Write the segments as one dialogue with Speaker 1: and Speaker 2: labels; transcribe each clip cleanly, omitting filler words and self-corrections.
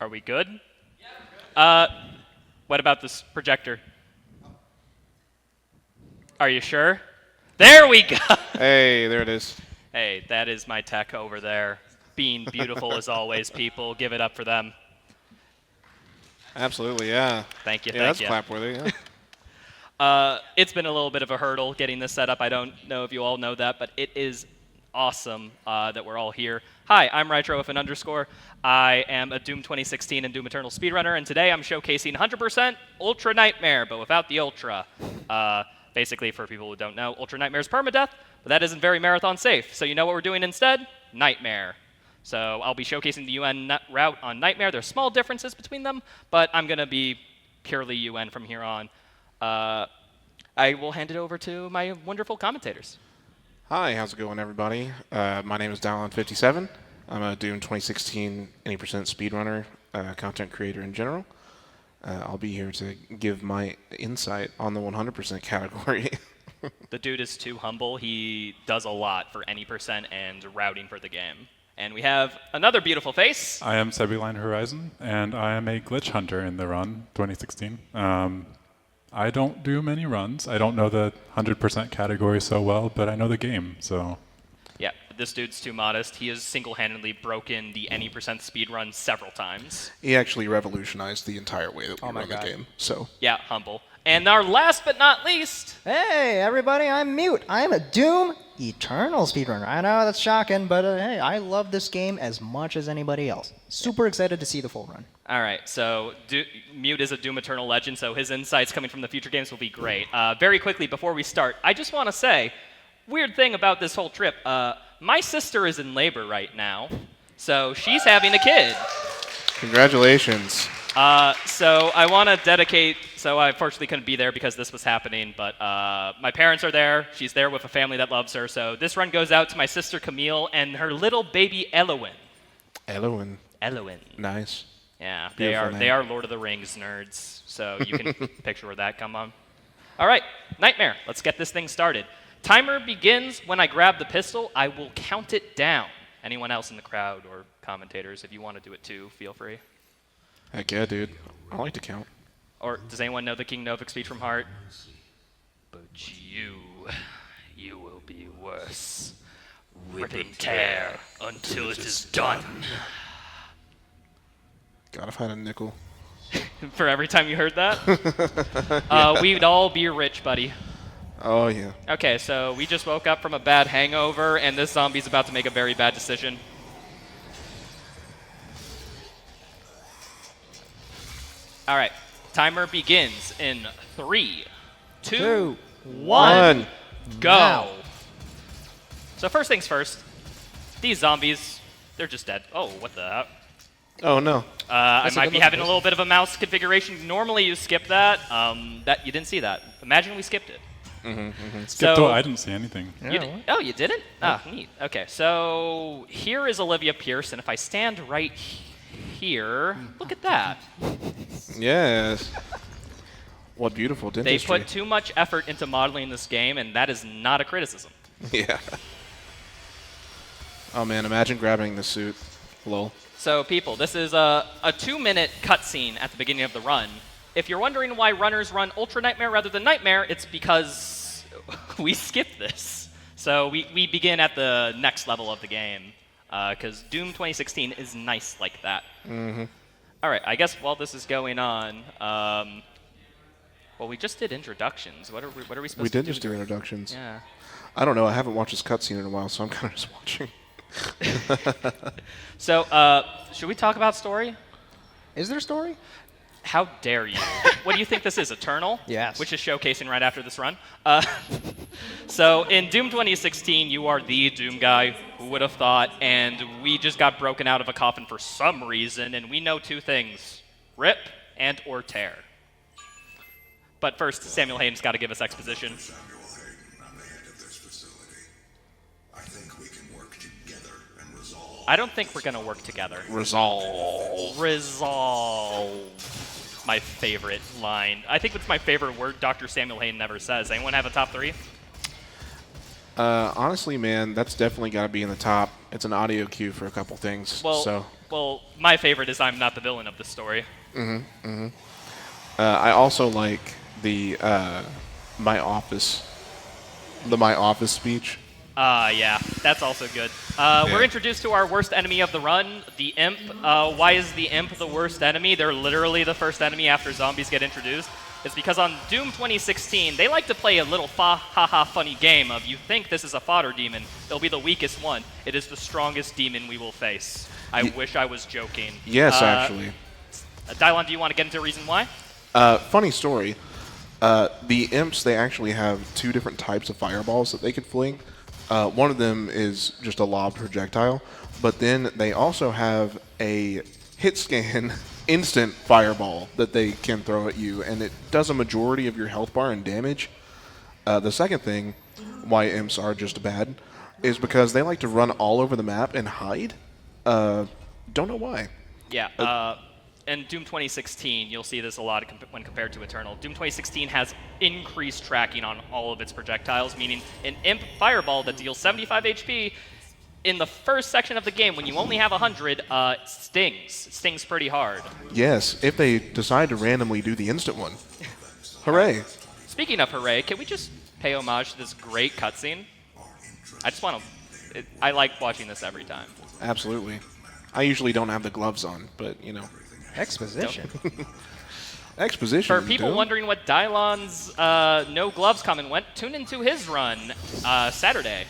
Speaker 1: Are we good? What about this projector? Are you sure? There we go!
Speaker 2: Hey, there it is.
Speaker 1: Hey, that is my tech over there. Being beautiful as always, people. Give it up for them.
Speaker 2: Absolutely, yeah.
Speaker 1: Thank you,
Speaker 2: yeah,
Speaker 1: thank you.
Speaker 2: that's clapworthy, yeah.
Speaker 1: It's been a little bit of a hurdle getting this set up. I don't know if you all know that, but it is awesome that we're all here. Hi, I'm Rytro with an underscore. I am a Doom 2016 and Doom Eternal speedrunner, and today I'm showcasing 100% Ultra Nightmare, but without the Ultra. Basically, for people who don't know, Ultra Nightmare is permadeath, but that isn't very marathon safe. So you know what we're doing instead? Nightmare. So I'll be showcasing the UN route on Nightmare. There's small differences between them, but I'm going to be purely UN from here on. I will hand it over to my wonderful commentators.
Speaker 2: Hi, how's it going, everybody? My name is Dallin57. I'm a Doom 2016 any percent speedrunner, content creator in general. I'll be here to give my insight on the 100% category.
Speaker 1: The dude is too humble. He does a lot for any percent and routing for the game. And we have another beautiful face.
Speaker 3: I am Sebuline Horizon, and I am a glitch hunter in the run 2016. I don't do many runs. I don't know the 100% category so well, but I know the game, so...
Speaker 1: Yeah, this dude's too modest. He has single-handedly broken the any percent speedrun several times.
Speaker 2: He actually revolutionized the entire way that we run the game, so...
Speaker 1: Yeah, humble. And our last but not least...
Speaker 4: Hey, everybody, I'm Mute. I'm a Doom Eternal speedrunner. I know that's shocking, but hey, I love this game as much as anybody else. Super excited to see the full run.
Speaker 1: All right, so Mute is a Doom Eternal legend, so his insights coming from the future games will be great. Very quickly, before we start, I just want to say, weird thing about this whole trip, my sister is in labor right now, so she's having a kid.
Speaker 2: Congratulations.
Speaker 1: So I want to dedicate, so I unfortunately couldn't be there because this was happening, but my parents are there. She's there with a family that loves her. So this run goes out to my sister Camille and her little baby Elowin.
Speaker 2: Elowin.
Speaker 1: Elowin.
Speaker 2: Nice.
Speaker 1: Yeah,
Speaker 2: Beautiful
Speaker 1: they are Lord of the Rings nerds, so you can picture where that come on. All right, Nightmare. Let's get this thing started. Timer begins when I grab the pistol. I will count it down. Anyone else in the crowd or commentators, if you want to do it too, feel free.
Speaker 2: Heck yeah, dude. I like to count.
Speaker 1: Or does anyone know the King Novik speech from heart? But you will be worse. Rip and tear until it is done.
Speaker 2: God, if I had a nickel.
Speaker 1: For every time you heard that? We'd all be rich, buddy.
Speaker 2: Oh, yeah.
Speaker 1: Okay, so we just woke up from a bad hangover, and this zombie's about to make a very bad decision. All right, timer begins in 3, 2, 1, go.
Speaker 4: Now.
Speaker 1: So first things first, these zombies, they're just dead. Oh, what the heck?
Speaker 2: Oh, no.
Speaker 1: I might be having a little bit of a mouse configuration. Normally you skip that. That you didn't see that. Imagine we skipped it.
Speaker 3: So I didn't see anything.
Speaker 1: Oh, you didn't? Ah, neat. Okay, so here is Olivia Pierce, and if I stand right here, look at that.
Speaker 2: Yes. What beautiful dentistry.
Speaker 1: They put too much effort into modeling this game, and that is not a criticism.
Speaker 2: Yeah. Oh, man, imagine grabbing the suit. Lol.
Speaker 1: So, people, this is a 2-minute cutscene at the beginning of the run. If you're wondering why runners run Ultra Nightmare rather than Nightmare, it's because we skipped this. So we begin at the next level of the game, because Doom 2016 is nice like that.
Speaker 2: Mm-hmm.
Speaker 1: All right, I guess while this is going on, well, we just did introductions. What are we supposed to do?
Speaker 2: We did just do introductions.
Speaker 1: Yeah.
Speaker 2: I don't know. I haven't watched this cutscene in a while, so I'm kind of just watching.
Speaker 1: So, should we talk about story?
Speaker 4: Is there a story?
Speaker 1: How dare you? What do you think this is, Eternal?
Speaker 4: Yes.
Speaker 1: Which is showcasing right after this run. So in Doom 2016, you are the Doom guy. Who would have thought? And we just got broken out of a coffin for some reason, and we know two things. Rip and or tear. But first, Samuel Hayden's got to give us exposition. I don't think we're going to work together.
Speaker 2: Resolve.
Speaker 1: My favorite line. I think it's my favorite word Dr. Samuel Hayden never says. Anyone have a top 3?
Speaker 2: Honestly, man, that's definitely got to be in the top It's an audio cue for a couple things.
Speaker 1: Well, my favorite is I'm not the villain of the story.
Speaker 2: I also like the My Office speech.
Speaker 1: Yeah, that's also good. We're introduced to our worst enemy of the run, the Imp. Why is the Imp the worst enemy? They're literally the first enemy after zombies get introduced. It's because on Doom 2016, they like to play a little ha-ha funny game of you think this is a fodder demon, they'll be the weakest one. It is the strongest demon we will face. I wish I was joking.
Speaker 2: Yes, actually.
Speaker 1: Dylon, do you want to get into a reason why?
Speaker 2: Funny story. The Imps, they actually have 2 different types of fireballs that they can fling. One of them is just a lob projectile, but then they also have a hit scan instant fireball that they can throw at you, and it does a majority of your health bar and damage. The second thing why Imps are just bad is because they like to run all over the map and hide. Don't know why.
Speaker 1: Yeah, in Doom 2016, you'll see this a lot when compared to Eternal. Doom 2016 has increased tracking on all of its projectiles, meaning an Imp fireball that deals 75 HP in the first section of the game, when you only have 100, stings. It stings pretty hard.
Speaker 2: Yes, if they decide to randomly do the instant one. Hooray.
Speaker 1: Speaking of hooray, can we just pay homage to this great cutscene? I just want to... I like watching this every time.
Speaker 2: Absolutely. I usually don't have the gloves on, but, you know.
Speaker 4: Exposition.
Speaker 2: Exposition.
Speaker 1: For people wondering what Dylon's no gloves comment went, tune into his run Saturday.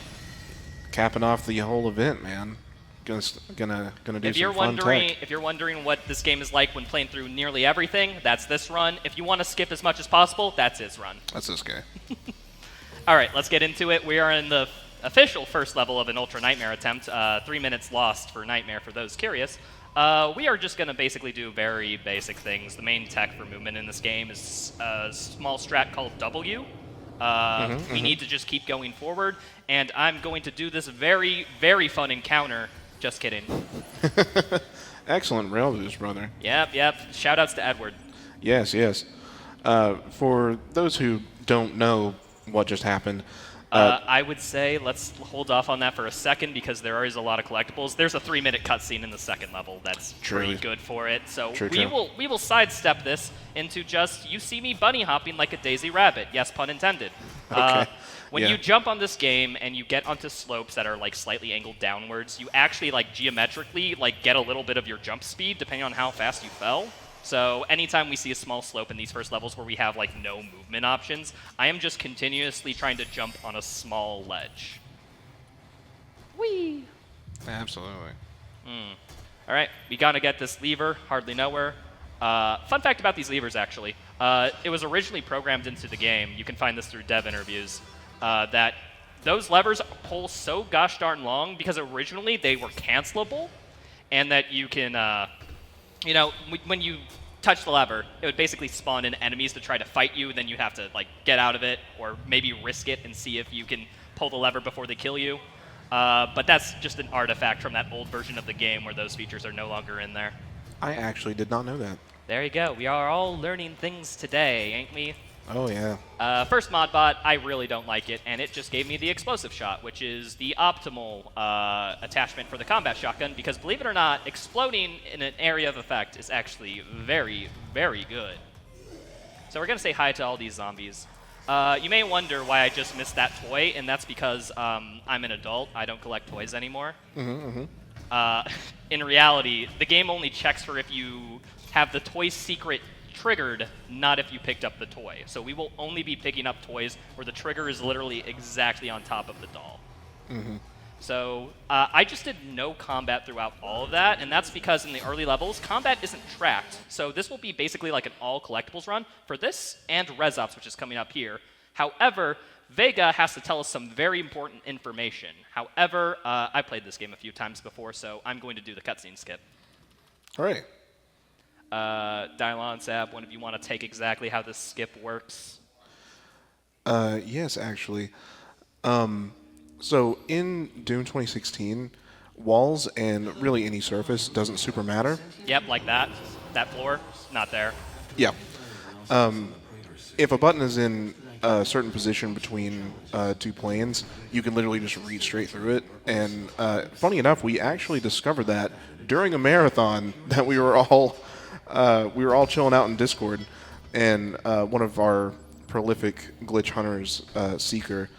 Speaker 2: Capping off the whole event, man. Gonna do some fun tech.
Speaker 1: If you're wondering what this game is like when playing through nearly everything, that's this run. If you want to skip as much as possible, that's his run.
Speaker 2: That's this guy.
Speaker 1: All right, let's get into it. We are in the official first level of an Ultra Nightmare attempt. 3 minutes lost for Nightmare for those curious. We are just going to basically do very basic things. The main tech for movement in this game is a small strat called W. We need to just keep going forward, and I'm going to do this very, very fun encounter. Just kidding.
Speaker 2: Excellent rail boost, brother.
Speaker 1: Yep. Shoutouts to Edward.
Speaker 2: Yes. For those who don't know what just happened,
Speaker 1: I would say let's hold off on that for a second because there is a lot of collectibles. There's a 3-minute cutscene in the second level that's pretty good for it. So we will sidestep this into just you see me bunny hopping like a daisy rabbit. Yes, pun intended.
Speaker 2: Okay.
Speaker 1: When you jump on this game and you get onto slopes that are like slightly angled downwards, you actually like geometrically like get a little bit of your jump speed depending on how fast you fell. So anytime we see a small slope in these first levels where we have like no movement options, I am just continuously trying to jump on a small ledge. Whee!
Speaker 2: Absolutely.
Speaker 1: All right, we gotta get this lever, hardly nowhere. Fun fact about these levers, actually. It was originally programmed into the game. You can find this through dev interviews. That those levers pull so gosh darn long because originally they were cancelable, and that you can, you know, when you touch the lever, it would basically spawn in enemies to try to fight you. Then you have to like get out of it, or maybe risk it and see if you can pull the lever before they kill you. But that's just an artifact from that old version of the game where those features are no longer in there.
Speaker 2: I actually did not know that.
Speaker 1: There you go. We are all learning things today, ain't we?
Speaker 2: Oh, yeah.
Speaker 1: First modbot, I really don't like it, and it just gave me the explosive shot, which is the optimal attachment for the combat shotgun, because believe it or not, exploding in an area of effect is actually very, very good. So we're going to say hi to all these zombies. You may wonder why I just missed that toy, and that's because I'm an adult. I don't collect toys anymore. In reality, the game only checks for if you have the toy secret triggered, not if you picked up the toy. So we will only be picking up toys where the trigger is literally exactly on top of the doll. So I just did no combat throughout all of that, and that's because in the early levels, combat isn't tracked. So this will be basically like an all collectibles run for this and Res Ops, which is coming up here. However, Vega has to tell us some very important information. However, I played this game a few times before, so I'm going to do the cutscene skip.
Speaker 2: All right.
Speaker 1: Dylon, Sab, one of you want to take exactly how this skip works?
Speaker 2: Yes, actually. So in Doom 2016, walls and really any surface doesn't super matter.
Speaker 1: Yep, like that. That floor, not there.
Speaker 2: Yeah. If a button is in a certain position between 2 planes, you can literally just read straight through it. And funny enough, we actually discovered that during a marathon that we were all chilling out in Discord, and one of our prolific glitch hunters, Seeker,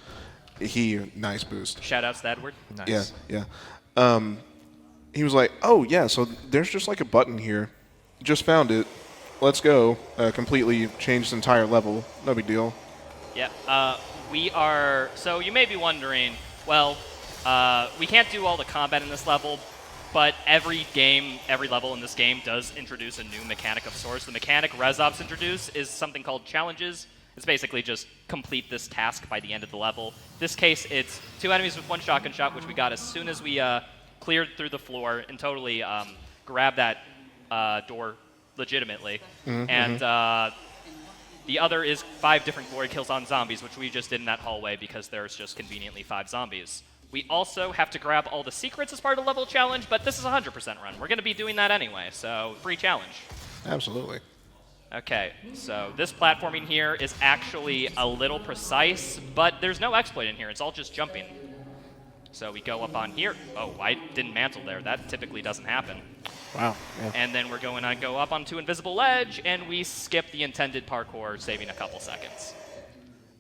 Speaker 2: nice boost.
Speaker 1: Shout outs to Edward.
Speaker 4: Nice.
Speaker 2: Yeah. He was like, "Oh yeah, so there's just like a button here. Just found it. Let's go." Completely changed the entire level. No big deal.
Speaker 1: Yeah. We are. So you may be wondering, well, we can't do all the combat in this level, but every level in this game does introduce a new mechanic of sorts. The mechanic ResOps introduce is something called challenges. It's basically just complete this task by the end of the level. In this case, it's 2 enemies with 1 shotgun shot, which we got as soon as we cleared through the floor and totally grabbed that door legitimately. And the other is 5 different glory kills on zombies, which we just did in that hallway because there's just conveniently 5 zombies. We also have to grab all the secrets as part of the level challenge, but this is a 100% run. We're going to be doing that anyway, so free challenge.
Speaker 2: Absolutely.
Speaker 1: Okay, so this platforming here is actually a little precise, but there's no exploit in here. It's all just jumping. So we go up on here. Oh, I didn't mantle there. That typically doesn't happen.
Speaker 2: Wow. Yeah.
Speaker 1: And then we're going to go up onto invisible ledge, and we skip the intended parkour, saving a couple seconds.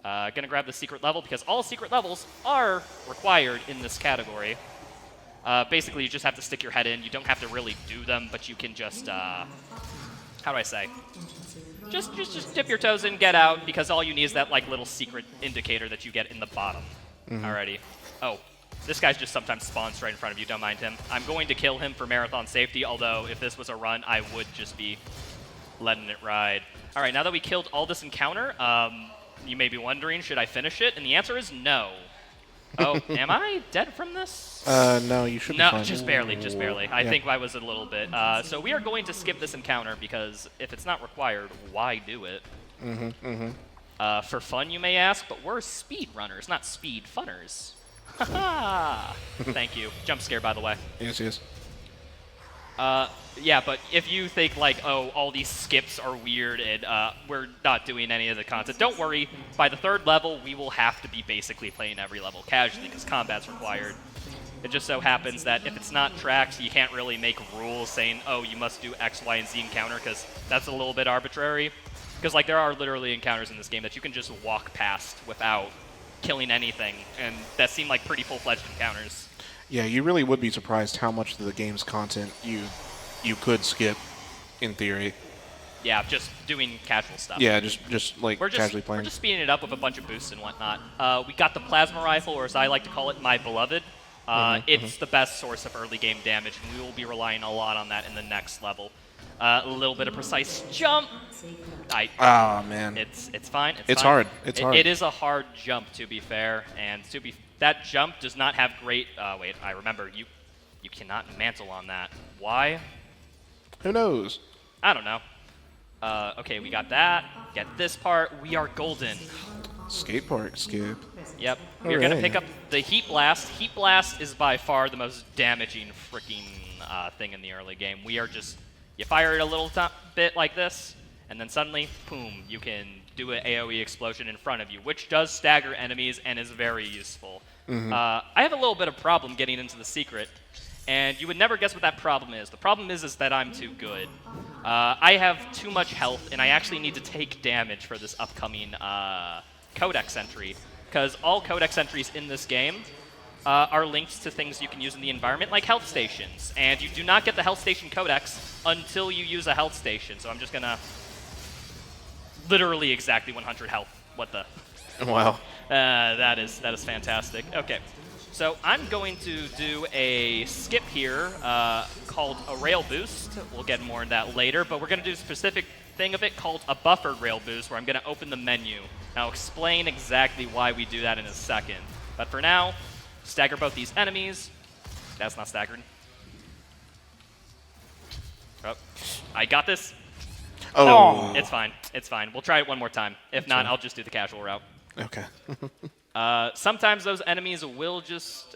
Speaker 1: Gonna grab the secret level, because all secret levels are required in this category. Basically, you just have to stick your head in. You don't have to really do them, but you can just, how do I say? Just dip your toes in, get out, because all you need is that like little secret indicator that you get in the bottom. Alrighty. Oh, this guy's just sometimes spawns right in front of you. Don't mind him. I'm going to kill him for marathon safety, although if this was a run, I would just be letting it ride. All right, now that we killed all this encounter, you may be wondering, should I finish it? And the answer is no. Oh, am I dead from this?
Speaker 2: No, you shouldn't.
Speaker 1: No, just barely. I think I was a little bit. So we are going to skip this encounter because if it's not required, why do it? For fun, you may ask, but we're speedrunners, not speed funners. Haha! Thank you. Jump scare, by the way.
Speaker 2: Yes.
Speaker 1: Yeah, but if you think like, oh, all these skips are weird and we're not doing any of the content, don't worry. By the 3rd level, we will have to be basically playing every level casually because combat's required. It just so happens that if it's not tracked, you can't really make rules saying, oh, you must do X, Y, and Z encounter because that's a little bit arbitrary. Because like there are literally encounters in this game that you can just walk past without killing anything, and that seem like pretty full-fledged encounters.
Speaker 2: Yeah, you really would be surprised how much of the game's content you could skip, in theory.
Speaker 1: Yeah, just doing casual stuff.
Speaker 2: Yeah, just like casually playing.
Speaker 1: We're just speeding it up with a bunch of boosts and whatnot. We got the plasma rifle, or as I like to call it, my beloved. It's the best source of early game damage, and we will be relying a lot on that in the next level. A little bit of precise jump.
Speaker 2: Oh man,
Speaker 1: it's fine.
Speaker 2: It's
Speaker 1: fine.
Speaker 2: hard. It's hard.
Speaker 1: It is a hard jump, to be fair, and that jump does not have great. Wait, I remember you cannot mantle on that. Why?
Speaker 2: Who knows?
Speaker 1: I don't know. Okay, we got that. Get this part. We are golden.
Speaker 2: Skate park skip.
Speaker 1: Yep. We're going to pick up the Heat Blast. Heat Blast is by far the most damaging freaking thing in the early game. We are just, you fire it a little bit like this, and then suddenly, boom, you can do an AoE explosion in front of you, which does stagger enemies and is very useful. I have a little bit of problem getting into the secret, and you would never guess what that problem is. The problem is that I'm too good. I have too much health, and I actually need to take damage for this upcoming Codex entry, because all Codex entries in this game are linked to things you can use in the environment, like health stations, and you do not get the health station Codex until you use a health station, so I'm just gonna literally exactly 100 health. What the?
Speaker 2: Wow.
Speaker 1: That is fantastic. Okay, so I'm going to do a skip here called a rail boost. We'll get more into that later, but we're going to do a specific thing of it called a buffered rail boost, where I'm going to open the menu. I'll explain exactly why we do that in a second. But for now, stagger both these enemies. That's not staggered. Oh, I got this.
Speaker 2: Oh.
Speaker 1: It's fine. It's fine. We'll try it one more time. If not, I'll just do the casual route.
Speaker 2: Okay.
Speaker 1: Sometimes those enemies will just,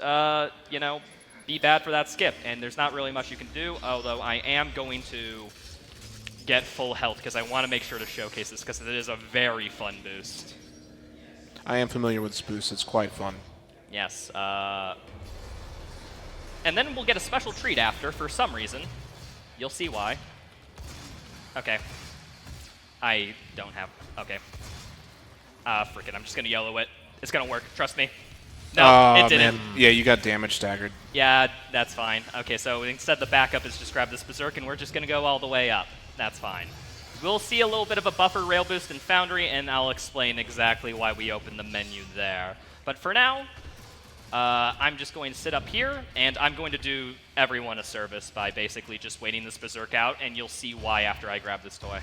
Speaker 1: you know, be bad for that skip, and there's not really much you can do, although I am going to get full health because I want to make sure to showcase this because it is a very fun boost.
Speaker 2: I am familiar with this boost. It's quite fun.
Speaker 1: Yes. And then we'll get a special treat after, for some reason. You'll see why. Okay. I don't have... Okay. Frick it, I'm just going to YOLO it. It's going to work, trust me. No, it didn't.
Speaker 2: Man. Yeah, you got damage staggered.
Speaker 1: Yeah, that's fine. Okay, so instead the backup is just grab this Berserk, and we're just going to go all the way up. That's fine. We'll see a little bit of a buffer rail boost in Foundry, and I'll explain exactly why we opened the menu there. But for now, I'm just going to sit up here, and I'm going to do everyone a service by basically just waiting this Berserk out, and you'll see why after I grab this toy.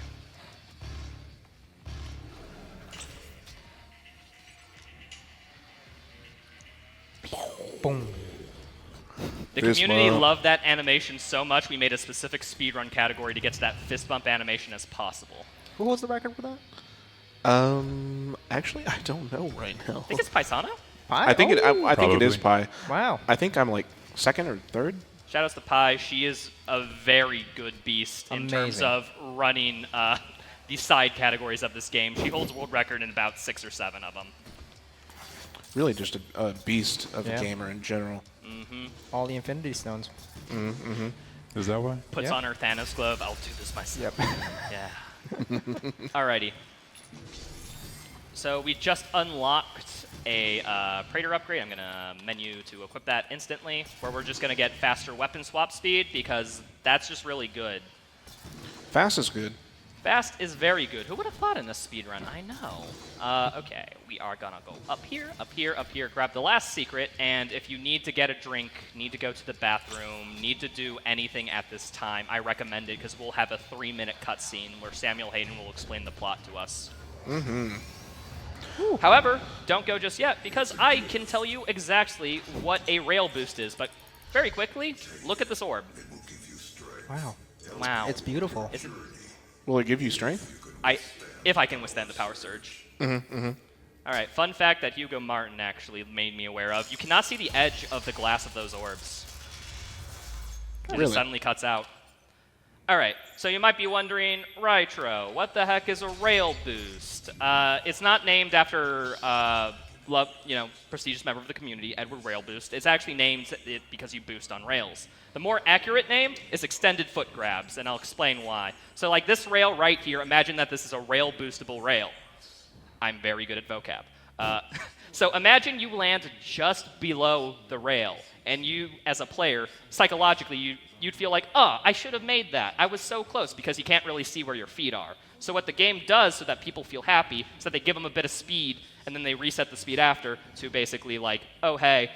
Speaker 4: Boom.
Speaker 1: The
Speaker 2: Fist
Speaker 1: community
Speaker 2: bump.
Speaker 1: loved that animation so much, we made a specific speedrun category to get to that fist bump animation as possible.
Speaker 4: Who holds the record for that?
Speaker 2: Actually, I don't know right now.
Speaker 1: I think it's Paisano?
Speaker 4: Pi?
Speaker 2: I think it is
Speaker 3: Probably.
Speaker 2: Pi.
Speaker 4: Wow.
Speaker 2: I think I'm like second or third.
Speaker 1: Shoutouts to Pi. She is a very good beast in terms
Speaker 4: Amazing.
Speaker 1: of running the side categories of this game. She holds a world record in about 6 or 7 of them.
Speaker 2: Really just a beast of
Speaker 4: Yeah.
Speaker 2: a gamer in general.
Speaker 4: All the Infinity Stones.
Speaker 3: Is that why?
Speaker 1: Puts
Speaker 4: Yeah.
Speaker 1: on her Thanos glove. I'll do this myself.
Speaker 4: Yep.
Speaker 1: Yeah. Alrighty. So we just unlocked a Praetor upgrade. I'm going to menu to equip that instantly, where we're just going to get faster weapon swap speed, because that's just really good.
Speaker 2: Fast is good.
Speaker 1: Fast is very good. Who would have thought in this speedrun? I know. Okay, we are gonna go up here, up here, up here, grab the last secret, and if you need to get a drink, need to go to the bathroom, need to do anything at this time, I recommend it, because we'll have a 3-minute cutscene where Samuel Hayden will explain the plot to us. However, don't go just yet, because I can tell you exactly what a rail boost is, but very quickly, look at this orb.
Speaker 4: Wow.
Speaker 1: Wow.
Speaker 4: It's beautiful.
Speaker 1: Is it,
Speaker 2: Will it give you strength?
Speaker 1: if I can withstand the power surge. All right, fun fact that Hugo Martin actually made me aware of. You cannot see the edge of the glass of those orbs. It
Speaker 2: Really?
Speaker 1: just suddenly cuts out. All right, so you might be wondering, Rytro, what the heck is a rail boost? It's not named after prestigious member of the community, Edward Rail Boost. It's actually named it because you boost on rails. The more accurate name is extended foot grabs, and I'll explain why. So like this rail right here, imagine that this is a rail boostable rail. I'm very good at vocab. So imagine you land just below the rail, and you, as a player, psychologically, you'd feel like, oh, I should have made that. I was so close, because you can't really see where your feet are. So what the game does so that people feel happy is that they give them a bit of speed, and then they reset the speed after to basically like, oh, hey,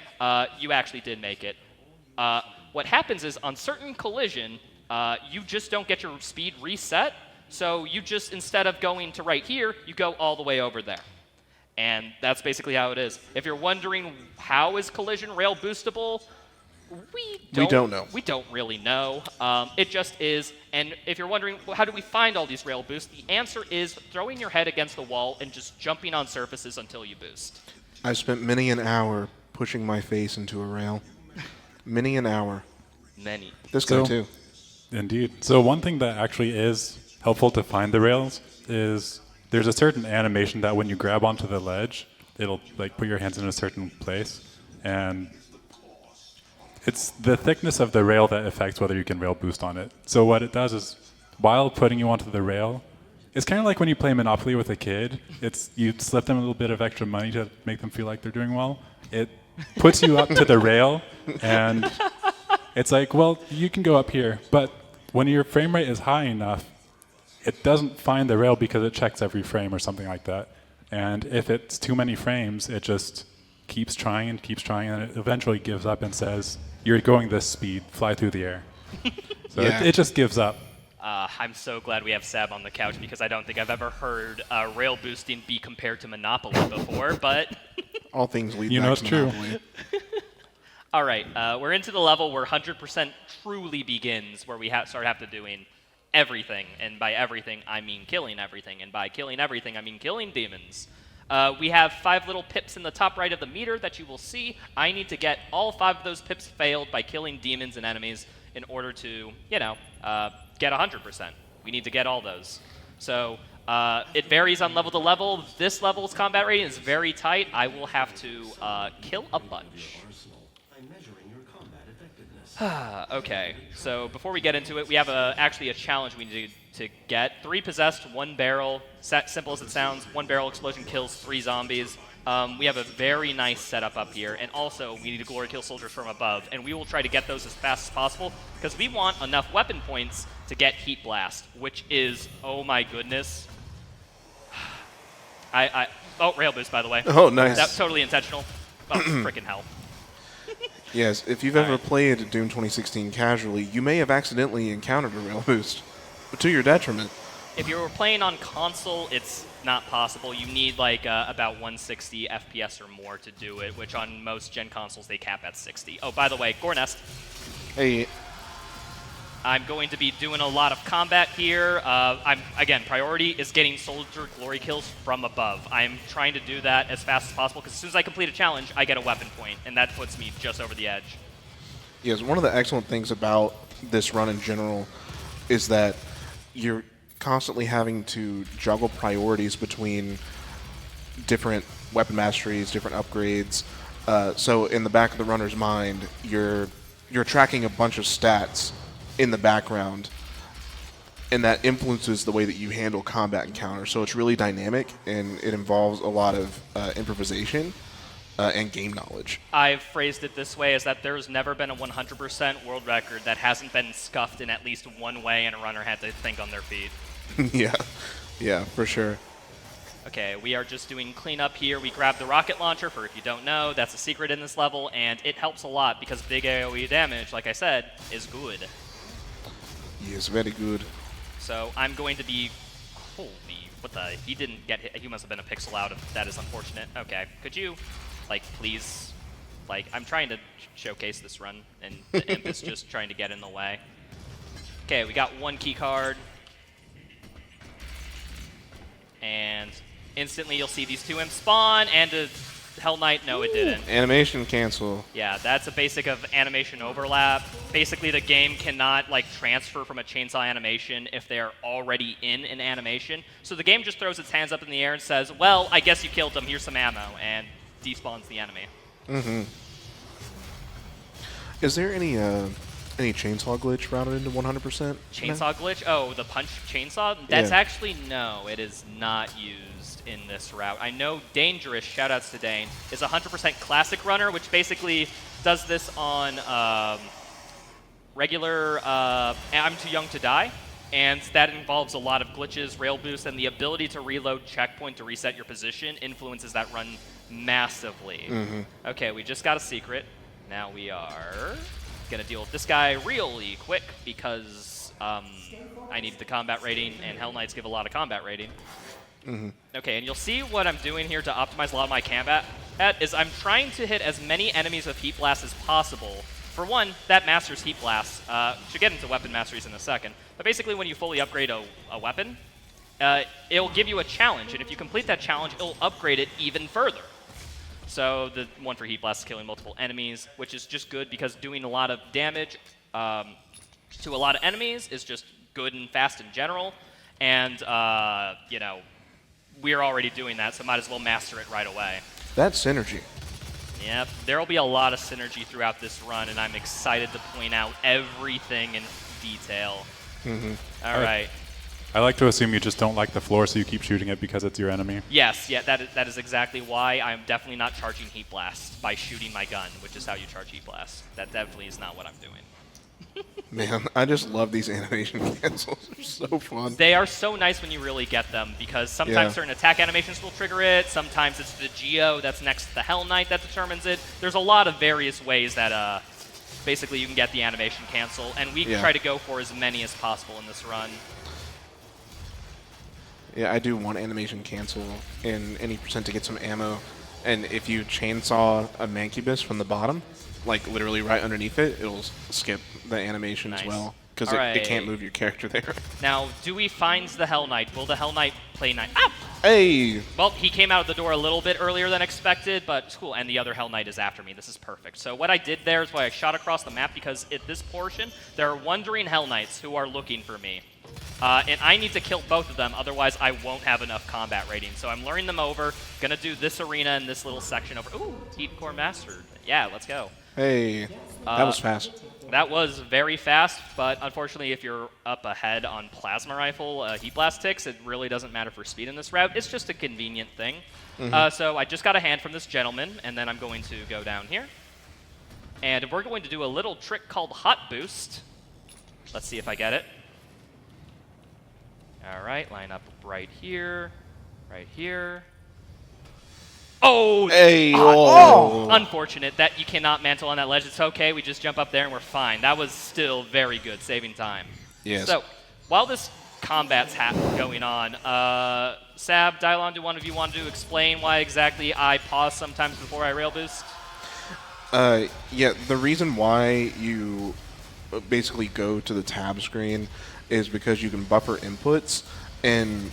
Speaker 1: you actually did make it. What happens is on certain collision, you just don't get your speed reset. So you just, instead of going to right here, you go all the way over there. And that's basically how it is. If you're wondering how is collision rail boostable, we don't
Speaker 2: know.
Speaker 1: We don't really know. It just is. And if you're wondering, well, how do we find all these rail boosts? The answer is throwing your head against the wall and just jumping on surfaces until you boost.
Speaker 2: I've spent many an hour pushing my face into a rail. Many an hour.
Speaker 1: Many.
Speaker 2: This guy
Speaker 3: So-
Speaker 2: too.
Speaker 3: Indeed. So one thing that actually is helpful to find the rails is there's a certain animation that when you grab onto the ledge, it'll like put your hands in a certain place, and it's the thickness of the rail that affects whether you can rail boost on it. So what it does is, while putting you onto the rail, it's kind of like when you play Monopoly with a kid. It's you slip them a little bit of extra money to make them feel like they're doing well. It puts you up to the rail, and it's like, well, you can go up here, but when your frame rate is high enough, it doesn't find the rail because it checks every frame or something like that. And if it's too many frames, it just keeps trying, and it eventually gives up and says, you're going this speed, fly through the air. So
Speaker 2: Yeah.
Speaker 3: it just gives up.
Speaker 1: I'm so glad we have Sab on the couch, because I don't think I've ever heard rail boosting be compared to Monopoly before, but...
Speaker 2: All things lead
Speaker 3: You
Speaker 2: back
Speaker 3: know
Speaker 2: to
Speaker 3: it's true.
Speaker 2: Monopoly.
Speaker 1: All right, we're into the level where 100% truly begins, where we start have to doing everything, and by everything, I mean killing everything, and by killing everything, I mean killing demons. We have 5 little pips in the top right of the meter that you will see. I need to get all 5 of those pips failed by killing demons and enemies in order to, get 100%. We need to get all those. So It varies on level to level. This level's combat rating is very tight. I will have to kill a bunch. Okay, so before we get into it, we have actually a challenge we need to get. 3 possessed, 1 barrel. Simple as it sounds, 1 barrel explosion kills 3 zombies. We have a very nice setup up here, and also we need to glory kill soldiers from above, and we will try to get those as fast as possible because we want enough weapon points to get Heat Blast, which is, oh my goodness. Oh, rail boost, by the way.
Speaker 2: Oh, nice.
Speaker 1: That's totally intentional. Oh, freaking hell.
Speaker 2: Yes, if you've ever played Doom 2016 casually, you may have accidentally encountered a rail boost, but to your detriment.
Speaker 1: If you were playing on console, it's not possible. You need like about 160 FPS or more to do it, which on most gen consoles they cap at 60. Oh, by the way, Gore Nest.
Speaker 2: Hey.
Speaker 1: I'm going to be doing a lot of combat here. Again, priority is getting soldier glory kills from above. I'm trying to do that as fast as possible because as soon as I complete a challenge, I get a weapon point, and that puts me just over the edge.
Speaker 2: Yes, one of the excellent things about this run in general is that you're constantly having to juggle priorities between different weapon masteries, different upgrades. So in the back of the runner's mind, you're tracking a bunch of stats in the background, and that influences the way that you handle combat encounters. So it's really dynamic, and it involves a lot of improvisation and game knowledge.
Speaker 1: I've phrased it this way, is that there's never been a 100% world record that hasn't been scuffed in at least one way and a runner had to think on their feet.
Speaker 2: Yeah, for sure.
Speaker 1: Okay, we are just doing cleanup here. We grab the rocket launcher, for if you don't know, that's a secret in this level, and it helps a lot because big AoE damage, like I said, is good.
Speaker 2: Yes, very good.
Speaker 1: So I'm going to be... Holy... What the... He didn't get hit. He must have been a pixel out. That is unfortunate. Okay, could you, like, please... Like, I'm trying to showcase this run, and the imp is just trying to get in the way. Okay, we got 1 key card. And instantly you'll see these 2 imps spawn, and a Hell Knight. No, it didn't.
Speaker 2: Animation cancel.
Speaker 1: Yeah, that's a basic of animation overlap. Basically, the game cannot like transfer from a chainsaw animation if they are already in an animation. So the game just throws its hands up in the air and says, well, I guess you killed them, here's some ammo, and despawns the enemy.
Speaker 2: Mm-hmm. Is there any chainsaw glitch routed into 100%?
Speaker 1: Chainsaw glitch? Oh, the punch chainsaw? That's actually, no, it is not used in this route. I know Dangerous, shoutouts to Dane, is 100% classic runner, which basically does this on regular I'm Too Young to Die, and that involves a lot of glitches, rail boosts, and the ability to reload checkpoint to reset your position influences that run massively.
Speaker 2: Mm-hmm.
Speaker 1: Okay, we just got a secret. Now we are gonna deal with this guy really quick because I need the combat rating, and Hell Knights give a lot of combat rating.
Speaker 2: Mm-hmm.
Speaker 1: Okay, and you'll see what I'm doing here to optimize a lot of my combat is I'm trying to hit as many enemies with Heat Blast as possible. For one, that masters Heat Blast. Should get into weapon masteries in a second. But basically, when you fully upgrade a weapon, it'll give you a challenge, and if you complete that challenge, it'll upgrade it even further. So the one for Heat Blast is killing multiple enemies, which is just good because doing a lot of damage to a lot of enemies is just good and fast in general. And, you know, we're already doing that, so might as well master it right away.
Speaker 2: That's synergy.
Speaker 1: Yep, there will be a lot of synergy throughout this run, and I'm excited to point out everything in detail.
Speaker 2: Mm-hmm.
Speaker 1: All right.
Speaker 3: I like to assume you just don't like the floor, so you keep shooting it because it's your enemy.
Speaker 1: Yes, yeah, that is exactly why. I'm definitely not charging Heat Blast by shooting my gun, which is how you charge Heat Blast. That definitely is not what I'm doing.
Speaker 2: Man, I just love these animation cancels. They're so fun.
Speaker 1: They are so nice when you really get them, because sometimes certain attack animations will trigger it, sometimes it's the Geo that's next to the Hell Knight that determines it. There's a lot of various ways that basically you can get the animation cancel, and we try to go for as many as possible in this run.
Speaker 2: Yeah, I do one animation cancel in any percent to get some ammo, and if you chainsaw a Mancubus from the bottom, like literally right underneath it, it'll skip the animation as well, because it can't move your character there.
Speaker 1: Now, do we find the Hell Knight? Will the Hell Knight play Knight? Ah!
Speaker 2: Hey!
Speaker 1: Well, he came out of the door a little bit earlier than expected, but it's cool, and the other Hell Knight is after me. This is perfect. So what I did there is why I shot across the map, because at this portion, there are wandering Hell Knights who are looking for me. And I need to kill both of them, otherwise I won't have enough combat rating. So I'm luring them over, gonna do this arena and this little section over. Ooh, Heat Core Mastered. Yeah, let's go.
Speaker 2: Hey, that was fast.
Speaker 1: That was very fast, but unfortunately if you're up ahead on Plasma Rifle, Heat Blast ticks, it really doesn't matter for speed in this route. It's just a convenient thing. So I just got a hand from this gentleman, and then I'm going to go down here. And we're going to do a little trick called Hot Boost. Let's see if I get it. All right, line up right here, right here. Oh!
Speaker 2: Hey!
Speaker 1: Oh! Unfortunate that you cannot mantle on that ledge. It's okay, we just jump up there and we're fine. That was still very good, saving time.
Speaker 2: Yes.
Speaker 1: So, while this combat's going on, Sab, Dylon, do one of you want to explain why exactly I pause sometimes before I rail boost?
Speaker 2: Yeah, the reason why you basically go to the tab screen is because you can buffer inputs, and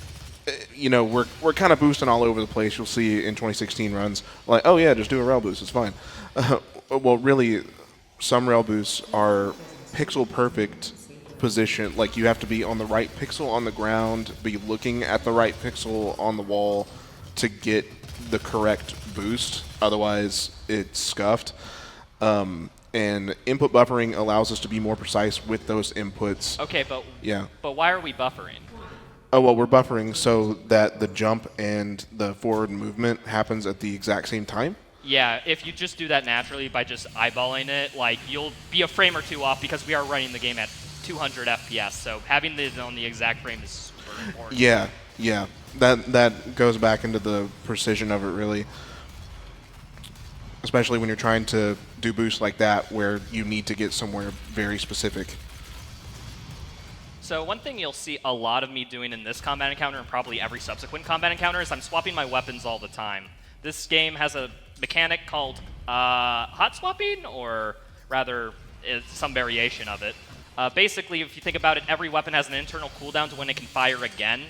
Speaker 2: you know, we're kind of boosting all over the place. You'll see in 2016 runs like, oh yeah, just do a rail boost, it's fine. Well, really, some rail boosts are pixel perfect position. Like, you have to be on the right pixel on the ground, be looking at the right pixel on the wall to get the correct boost. Otherwise, it's scuffed. And input buffering allows us to be more precise with those inputs.
Speaker 1: Okay, but
Speaker 2: yeah.
Speaker 1: But why are we buffering?
Speaker 2: Oh, well, we're buffering so that the jump and the forward movement happens at the exact same time.
Speaker 1: Yeah, if you just do that naturally by just eyeballing it, like, you'll be a frame or two off because we are running the game at 200 FPS, so having it on the exact frame is super important.
Speaker 2: Yeah, yeah. That goes back into the precision of it, really. Especially when you're trying to do boosts like that where you need to get somewhere very specific.
Speaker 1: So one thing you'll see a lot of me doing in this combat encounter and probably every subsequent combat encounter is I'm swapping my weapons all the time. This game has a mechanic called hot swapping, or rather some variation of it. Basically, if you think about it, every weapon has an internal cooldown to when it can fire again.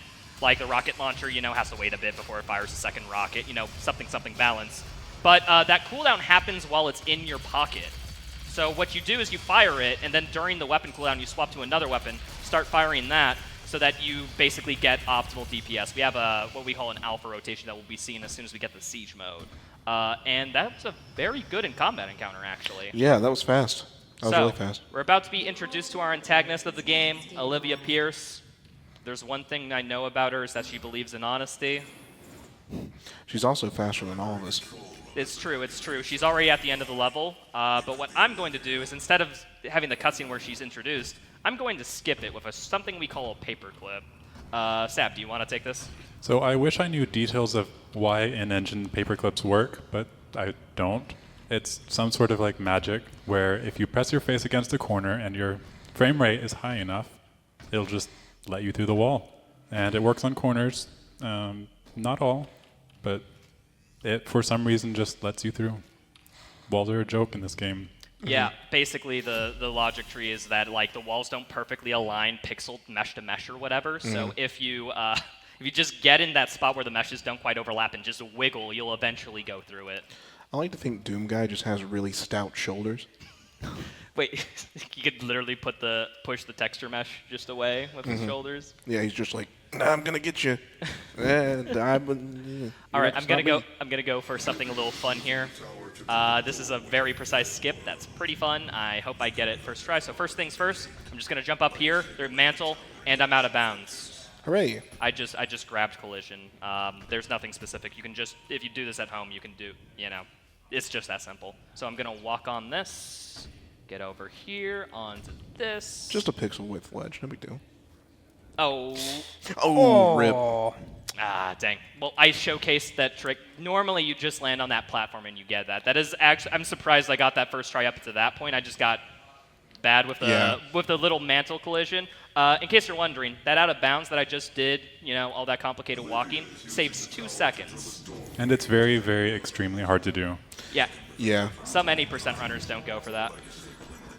Speaker 1: Like the rocket launcher, you know, has to wait a bit before it fires a second rocket, you know, something balance. But that cooldown happens while it's in your pocket. So what you do is you fire it, and then during the weapon cooldown, you swap to another weapon, start firing that, so that you basically get optimal DPS. We have what we call an alpha rotation that will be seen as soon as we get the siege mode. And that's a very good in combat encounter, actually.
Speaker 2: Yeah, that was fast. That was really fast.
Speaker 1: We're about to be introduced to our antagonist of the game, Olivia Pierce. There's one thing I know about her is that she believes in honesty.
Speaker 2: She's also faster than all of us.
Speaker 1: It's true, it's true. She's already at the end of the level, but what I'm going to do is instead of having the cutscene where she's introduced, I'm going to skip it with something we call a paperclip. Sap, do you want to take this?
Speaker 3: So I wish I knew details of why in-engine paperclips work, but I don't. It's some sort of like magic where if you press your face against a corner and your frame rate is high enough, it'll just let you through the wall. And it works on corners, not all, but it, for some reason, just lets you through. Walls are a joke in this game.
Speaker 1: Yeah, basically the logic tree is that like the walls don't perfectly align pixel mesh to mesh or whatever. So if you just get in that spot where the meshes don't quite overlap and just wiggle, you'll eventually go through it.
Speaker 2: I like to think Doom Guy just has really stout shoulders.
Speaker 1: Wait, you could literally push the texture mesh just away with his shoulders?
Speaker 2: Yeah, he's just like, nah, I'm gonna get you.
Speaker 1: All right, I'm gonna go for something a little fun here. This is a very precise skip. That's pretty fun. I hope I get it first try. So first things first, I'm just gonna jump up here, their mantle, and I'm out of bounds.
Speaker 2: Hooray!
Speaker 1: I just grabbed collision. There's nothing specific. You can just, if you do this at home, you can do, you know, it's just that simple. So I'm gonna walk on this, get over here onto this.
Speaker 2: Just a pixel width ledge, no big deal.
Speaker 1: Oh,
Speaker 2: rip.
Speaker 1: Ah, dang. Well, I showcased that trick. Normally, you just land on that platform and you get that. That is actually, I'm surprised I got that first try up to that point. I just got bad with the little mantle collision. In case you're wondering, that out of bounds that I just did, you know, all that complicated walking, saves 2 seconds.
Speaker 3: And it's very, very extremely hard to do.
Speaker 1: Yeah.
Speaker 2: Yeah.
Speaker 1: Some any percent runners don't go for that.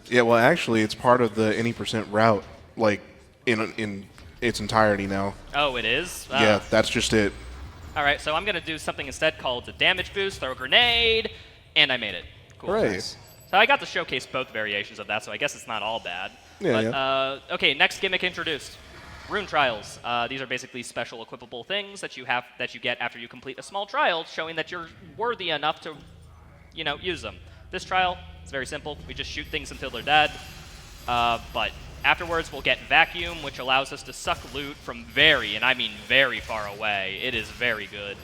Speaker 2: Yeah, well, actually, it's part of the any percent route, like, in its entirety now.
Speaker 1: Oh, it is?
Speaker 2: Yeah, that's just it.
Speaker 1: All right, so I'm going to do something instead called a damage boost, throw a grenade, and I made it. Cool.
Speaker 2: Hooray.
Speaker 1: So I got to showcase both variations of that, so I guess it's not all bad.
Speaker 2: Yeah,
Speaker 1: but, okay, next gimmick introduced. Rune trials. These are basically special equipable things that you get after you complete a small trial, showing that you're worthy enough to, use them. This trial is very simple. We just shoot things until they're dead. But afterwards, we'll get vacuum, which allows us to suck loot from very, and I mean very far away. It is very good.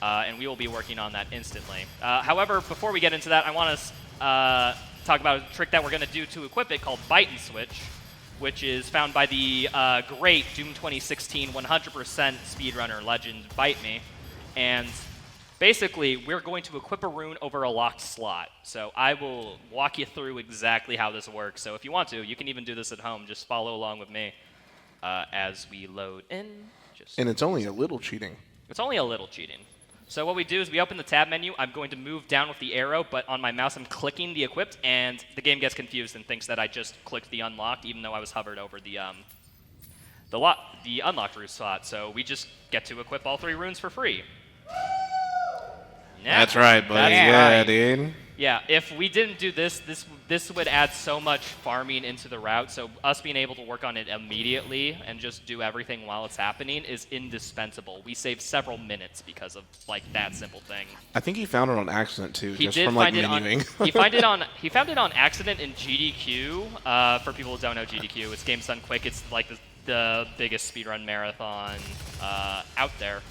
Speaker 1: And we will be working on that instantly. However, before we get into that, I want to talk about a trick that we're going to do to equip it called Bite and Switch, which is found by the great Doom 2016 100% speedrunner legend Bite Me. And basically, we're going to equip a rune over a locked slot. So I will walk you through exactly how this works. So if you want to, you can even do this at home. Just follow along with me as we load in.
Speaker 2: And it's only a little cheating.
Speaker 1: It's only a little cheating. So what we do is we open the tab menu. I'm going to move down with the arrow, but on my mouse I'm clicking the equipped, and the game gets confused and thinks that I just clicked the unlocked, even though I was hovered over the unlocked rune slot. So we just get to equip all 3 runes for free. Yeah,
Speaker 2: that's right, buddy. Yeah, dude.
Speaker 1: Yeah, if we didn't do this would add so much farming into the route. So us being able to work on it immediately and just do everything while it's happening is indispensable. We save several minutes because of that simple thing.
Speaker 2: I think he found it on accident too,
Speaker 1: He
Speaker 2: just
Speaker 1: did
Speaker 2: from
Speaker 1: find
Speaker 2: menuing.
Speaker 1: he found it on accident in GDQ. For people who don't know GDQ, it's Games Done Quick. It's like the biggest speedrun marathon out there.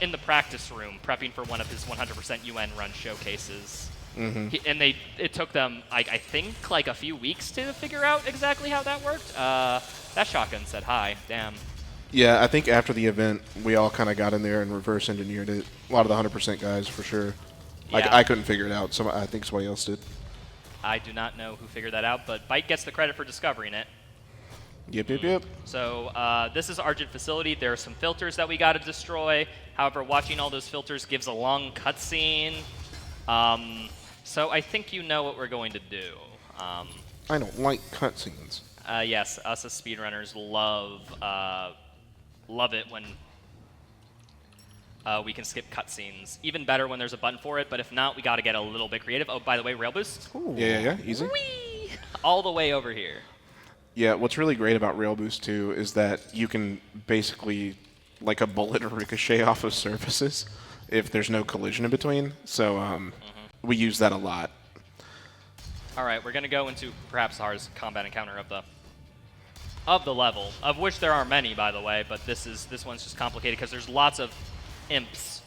Speaker 1: In the practice room, prepping for one of his 100% UN run showcases. And it took them, I think, like a few weeks to figure out exactly how that worked. That shotgun said hi. Damn.
Speaker 2: Yeah, I think after the event, we all kind of got in there and reverse engineered it. A lot of the 100% guys, for sure.
Speaker 1: Yeah.
Speaker 2: I couldn't figure it out. I think somebody else did.
Speaker 1: I do not know who figured that out, but Byte gets the credit for discovering it.
Speaker 2: Yep.
Speaker 1: So this is Argent Facility. There are some filters that we got to destroy. However, watching all those filters gives a long cutscene. So I think you know what we're going to do.
Speaker 2: I don't like cutscenes.
Speaker 1: Yes, us as speedrunners love it when we can skip cutscenes. Even better when there's a button for it, but if not, we got to get a little bit creative. Oh, by the way, rail boost.
Speaker 2: Ooh. Yeah, easy.
Speaker 1: Whee! All the way over here.
Speaker 2: Yeah, what's really great about rail boost too is that you can basically, like a bullet, ricochet off of surfaces if there's no collision in between. So we use that a lot.
Speaker 1: All right, we're going to go into perhaps the hardest combat encounter of the level, of which there are many, by the way, but this one's just complicated because there's lots of imps.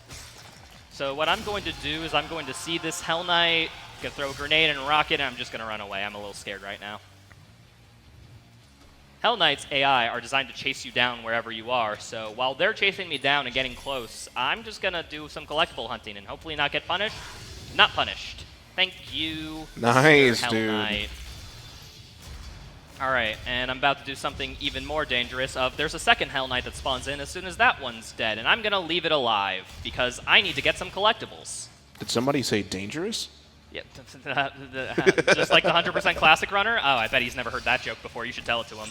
Speaker 1: So what I'm going to do is I'm going to see this Hell Knight, gonna throw a grenade and a rocket, and I'm just going to run away. I'm a little scared right now. Hell Knight's AI are designed to chase you down wherever you are, so while they're chasing me down and getting close, I'm just going to do some collectible hunting and hopefully not get punished. Not punished. Thank you,
Speaker 2: nice,
Speaker 1: Hell
Speaker 2: dude.
Speaker 1: Knight. Alright, and I'm about to do something even more dangerous there's a second Hell Knight that spawns in as soon as that one's dead, and I'm going to leave it alive because I need to get some collectibles.
Speaker 2: Did somebody say dangerous?
Speaker 1: Yeah, just like the 100% classic runner? Oh, I bet he's never heard that joke before. You should tell it to him.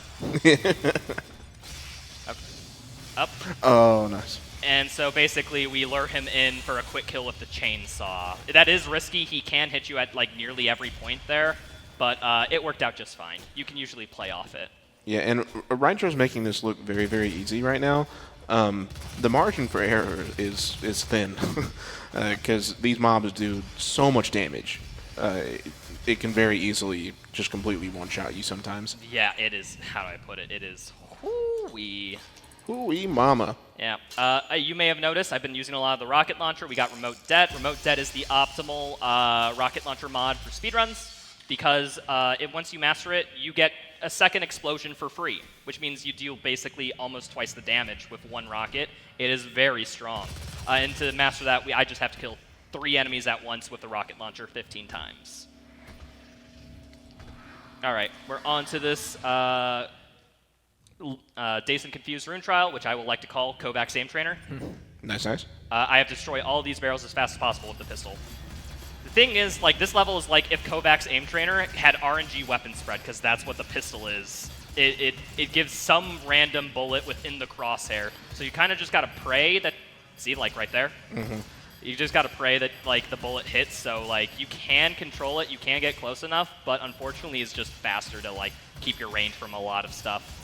Speaker 1: Up.
Speaker 2: Oh, nice.
Speaker 1: And so basically we lure him in for a quick kill with the chainsaw. That is risky. He can hit you at like nearly every point there, but it worked out just fine. You can usually play off it.
Speaker 2: Yeah, and Reintro's making this look very, very easy right now. The margin for error is thin because these mobs do so much damage. It can very easily just completely one-shot you sometimes.
Speaker 1: Yeah, it is. How do I put it? It is hoo-wee.
Speaker 2: Hoo-wee mama.
Speaker 1: Yeah. You may have noticed I've been using a lot of the rocket launcher. We got Remote Det. Remote Det is the optimal rocket launcher mod for speedruns because once you master it, you get a second explosion for free, which means you deal basically almost twice the damage with one rocket. It is very strong. And to master that, I just have to kill 3 enemies at once with the rocket launcher 15 times. All right, we're on to this Dazed and Confused Rune Trial, which I will like to call Kovacs Aim Trainer.
Speaker 2: Nice, nice.
Speaker 1: I have to destroy all these barrels as fast as possible with the pistol. The thing is, like, this level is like if Kovacs Aim Trainer had RNG weapon spread, because that's what the pistol is. It gives some random bullet within the crosshair. So you kind of just got to pray that, see, like right there?
Speaker 2: Mm-hmm.
Speaker 1: You just got to pray that, like, the bullet hits, so, like, you can control it, you can get close enough, but unfortunately it's just faster to, like, keep your range from a lot of stuff.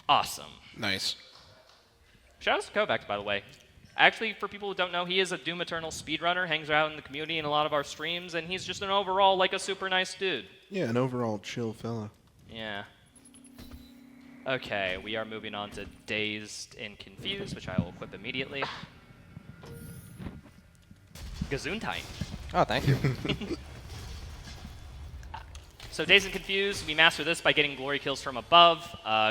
Speaker 1: Awesome.
Speaker 2: Nice.
Speaker 1: Shout out to Kovac, by the way. Actually, for people who don't know, he is a Doom Eternal speedrunner, hangs out in the community in a lot of our streams, and he's just an overall, like, a super nice dude.
Speaker 2: Yeah, an overall chill fella.
Speaker 1: Yeah. Okay, we are moving on to Dazed and Confused, which I will equip immediately. Gesundheit.
Speaker 4: Oh, thank you.
Speaker 1: So Dazed and Confused, we master this by getting glory kills from above.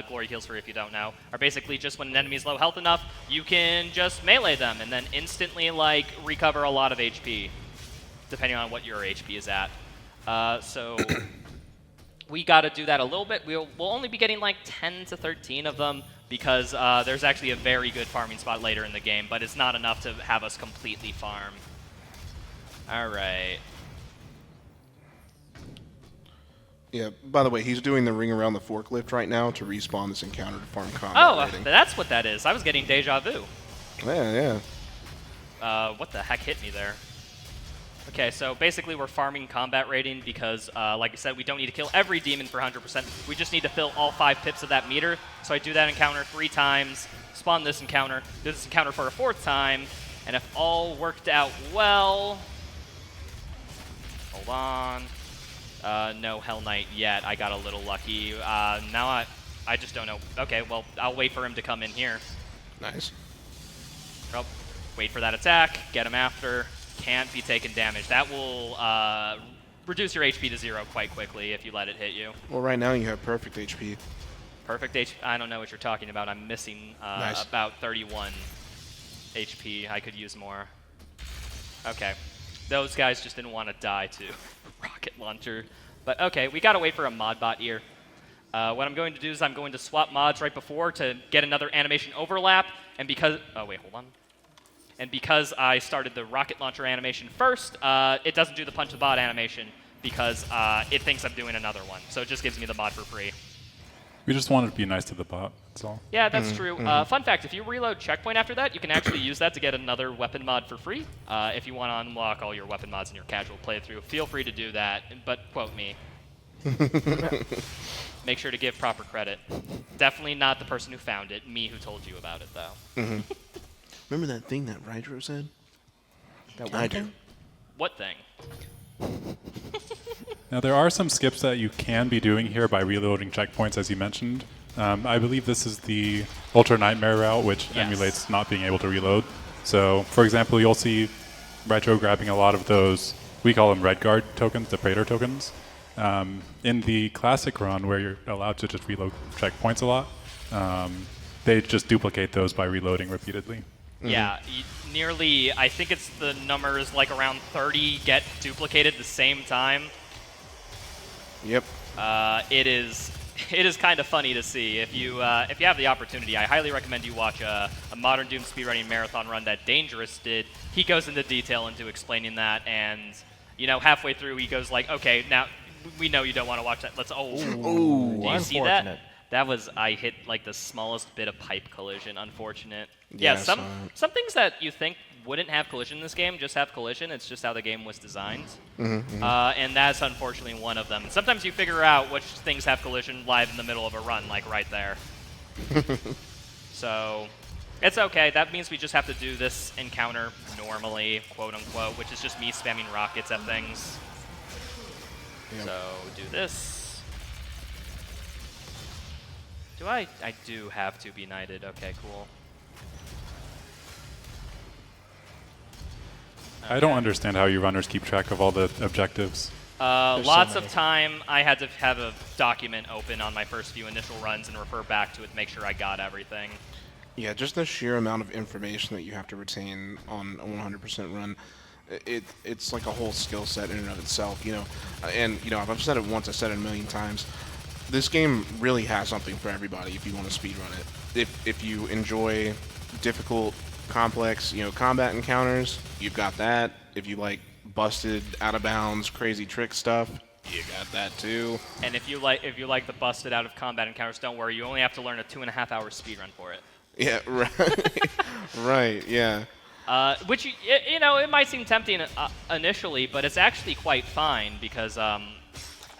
Speaker 1: Glory kills, for if you don't know, are basically just when an enemy is low health enough, you can just melee them and then instantly like recover a lot of HP, depending on what your HP is at. So we got to do that a little bit. We'll only be getting like 10 to 13 of them because there's actually a very good farming spot later in the game, but it's not enough to have us completely farm. All right.
Speaker 2: Yeah, by the way, he's doing the ring around the forklift right now to respawn this encounter to farm combat
Speaker 1: Oh,
Speaker 2: rating.
Speaker 1: that's what that is. I was getting deja vu.
Speaker 2: Yeah.
Speaker 1: What the heck hit me there? Okay, so basically we're farming combat rating because, like I said, we don't need to kill every demon for 100%. We just need to fill all 5 pips of that meter. So I do that encounter 3 times, spawn this encounter, do this encounter for a 4th time, and if all worked out well... Hold on. No Hell Knight yet. I got a little lucky. Now I just don't know. Okay, well, I'll wait for him to come in here.
Speaker 2: Nice.
Speaker 1: Oh, wait for that attack. Get him after. Can't be taking damage. That will reduce your HP to 0 quite quickly if you let it hit you.
Speaker 2: Well, right now you have perfect HP.
Speaker 1: Perfect HP. I don't know what you're talking about. I'm missing
Speaker 2: Nice.
Speaker 1: about 31 HP. I could use more. Okay. Those guys just didn't want to die to rocket launcher. But okay, we gotta wait for a mod bot here. What I'm going to do is I'm going to swap mods right before to get another animation overlap. And because, oh wait, hold on. And because I started the rocket launcher animation first, it doesn't do the punch the bot animation because it thinks I'm doing another one. So it just gives me the mod for free.
Speaker 3: We just wanted to be nice to the bot, that's all.
Speaker 1: Yeah, that's true. Fun fact, if you reload checkpoint after that, you can actually use that to get another weapon mod for free. If you want to unlock all your weapon mods in your casual playthrough, feel free to do that, but quote me. Make sure to give proper credit. Definitely not the person who found it, me who told you about it, though.
Speaker 2: Remember that thing that Rydro said?
Speaker 4: That
Speaker 2: I do.
Speaker 1: What thing?
Speaker 3: Now there are some skips that you can be doing here by reloading checkpoints, as you mentioned. I believe this is the Ultra Nightmare route, which
Speaker 1: Yes.
Speaker 3: emulates not being able to reload. So, for example, you'll see Retro grabbing a lot of those, we call them Red Guard tokens, the Praetor tokens. In the classic run, where you're allowed to just reload checkpoints a lot, they just duplicate those by reloading repeatedly.
Speaker 1: Yeah, nearly, I think it's the numbers like around 30 get duplicated the same time.
Speaker 2: Yep.
Speaker 1: It is kind of funny to see. If you have the opportunity, I highly recommend you watch a Modern Doom Speedrunning marathon run that Dangerous did. He goes into detail into explaining that, and you know, halfway through he goes like, okay, now we know you don't want to watch that. Let's do you see that?
Speaker 4: Unfortunate.
Speaker 1: That was, I hit like the smallest bit of pipe collision. Unfortunate.
Speaker 2: Yeah,
Speaker 1: Yeah, some
Speaker 2: I saw it.
Speaker 1: some things that you think wouldn't have collision in this game just have collision. It's just how the game was designed. And that's unfortunately one of them. Sometimes you figure out which things have collision live in the middle of a run, like right there. So it's okay. That means we just have to do this encounter normally, quote unquote, which is just me spamming rockets at things.
Speaker 2: Yep.
Speaker 1: So do this. Do I do have to be knighted. Okay, cool.
Speaker 3: I don't understand how you runners keep track of all the objectives.
Speaker 4: There's so
Speaker 1: Lots
Speaker 4: many.
Speaker 1: of time. I had to have a document open on my first few initial runs and refer back to it to make sure I got everything.
Speaker 2: Yeah, just the sheer amount of information that you have to retain on a 100% run, it's like a whole skill set in and of itself, you know. And, you know, if I've said it once, I've said it a million times. This game really has something for everybody if you want to speedrun it. If you enjoy difficult, complex, you know, combat encounters, you've got that. If you like busted, out of bounds, crazy trick stuff, you got that too.
Speaker 1: And if you like the busted out of combat encounters, don't worry. You only have to learn a 2.5-hour speedrun for it.
Speaker 2: Yeah, right. Right, yeah.
Speaker 1: Which you know, it might seem tempting initially, but it's actually quite fine because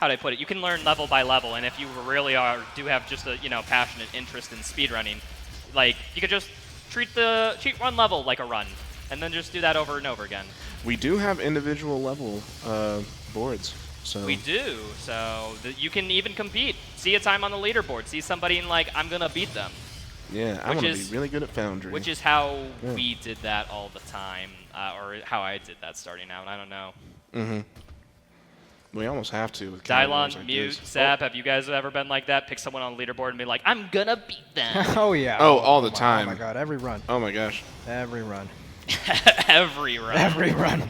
Speaker 1: how do I put it? You can learn level by level, and if you really do have just a passionate interest in speedrunning, like you could just treat one level like a run, and then just do that over and over again.
Speaker 2: We do have individual level boards. So
Speaker 1: We do, so you can even compete. See a time on the leaderboard. See somebody and like, I'm gonna beat them.
Speaker 2: Yeah, I want to be really good at Foundry.
Speaker 1: Which is how we did that all the time, or how I did that starting out. I don't know.
Speaker 2: Mm-hmm. We almost have to. With
Speaker 1: Dylon,
Speaker 2: like
Speaker 1: Mute,
Speaker 2: this.
Speaker 1: Zap, have you guys ever been like that? Pick someone on the leaderboard and be like, I'm gonna beat them.
Speaker 4: Oh yeah.
Speaker 2: Oh, all the time.
Speaker 4: Oh my god, every run.
Speaker 2: Oh my gosh.
Speaker 4: Every run.
Speaker 1: Every run.
Speaker 4: Every run.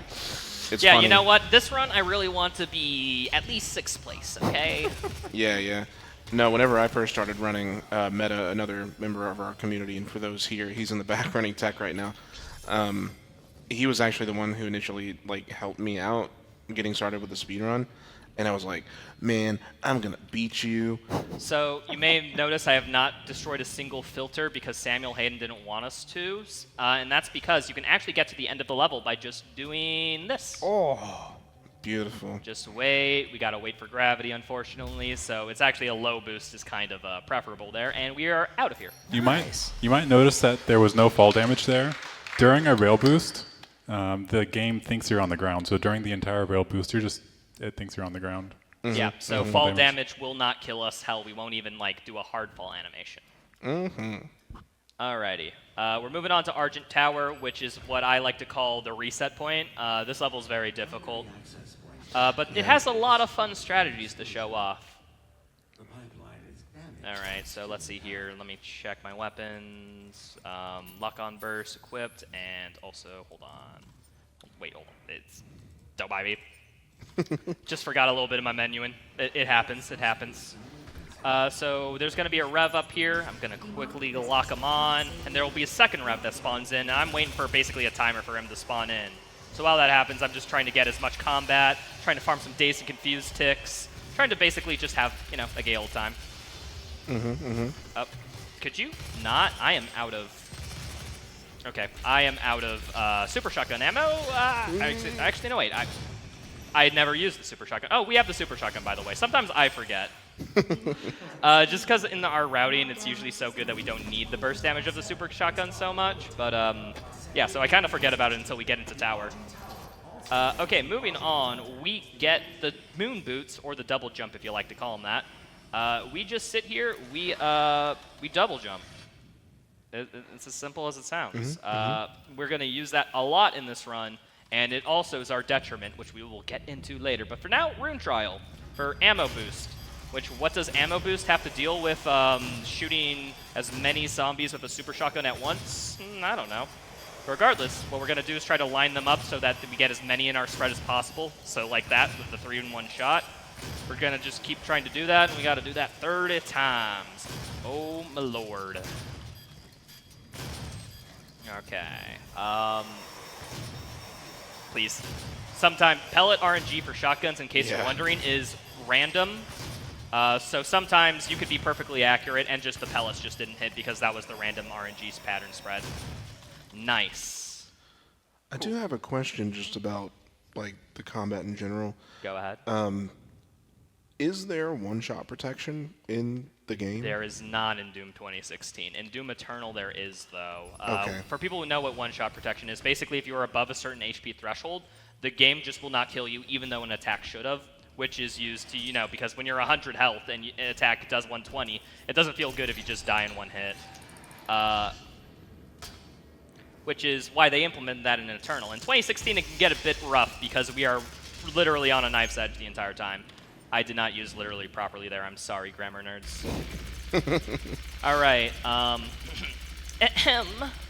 Speaker 2: It's
Speaker 1: yeah,
Speaker 2: funny.
Speaker 1: you know what? This run, I really want to be at least 6th place, okay?
Speaker 2: Yeah. No, whenever I first started running, Meta, another member of our community, and for those here, he's in the back running tech right now. He was actually the one who initially like helped me out getting started with the speedrun, and I was like, man, I'm gonna beat you.
Speaker 1: So you may have noticed I have not destroyed a single filter because Samuel Hayden didn't want us to, and that's because you can actually get to the end of the level by just doing this.
Speaker 4: Oh.
Speaker 2: Beautiful.
Speaker 1: Just wait. We gotta wait for gravity, unfortunately. So it's actually a low boost is kind of preferable there, and we are out of here.
Speaker 3: You might notice that there was no fall damage there. During a rail boost, the game thinks you're on the ground. So during the entire rail boost, it thinks you're on the ground.
Speaker 2: Mm-hmm.
Speaker 1: Yeah. So fall damage will not kill us. Hell, we won't even like do a hard fall animation.
Speaker 2: Mm-hmm.
Speaker 1: Alrighty. We're moving on to Argent Tower, which is what I like to call the reset point. This level is very difficult, but it has a lot of fun strategies to show off. Alright, so let's see here. Let me check my weapons. Lock-on burst equipped, and also, hold on. Wait, hold on. Don't mind me. Just forgot a little bit of my menuing. It happens. So there's going to be a rev up here. I'm going to quickly lock him on, and there will be a second rev that spawns in, and I'm waiting for basically a timer for him to spawn in. So while that happens, I'm just trying to get as much combat, trying to farm some Dazed and Confused ticks, trying to basically just have, a gay old time. Could you not? I am out of... Okay, I am out of super shotgun ammo. Actually, no, wait. I had never used the super shotgun. Oh, we have the super shotgun, by the way. Sometimes I forget. Just because in our routing, it's usually so good that we don't need the burst damage of the super shotgun so much. But yeah, so I kind of forget about it until we get into tower. Okay, moving on. We get the moon boots, or the double jump, if you like to call them that. We just sit here. We double jump. It's as simple as it sounds. We're going to use that a lot in this run. And it also is our detriment, which we will get into later. But for now, Rune Trial for ammo boost. Which, what does ammo boost have to deal with shooting as many zombies with a super shotgun at once? I don't know. Regardless, what we're going to do is try to line them up so that we get as many in our spread as possible. So like that, with the 3-in-1 shot. We're going to just keep trying to do that, and we got to do that 30 times. Oh, my lord. Okay. Please. Sometime pellet RNG for shotguns, in case you're wondering, is random. So sometimes you could be perfectly accurate and just the pellets just didn't hit because that was the random RNG's pattern spread. Nice.
Speaker 2: I do have a question just about like the combat in general.
Speaker 1: Go ahead.
Speaker 2: Is there one-shot protection in the game?
Speaker 1: There is not in Doom 2016. In Doom Eternal, there is, though.
Speaker 2: Okay.
Speaker 1: For people who know what one-shot protection is, basically if you're above a certain HP threshold, the game just will not kill you, even though an attack should have, which is used to, because when you're 100 health and an attack does 120, it doesn't feel good if you just die in one hit. Which is why they implemented that in Eternal. In 2016, it can get a bit rough because we are literally on a knife's edge the entire time. I did not use literally properly there. I'm sorry, grammar nerds. All right.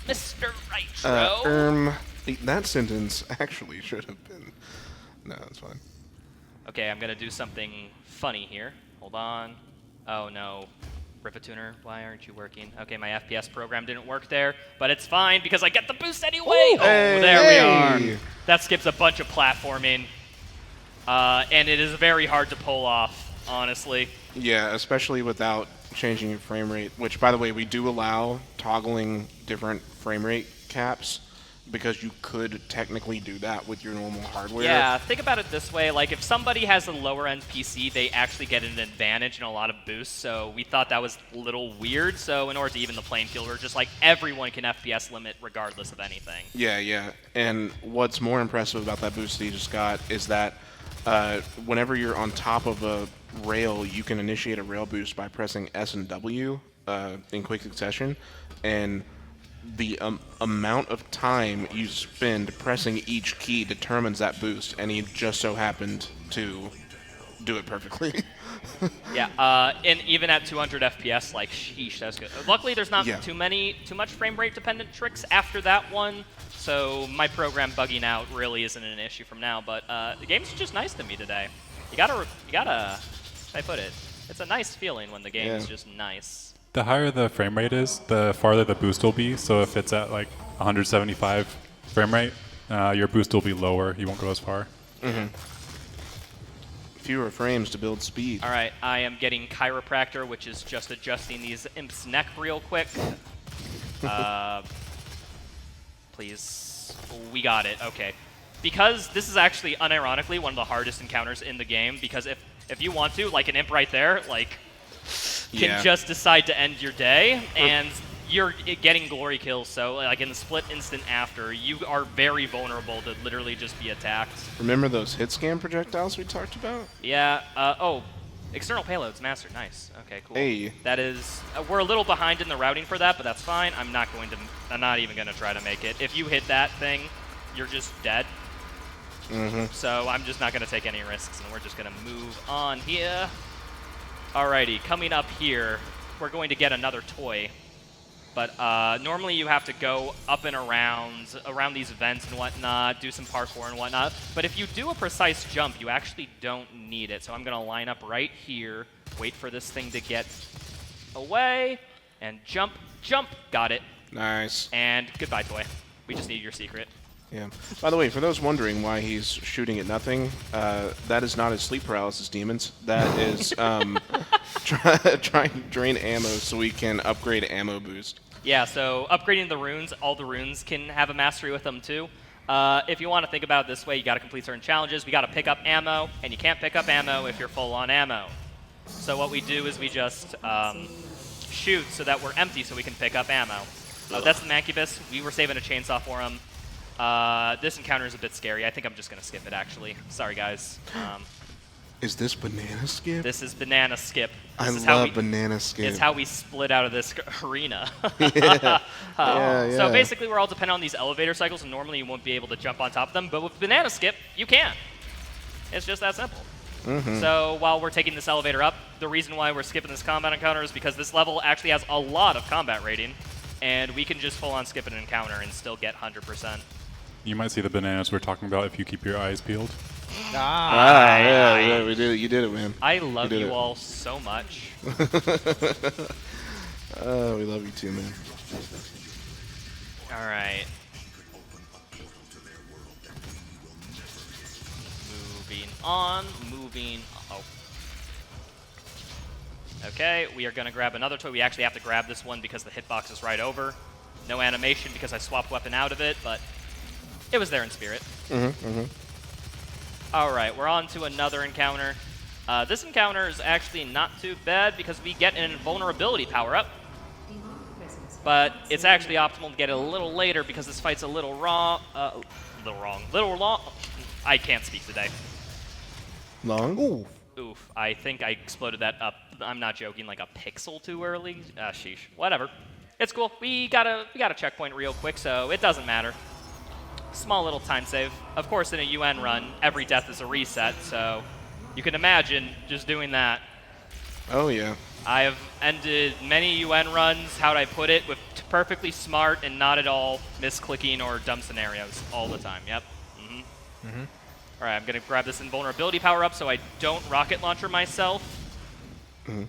Speaker 1: Mr. Nitro.
Speaker 2: That sentence actually should have been... No, that's fine.
Speaker 1: Okay, I'm going to do something funny here. Hold on. Oh, no. Ripatuner, why aren't you working? Okay, my FPS program didn't work there, but it's fine because I get the boost anyway.
Speaker 2: Ooh,
Speaker 1: There we are. That skips a bunch of platforming. And it is very hard to pull off, honestly.
Speaker 2: Yeah, especially without changing your frame rate, which, by the way, we do allow toggling different frame rate caps. because you could technically do that with your normal hardware.
Speaker 1: Yeah, think about it this way. Like, if somebody has a lower-end PC, they actually get an advantage and a lot of boosts, so we thought that was a little weird. So in order to even the playing field, we're just like, everyone can FPS limit regardless of anything.
Speaker 2: Yeah, yeah. And what's more impressive about that boost that you just got is that whenever you're on top of a rail, you can initiate a rail boost by pressing S and W in quick succession, and the amount of time you spend pressing each key determines that boost, and he just so happened to do it perfectly.
Speaker 1: Yeah, and even at 200 FPS, like, sheesh, that's good. Luckily, there's not
Speaker 2: Yeah.
Speaker 1: too much frame rate dependent tricks after that one, so my program bugging out really isn't an issue from now. But the game's just nice to me today. You gotta, how I put it, it's a nice feeling when the game is just nice.
Speaker 3: The higher the frame rate is, the farther the boost will be. So if it's at like 175 frame rate, your boost will be lower. You won't go as far.
Speaker 2: Fewer frames to build speed.
Speaker 1: All right, I am getting chiropractor, which is just adjusting these imp's neck real quick. Please, we got it. Okay, because this is actually unironically one of the hardest encounters in the game. Because if you want to, like an imp right there, like, can just decide to end your day, and you're getting glory kills, so like in the split instant after, you are very vulnerable to literally just be attacked.
Speaker 2: Remember those hit scan projectiles we talked about?
Speaker 1: Yeah, oh, external payloads mastered, nice. Okay, cool.
Speaker 2: Hey.
Speaker 1: That is, we're a little behind in the routing for that, but that's fine. I'm not even gonna try to make it. If you hit that thing, you're just dead. So I'm just not gonna take any risks, and we're just gonna move on here. Alrighty, coming up here, we're going to get another toy. But normally you have to go up and around these vents and whatnot, do some parkour and whatnot. But if you do a precise jump, you actually don't need it. So I'm going to line up right here, wait for this thing to get away, and jump, jump. Got it.
Speaker 2: Nice.
Speaker 1: And goodbye, toy. We just need your secret.
Speaker 2: Yeah. By the way, for those wondering why he's shooting at nothing, that is not his sleep paralysis demons. That is trying to drain ammo so we can upgrade ammo boost.
Speaker 1: Yeah, so upgrading the runes, all the runes can have a mastery with them too. If you want to think about it this way, you got to complete certain challenges. We got to pick up ammo, and you can't pick up ammo if you're full on ammo. So what we do is we just shoot so that we're empty so we can pick up ammo. Oh, that's the Mancubus. We were saving a chainsaw for him. This encounter is a bit scary. I think I'm just going to skip it, actually. Sorry, guys.
Speaker 2: Is this Banana Skip?
Speaker 1: This is Banana Skip.
Speaker 2: I love Banana Skip.
Speaker 1: It's how we split out of this arena.
Speaker 2: Yeah,
Speaker 1: So basically, we're all dependent on these elevator cycles, and normally you won't be able to jump on top of them. But with Banana Skip, you can. It's just that simple. So while we're taking this elevator up, the reason why we're skipping this combat encounter is because this level actually has a lot of combat rating, and we can just full-on skip an encounter and still get 100%.
Speaker 3: You might see the bananas we're talking about if you keep your eyes peeled.
Speaker 2: Yeah, we did it. You did it, man.
Speaker 1: I love you all so much.
Speaker 2: Oh, we love you too, man.
Speaker 1: All right. Moving. Oh. Okay, we are going to grab another toy. We actually have to grab this one because the hitbox is right over. No animation because I swapped weapon out of it, but it was there in spirit. All right, we're on to another encounter. This encounter is actually not too bad because we get an invulnerability power-up. But it's actually optimal to get it a little later because this fight's a little long. I can't speak today.
Speaker 2: Long? Ooh.
Speaker 1: Oof, I think I exploded that up. I'm not joking, like a pixel too early. Sheesh. Whatever. It's cool. We got a checkpoint real quick, so it doesn't matter. Small little time save. Of course, in a UN run, every death is a reset, so you can imagine just doing that.
Speaker 2: Oh, yeah.
Speaker 1: I have ended many UN runs, how'd I put it, with perfectly smart and not at all misclicking or dumb scenarios all the time. Yep. All right, I'm going to grab this invulnerability power-up so I don't rocket launcher myself. We go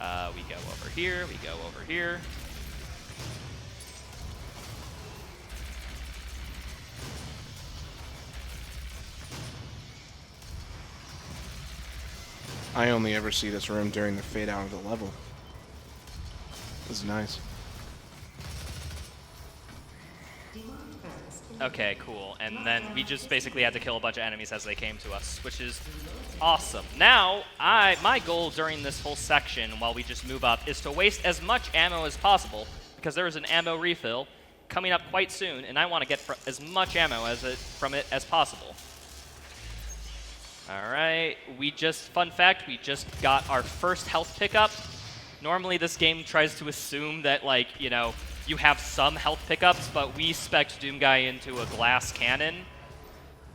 Speaker 1: over here. We go over here.
Speaker 2: I only ever see this room during the fade out of the level. This is nice.
Speaker 1: Okay, cool. And then we just basically had to kill a bunch of enemies as they came to us, which is awesome. Now, my goal during this whole section, while we just move up, is to waste as much ammo as possible, because there is an ammo refill coming up quite soon, and I want to get as much ammo from it as possible. All right, fun fact, we just got our first health pickup. Normally this game tries to assume that, like, you know, you have some health pickups, but we spec'd Doom Guy into a glass cannon.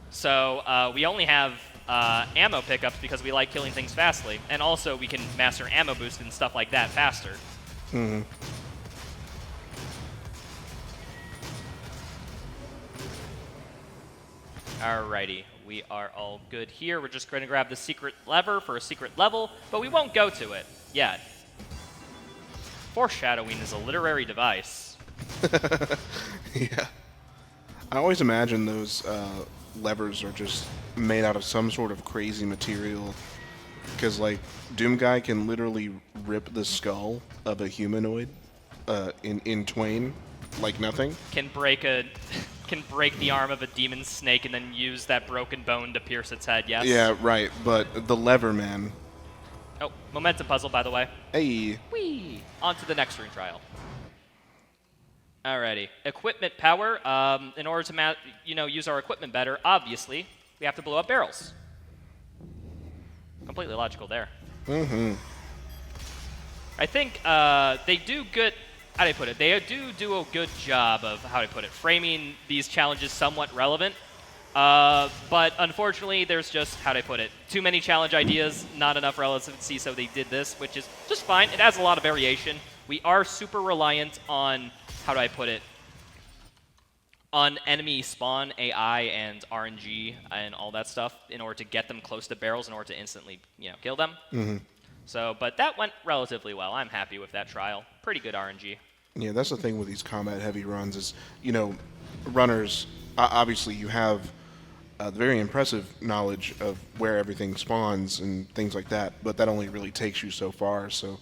Speaker 1: So we only have ammo pickups because we like killing things fastly. And also we can master ammo boost and stuff like that faster.
Speaker 2: Mm-hmm.
Speaker 1: Alrighty, we are all good here. We're just going to grab the secret lever for a secret level, but we won't go to it yet. Foreshadowing is a literary device.
Speaker 2: Yeah. I always imagine those levers are just made out of some sort of crazy material. Because, like, Doom Guy can literally rip the skull of a humanoid in twain like nothing.
Speaker 1: Can break the arm of a demon snake and then use that broken bone to pierce its head, yes?
Speaker 2: Yeah, right. But the lever, man.
Speaker 1: Oh, momentum puzzle, by the way.
Speaker 2: Hey.
Speaker 1: Whee! On to the next rune trial. Alrighty. Equipment power. In order to use our equipment better, obviously, we have to blow up barrels. Completely logical there.
Speaker 2: Mm-hmm.
Speaker 1: I think they do good... How do I put it? They do a good job of, how do I put it, framing these challenges somewhat relevant. But unfortunately, there's just, how do I put it, too many challenge ideas, not enough relevancy, so they did this, which is just fine. It has a lot of variation. We are super reliant on, how do I put it, on enemy spawn, AI, and RNG, and all that stuff in order to get them close to barrels in order to instantly, kill them.
Speaker 2: Mm-hmm.
Speaker 1: So, but that went relatively well. I'm happy with that trial. Pretty good RNG.
Speaker 2: Yeah, that's the thing with these combat-heavy runs is, runners, obviously you have very impressive knowledge of where everything spawns and things like that, but that only really takes you so far, so,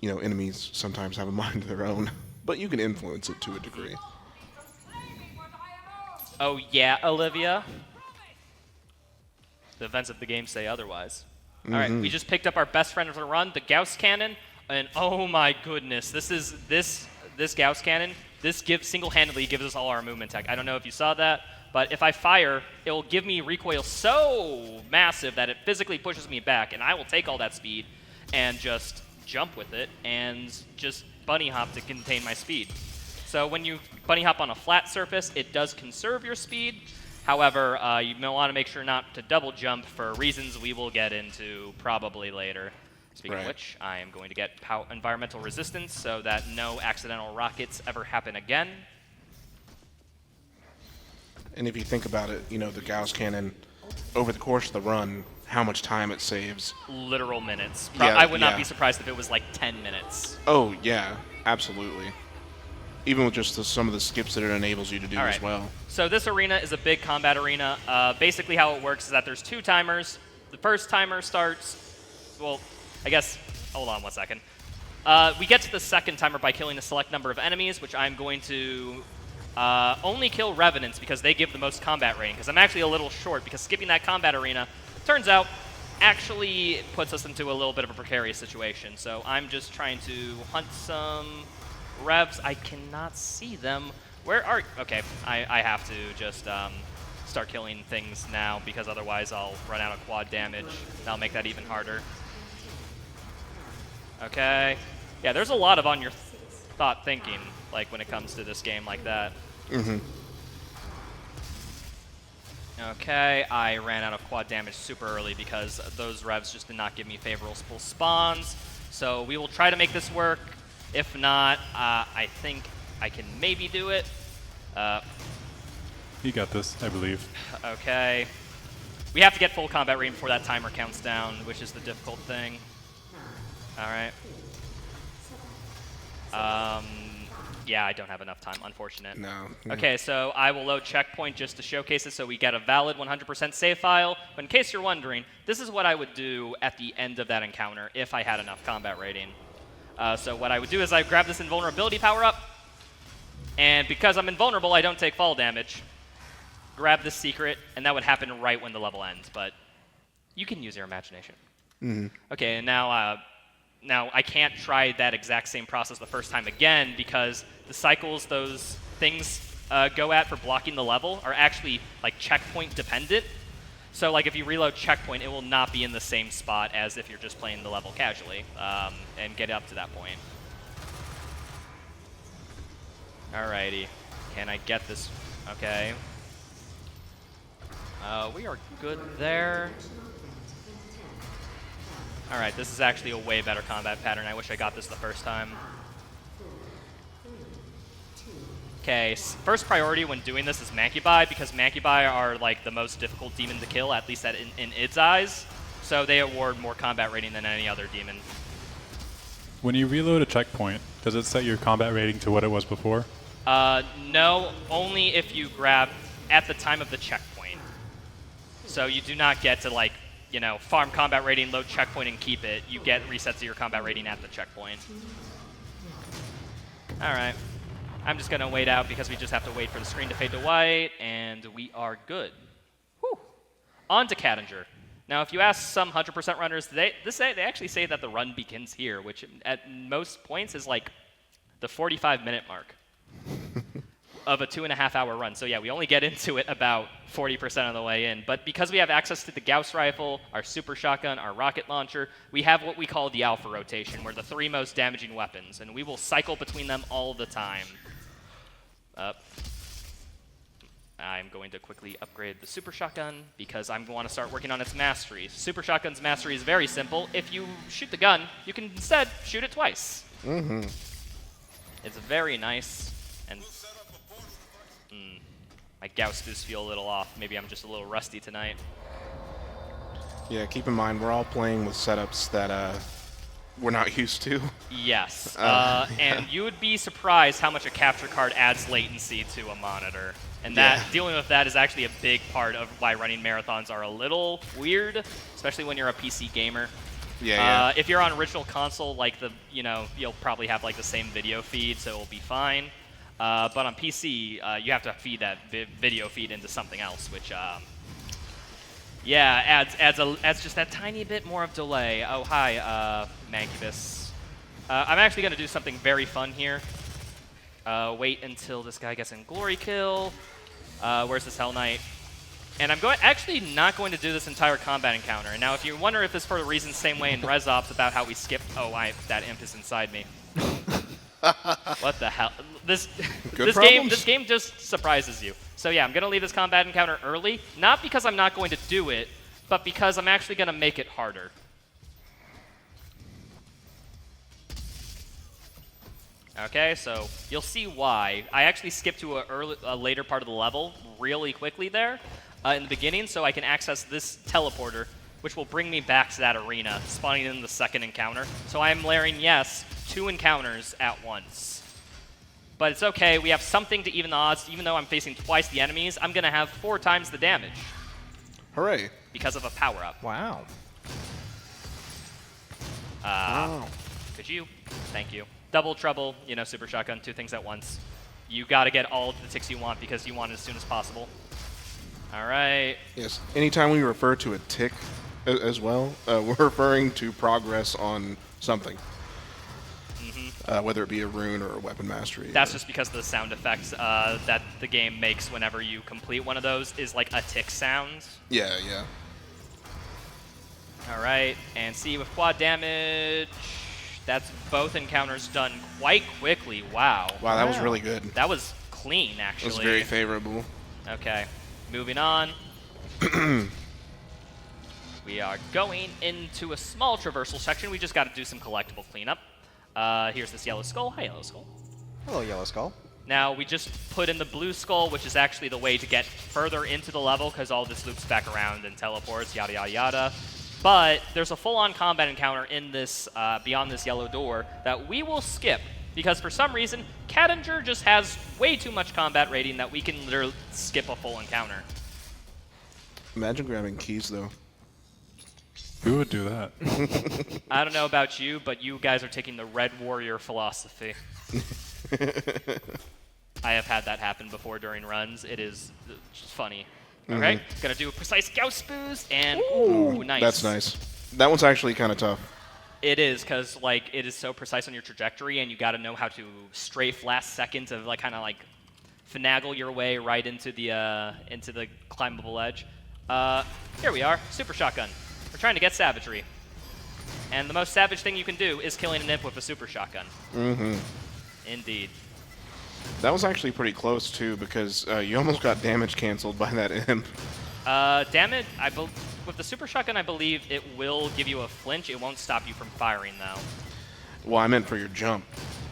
Speaker 2: enemies sometimes have a mind of their own, but you can influence it to a degree.
Speaker 1: Oh yeah, Olivia? The events of the game say otherwise.
Speaker 2: Mm-hmm.
Speaker 1: All right, we just picked up our best friend of the run, the Gauss Cannon, and oh my goodness, this Gauss Cannon, this single-handedly gives us all our movement tech. I don't know if you saw that, but if I fire, it will give me recoil so massive that it physically pushes me back, and I will take all that speed and just jump with it and just bunny hop to contain my speed. So when you bunny hop on a flat surface, it does conserve your speed. However, you want to make sure not to double jump for reasons we will get into probably later. Speaking of which, I am going to get environmental resistance so that no accidental rockets ever happen again.
Speaker 2: And if you think about it, the Gauss Cannon, over the course of the run, how much time it saves.
Speaker 1: Literal minutes.
Speaker 2: Yeah,
Speaker 1: I would not be surprised if it was like 10 minutes.
Speaker 2: Oh, yeah, absolutely. Even with just some of the skips that it enables you to do as well.
Speaker 1: So this arena is a big combat arena. Basically how it works is that there's 2 timers. The first timer starts, well, I guess, hold on one second. We get to the second timer by killing a select number of enemies, which I'm going to only kill Revenants because they give the most combat rating, because I'm actually a little short, because skipping that combat arena, turns out, actually puts us into a little bit of a precarious situation. So I'm just trying to hunt some Revs. I cannot see them. Where are... Okay, I have to just start killing things now, because otherwise I'll run out of quad damage. That'll make that even harder. Okay. Yeah, there's a lot of on your thought thinking, like, when it comes to this game like that.
Speaker 2: Mm-hmm.
Speaker 1: Okay, I ran out of quad damage super early because those Revs just did not give me favorable spawns. So we will try to make this work. If not, I think I can maybe do it.
Speaker 3: You got this, I believe.
Speaker 1: Okay. We have to get full combat rating before that timer counts down, which is the difficult thing. Alright. Yeah, I don't have enough time, unfortunate.
Speaker 2: No.
Speaker 1: Okay, so I will load checkpoint just to showcase it so we get a valid 100% save file. But in case you're wondering, this is what I would do at the end of that encounter if I had enough combat rating. So what I would do is I would grab this invulnerability power-up, And because I'm invulnerable, I don't take fall damage. Grab the secret, and that would happen right when the level ends, but you can use your imagination. Okay, and now I can't try that exact same process the first time again because the cycles those things go at for blocking the level are actually like checkpoint dependent. So like if you reload checkpoint, it will not be in the same spot as if you're just playing the level casually and get up to that point. Alrighty, can I get this? Okay. We are good there. Alright, this is actually a way better combat pattern. I wish I got this the first time. Okay, first priority when doing this is Mancubi, because Mancubi are like the most difficult demon to kill, at least in its eyes. So they award more combat rating than any other demon.
Speaker 3: When you reload a checkpoint, does it set your combat rating to what it was before?
Speaker 1: No, only if you grab at the time of the checkpoint. So you do not get to like, you know, farm combat rating, load checkpoint, and keep it. You get resets to your combat rating at the checkpoint. Alright. I'm just going to wait out because we just have to wait for the screen to fade to white, and we are good. Whew. On to Cadinger. Now, if you ask some 100% runners, they actually say that the run begins here, which at most points is like the 45-minute mark of a 2.5-hour run. So yeah, we only get into it about 40% of the way in. But because we have access to the Gauss rifle, our super shotgun, our rocket launcher, we have what we call the alpha rotation, where the 3 most damaging weapons, and we will cycle between them all the time. I'm going to quickly upgrade the super shotgun because I want to start working on its mastery. Super shotgun's mastery is very simple. If you shoot the gun, you can instead shoot it twice. It's very nice. And my Gauss boosts feel a little off. Maybe I'm just a little rusty tonight.
Speaker 2: Yeah, keep in mind, we're all playing with setups that we're not used to.
Speaker 1: Yes. And you would be surprised how much a capture card adds latency to a monitor. And that dealing with that is actually a big part of why running marathons are a little weird, especially when you're a PC gamer.
Speaker 2: Yeah.
Speaker 1: If you're on original console, like you'll probably have like the same video feed, so it'll be fine. But on PC, you have to feed that video feed into something else, which adds just that tiny bit more of delay. Oh hi, Mancubus. I'm actually going to do something very fun here. Wait until this guy gets in glory kill. Where's this Hell Knight? And I'm actually not going to do this entire combat encounter. And now, if you wonder if it's for the reason same way in Res Ops about how we skipped, that imp is inside me. What the hell? This game just surprises you. So yeah, I'm gonna leave this combat encounter early, not because I'm not going to do it, but because I'm actually gonna make it harder. Okay, so you'll see why. I actually skipped to a later part of the level really quickly there in the beginning, so I can access this teleporter, which will bring me back to that arena, spawning in the second encounter. So I am layering, yes, 2 encounters at once. But it's okay, we have something to even the odds. Even though I'm facing twice the enemies, I'm gonna have 4 times the damage.
Speaker 2: Hooray.
Speaker 1: Because of a power-up.
Speaker 4: Wow.
Speaker 2: Wow.
Speaker 1: Could you? Thank you. Double trouble, super shotgun, 2 things at once. You gotta get all the ticks you want because you want it as soon as possible. Alright.
Speaker 2: Yes. Anytime we refer to a tick as well, we're referring to progress on something. Whether it be a rune or a weapon mastery.
Speaker 1: That's just because the sound effects that the game makes whenever you complete one of those is like a tick sound.
Speaker 2: Yeah.
Speaker 1: Alright, and see with quad damage, that's both encounters done quite quickly. Wow.
Speaker 2: Wow, that was really good.
Speaker 1: That was clean, actually.
Speaker 2: It was very favorable.
Speaker 1: Okay, moving on. We are going into a small traversal section. We just got to do some collectible cleanup. Here's this yellow skull. Hi, yellow skull.
Speaker 4: Hello, yellow skull.
Speaker 1: Now, we just put in the blue skull, which is actually the way to get further into the level, because all this loops back around and teleports, yada, yada, yada. But there's a full-on combat encounter in this, beyond this yellow door, that we will skip, because for some reason, Cadinger just has way too much combat rating that we can literally skip a full encounter.
Speaker 2: Imagine grabbing keys, though.
Speaker 3: Who would do that?
Speaker 1: I don't know about you, but you guys are taking the Red Warrior philosophy. I have had that happen before during runs. It is just funny. Okay, gonna do a precise Gauss boost, and ooh, nice.
Speaker 2: That's nice. That one's actually kind of tough.
Speaker 1: It is, because like it is so precise on your trajectory, and you got to know how to strafe last second to like kind of like finagle your way right into the climbable edge. Here we are, super shotgun. We're trying to get savagery, and the most savage thing you can do is killing an imp with a super shotgun. Indeed.
Speaker 2: That was actually pretty close too, because you almost got damage canceled by that imp.
Speaker 1: Damage, with the super shotgun, I believe it will give you a flinch. It won't stop you from firing, though.
Speaker 2: Well, I meant for your jump.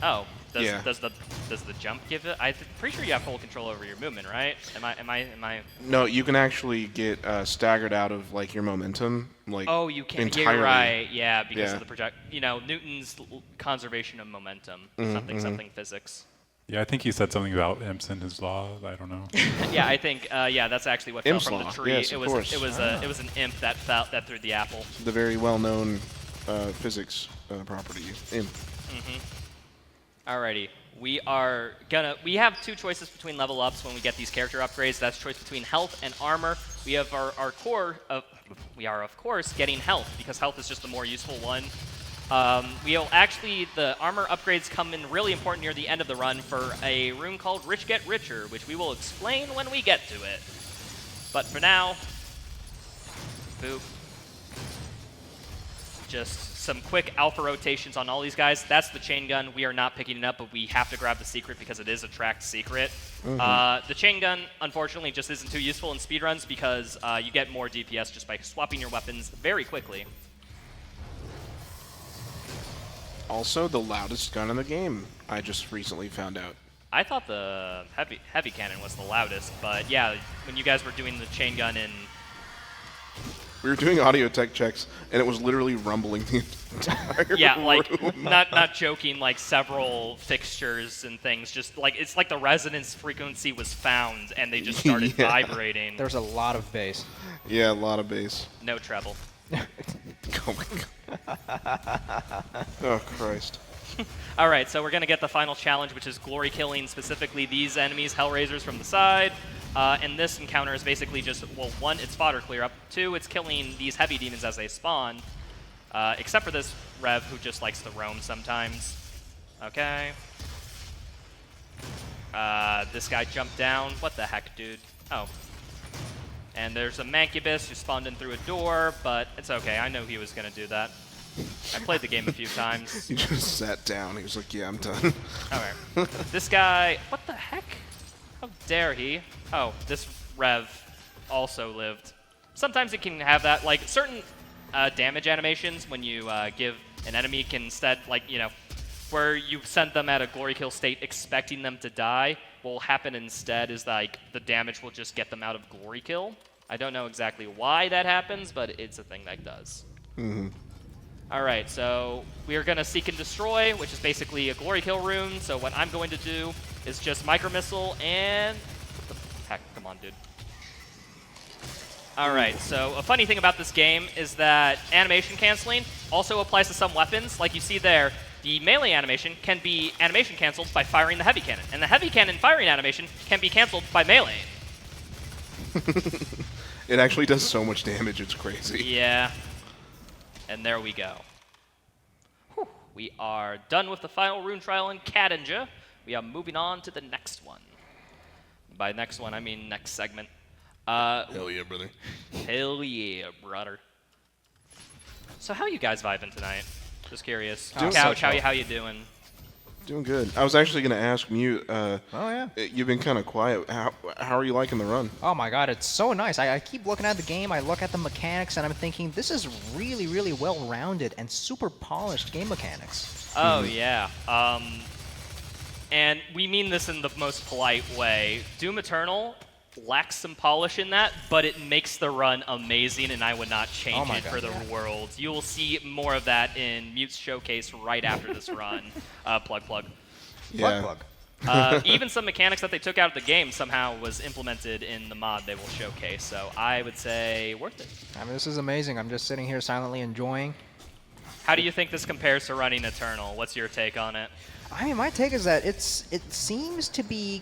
Speaker 1: Oh,
Speaker 2: Yeah.
Speaker 1: does the jump give it? I'm pretty sure you have full control over your movement, right? Am I?
Speaker 2: No, you can actually get staggered out of like your momentum, like
Speaker 1: Oh, you can.
Speaker 2: entirely.
Speaker 1: Yeah, you're right. Yeah, because
Speaker 2: Yeah.
Speaker 1: of the project. You know, Newton's conservation of momentum, something physics.
Speaker 3: Yeah, I think he said something about imps in his law. I don't know.
Speaker 1: Yeah, I think. Yeah, that's actually what fell
Speaker 2: Imp's
Speaker 1: from
Speaker 2: law.
Speaker 1: the tree.
Speaker 2: Yes,
Speaker 1: it
Speaker 2: of
Speaker 1: was.
Speaker 2: course.
Speaker 1: It was an imp that threw the apple.
Speaker 2: The very well-known physics property, imp.
Speaker 1: Alrighty, we have two choices between level ups when we get these character upgrades. That's choice between health and armor. We have our core of, we are of course getting health, because health is just the more useful one. We'll actually, the armor upgrades come in really important near the end of the run for a rune called Rich Get Richer, which we will explain when we get to it. But for now, boop. Just some quick alpha rotations on all these guys. That's the chain gun. We are not picking it up, but we have to grab the secret because it is a tracked secret. The chain gun, unfortunately, just isn't too useful in speedruns because you get more DPS just by swapping your weapons very quickly.
Speaker 2: Also, the loudest gun in the game, I just recently found out.
Speaker 1: I thought the heavy cannon was the loudest, but yeah, when you guys were doing the chain gun in...
Speaker 2: We were doing audio tech checks, and it was literally rumbling the entire
Speaker 1: Yeah, like,
Speaker 2: room.
Speaker 1: not joking, like several fixtures and things, just like, it's like the resonance frequency was found, and they just started vibrating.
Speaker 4: There's a lot of bass.
Speaker 2: Yeah, a lot of bass.
Speaker 1: No treble.
Speaker 2: Oh my god. Oh, Christ.
Speaker 1: All right, so we're going to get the final challenge, which is glory killing specifically these enemies, Hellraisers, from the side. And this encounter is basically just, well, one, it's fodder clear up. Two, it's killing these heavy demons as they spawn. Except for this Rev, who just likes to roam sometimes. Okay. This guy jumped down. What the heck, dude? Oh. And there's a Mancubus who spawned in through a door, but it's okay. I know he was going to do that. I played the game a few times.
Speaker 2: He just sat down. He was like, yeah, I'm done.
Speaker 1: Okay. This guy, what the heck? How dare he? Oh, this Rev also lived. Sometimes it can have that, like, certain damage animations when you give an enemy can instead, like, you know, where you send them at a glory kill state expecting them to die, what will happen instead is, like, the damage will just get them out of glory kill. I don't know exactly why that happens, but it's a thing that does. Alright, so we are going to seek and destroy, which is basically a glory kill rune. So what I'm going to do is just micro missile and... What the heck? Come on, dude. Alright, so a funny thing about this game is that animation canceling also applies to some weapons. Like you see there, the melee animation can be animation canceled by firing the heavy cannon. And the heavy cannon firing animation can be canceled by melee.
Speaker 2: It actually does so much damage, it's crazy.
Speaker 1: Yeah. And there we go. Whew. We are done with the final rune trial in Kadinja. We are moving on to the next one. By next one, I mean next segment.
Speaker 2: Hell yeah, brother.
Speaker 1: Hell yeah, brother. So how you guys vibing tonight? Just curious.
Speaker 2: Doing
Speaker 1: Couch,
Speaker 2: so
Speaker 1: how you doing?
Speaker 2: Doing good. I was actually going to ask Mute,
Speaker 4: Oh, yeah.
Speaker 2: you've been kind of quiet. How are you liking the run?
Speaker 4: Oh my god, it's so nice. I keep looking at the game, I look at the mechanics, and I'm thinking, this is really, really well-rounded and super polished game mechanics.
Speaker 1: Oh, yeah. And we mean this in the most polite way. Doom Eternal lacks some polish in that, but it makes the run amazing, and I would not change it for the world. You will see more of that in Mute's showcase right after this run. Plug.
Speaker 2: Yeah.
Speaker 4: Plug.
Speaker 1: Even some mechanics that they took out of the game somehow was implemented in the mod they will showcase, so I would say worth it.
Speaker 4: I mean, this is amazing. I'm just sitting here silently enjoying.
Speaker 1: How do you think this compares to running Eternal? What's your take on it?
Speaker 4: I mean, my take is that it seems to be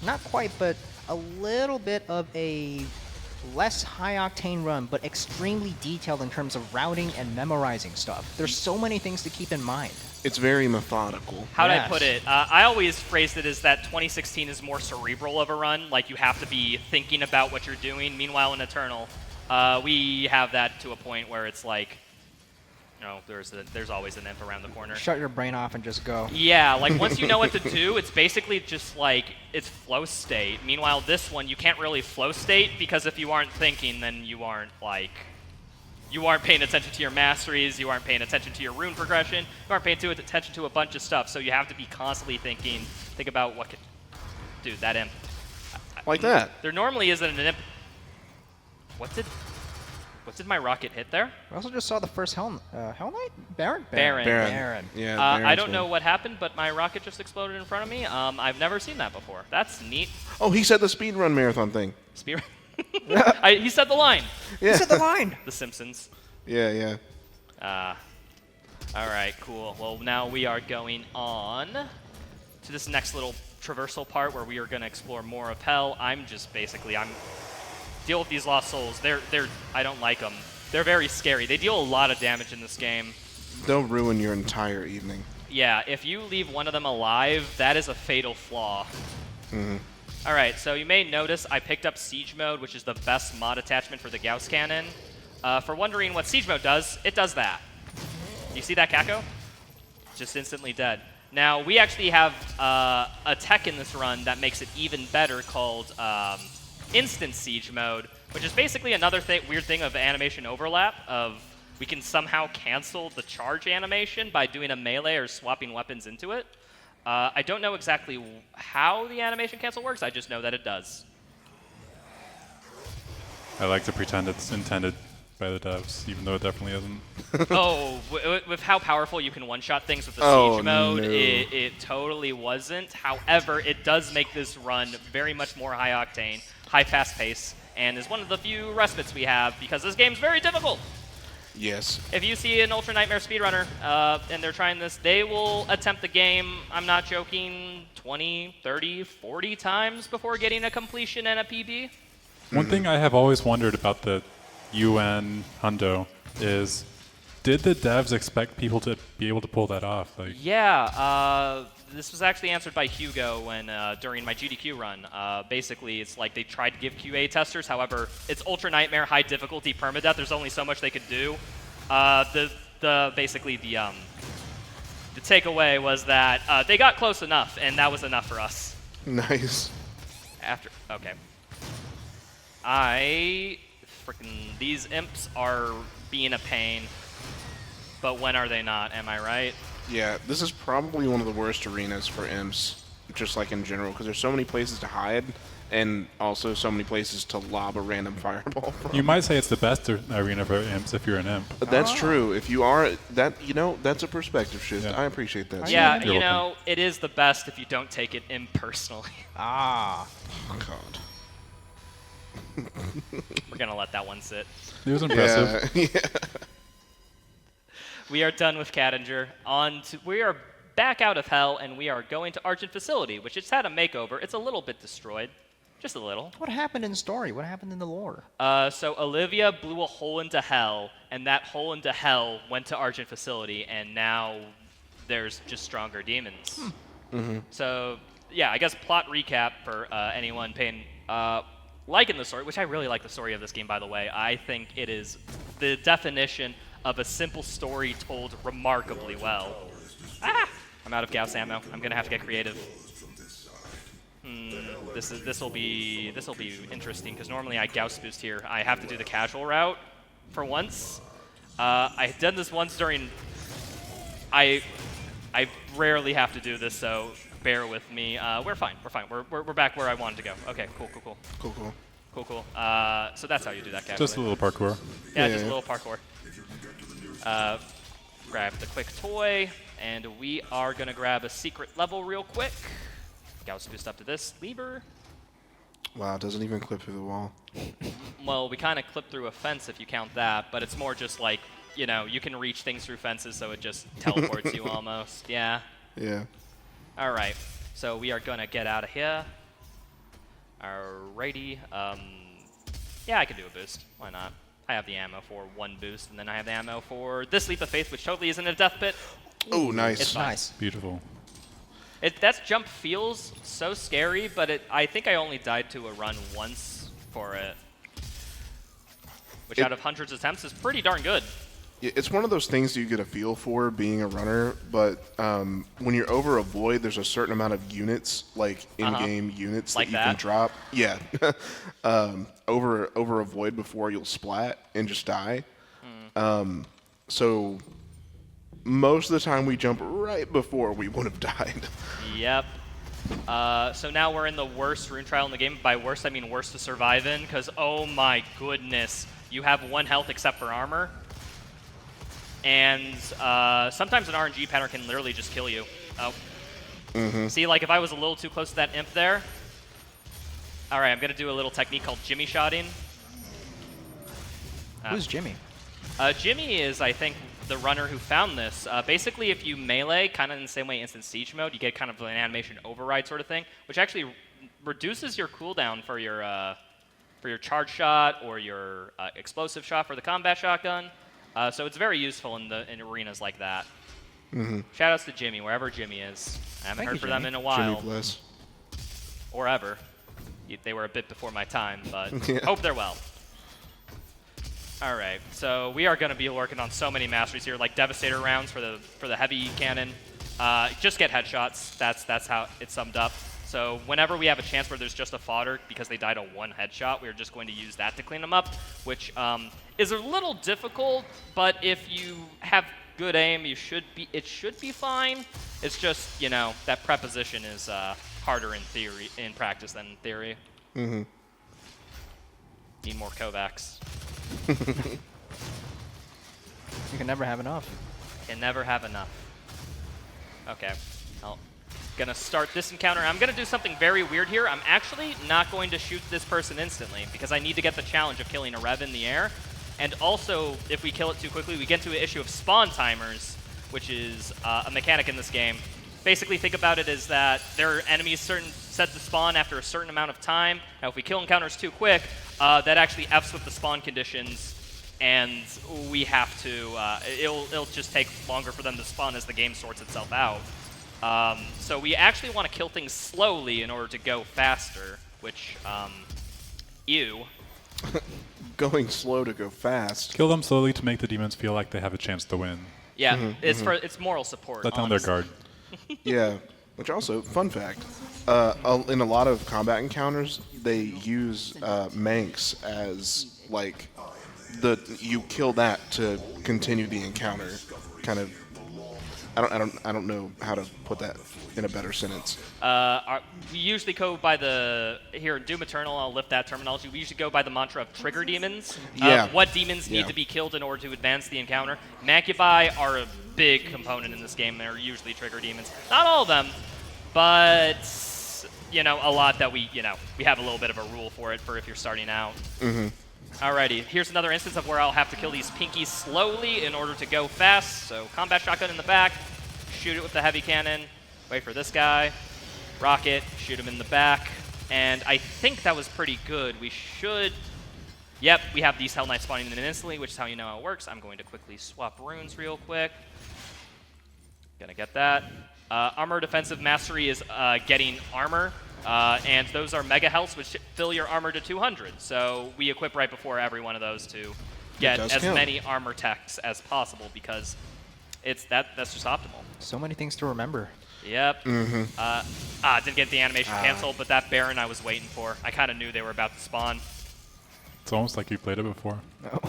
Speaker 4: not quite, but a little bit of a less high-octane run, but extremely detailed in terms of routing and memorizing stuff. There's so many things to keep in mind.
Speaker 2: It's very methodical.
Speaker 1: How'd I
Speaker 4: Yes.
Speaker 1: put it? I always phrased it as that 2016 is more cerebral of a run, like you have to be thinking about what you're doing. Meanwhile, in Eternal, we have that to a point where it's like, you know, there's always an imp around the corner.
Speaker 4: Shut your brain off and just go.
Speaker 1: Yeah, like once you know what to do, it's basically just like, it's flow state. Meanwhile, this one, you can't really flow state because if you aren't thinking, then you aren't paying attention to your masteries, you aren't paying attention to your rune progression, you aren't paying attention to a bunch of stuff, so you have to be constantly think about what could, dude, that imp.
Speaker 2: Like that.
Speaker 1: There normally isn't an imp. What did my rocket hit there?
Speaker 4: We also just saw the first Hell Knight? Baron?
Speaker 1: Baron.
Speaker 2: Yeah,
Speaker 1: I
Speaker 2: Baron's
Speaker 1: don't know
Speaker 2: one.
Speaker 1: what happened, but my rocket just exploded in front of me. I've never seen that before. That's neat.
Speaker 2: Oh, he said the speedrun marathon thing.
Speaker 1: Spear. He said the line.
Speaker 2: Yeah.
Speaker 4: He said the line!
Speaker 1: The Simpsons.
Speaker 2: Yeah.
Speaker 1: All right, cool. Well, now we are going on to this next little traversal part where we are going to explore more of Hell. I'm deal with these lost souls. I don't like them. They're very scary. They deal a lot of damage in this game.
Speaker 2: They'll ruin your entire evening.
Speaker 1: Yeah, if you leave one of them alive, that is a fatal flaw.
Speaker 2: Mm-hmm.
Speaker 1: All right, so you may notice I picked up Siege Mode, which is the best mod attachment for the Gauss Cannon. For wondering what Siege Mode does, it does that. You see that, Kako? Just instantly dead. Now, we actually have a tech in this run that makes it even better called Instant Siege Mode, which is basically another weird thing of animation overlap of we can somehow cancel the charge animation by doing a melee or swapping weapons into it. I don't know exactly how the animation cancel works, I just know that it does.
Speaker 3: I like to pretend it's intended by the devs, even though it definitely isn't.
Speaker 1: Oh, with how powerful you can one-shot things with the
Speaker 2: Oh,
Speaker 1: Siege Mode,
Speaker 2: no.
Speaker 1: it totally wasn't. However, it does make this run very much more high-octane, high fast pace, and is one of the few respites we have because this game's very difficult.
Speaker 2: Yes.
Speaker 1: If you see an Ultra Nightmare speedrunner and they're trying this, they will attempt the game, I'm not joking, 20, 30, 40 times before getting a completion and a PB.
Speaker 3: One thing I have always wondered about the UN Hundo is, did the devs expect people to be able to pull that off? Like,
Speaker 1: Yeah, this was actually answered by Hugo when during my GDQ run. Basically, it's like they tried to give QA testers. However, it's Ultra Nightmare, high difficulty permadeath. There's only so much they could do. Basically the takeaway was that they got close enough, and that was enough for us.
Speaker 2: Nice.
Speaker 1: Okay. These imps are being a pain, but when are they not? Am I right?
Speaker 2: Yeah, this is probably one of the worst arenas for imps, just like in general, because there's so many places to hide, and also so many places to lob a random fireball from.
Speaker 3: you might say it's the best arena for imps if you're an imp.
Speaker 2: That's true. If you are that, that's a perspective shift.
Speaker 3: Yeah.
Speaker 2: I appreciate that.
Speaker 1: Yeah,
Speaker 3: You're
Speaker 1: you
Speaker 3: welcome.
Speaker 1: know, it is the best if you don't take it impersonally.
Speaker 4: Ah.
Speaker 2: Oh, God.
Speaker 1: We're gonna let that one sit.
Speaker 3: It was impressive.
Speaker 2: Yeah.
Speaker 1: We are done with Cattinger. We are back out of Hell, and we are going to Argent Facility, which it's had a makeover. It's a little bit destroyed, just a little.
Speaker 4: What happened in the story? What happened in the lore?
Speaker 1: So Olivia blew a hole into Hell, and that hole into Hell went to Argent Facility, and now there's just stronger demons. So yeah, I guess plot recap for anyone paying liking the story, which I really like the story of this game, by the way. I think it is the definition of a simple story told remarkably well. Ah! I'm out of Gauss ammo. I'm gonna have to get creative. This will be interesting because normally I Gauss boost here. I have to do the casual route for once. I've done this once during. I rarely have to do this, so bear with me. We're fine. We're fine. We're back where I wanted to go. Okay. Cool. Cool. So that's how you do that casually.
Speaker 3: Just a little parkour.
Speaker 1: Yeah, just a little parkour. Grab the quick toy, and we are going to grab a secret level real quick. Gauss boost up to this lever.
Speaker 2: Wow, it doesn't even clip through the wall.
Speaker 1: Well, we kind of clip through a fence if you count that, but it's more just like you know, you can reach things through fences, so it just teleports you almost. Yeah.
Speaker 2: Yeah.
Speaker 1: All right. So we are gonna get out of here. Alrighty. Yeah, I can do a boost. Why not? I have the ammo for 1 boost, and then I have the ammo for this Leap of Faith, which totally isn't a death pit.
Speaker 2: Oh, nice.
Speaker 1: It's fine.
Speaker 4: Nice.
Speaker 3: Beautiful.
Speaker 1: That jump feels so scary, but I think I only died to a run once for it. Which out of hundreds of attempts is pretty darn good.
Speaker 2: It's one of those things you get a feel for being a runner, but when you're over a void, there's a certain amount of units, like in-game units
Speaker 1: Like
Speaker 2: that you can drop. Yeah. over a void before you'll splat and just die. So most of the time we jump right before we would have died.
Speaker 1: Yep. So now we're in the worst rune trial in the game. By worst, I mean worst to survive in, because oh my goodness, you have 1 health except for armor. And sometimes an RNG pattern can literally just kill you. Oh. See, like if I was a little too close to that imp there. All right, I'm going to do a little technique called Jimmy shotting.
Speaker 4: Who's Jimmy?
Speaker 1: Jimmy is, I think, the runner who found this. Basically, if you melee, kind of in the same way instant siege mode, you get kind of an animation override sort of thing, which actually reduces your cooldown for your charge shot or your explosive shot for the combat shotgun. So it's very useful in arenas like that. Shoutouts to Jimmy, wherever Jimmy is. I haven't heard from them in a while.
Speaker 2: Jimmy bless.
Speaker 1: Or ever. They were a bit before my time, but
Speaker 2: Yeah.
Speaker 1: hope they're well. All right, so we are going to be working on so many masteries here, like Devastator rounds for the heavy cannon. Just get headshots. That's how it's summed up. So whenever we have a chance where there's just a fodder because they died a 1 headshot, we're just going to use that to clean them up, which is a little difficult. But if you have good aim, it should be fine. It's just, you know, that preposition is harder in practice than in theory. Need more Kovacs.
Speaker 4: You can never have enough.
Speaker 1: Can never have enough. Okay. Well, gonna start this encounter. I'm gonna do something very weird here. I'm actually not going to shoot this person instantly because I need to get the challenge of killing a Rev in the air. And also, if we kill it too quickly, we get to an issue of spawn timers, which is a mechanic in this game. Basically, think about it as that there are enemies set to spawn after a certain amount of time. Now, if we kill encounters too quick, that actually Fs with the spawn conditions, and we have to, it'll just take longer for them to spawn as the game sorts itself out. So we actually want to kill things slowly in order to go faster, which, ew.
Speaker 2: Going slow to go fast.
Speaker 3: Kill them slowly to make the demons feel like they have a chance to win.
Speaker 1: Yeah, it's moral support.
Speaker 3: Let down their guard.
Speaker 2: Yeah, which also, fun fact, in a lot of combat encounters, they use Manx as, like, you kill that to continue the encounter, kind of. I don't know how to put that in a better sentence.
Speaker 1: We usually go by here in Doom Eternal, I'll lift that terminology, we usually go by the mantra of trigger demons.
Speaker 2: Yeah.
Speaker 1: What demons need to be killed in order to advance the encounter. Mancubi are a big component in this game. They're usually trigger demons. Not all of them, but, you know, a lot that we have a little bit of a rule for it for if you're starting out. Alrighty, here's another instance of where I'll have to kill these pinkies slowly in order to go fast. So combat shotgun in the back, shoot it with the heavy cannon, wait for this guy, rocket, shoot him in the back, and I think that was pretty good. We should, yep, we have these Hell Knights spawning in instantly, which is how you know how it works. I'm going to quickly swap runes real quick. Gonna get that. Armor defensive mastery is getting armor. And those are mega healths, which fill your armor to 200. So we equip right before every one of those to get as many armor techs as possible because that's just optimal.
Speaker 4: So many things to remember.
Speaker 1: Yep. Didn't get the animation canceled, but that Baron I was waiting for. I kind of knew they were about to spawn.
Speaker 3: It's almost like you played it before.
Speaker 4: No.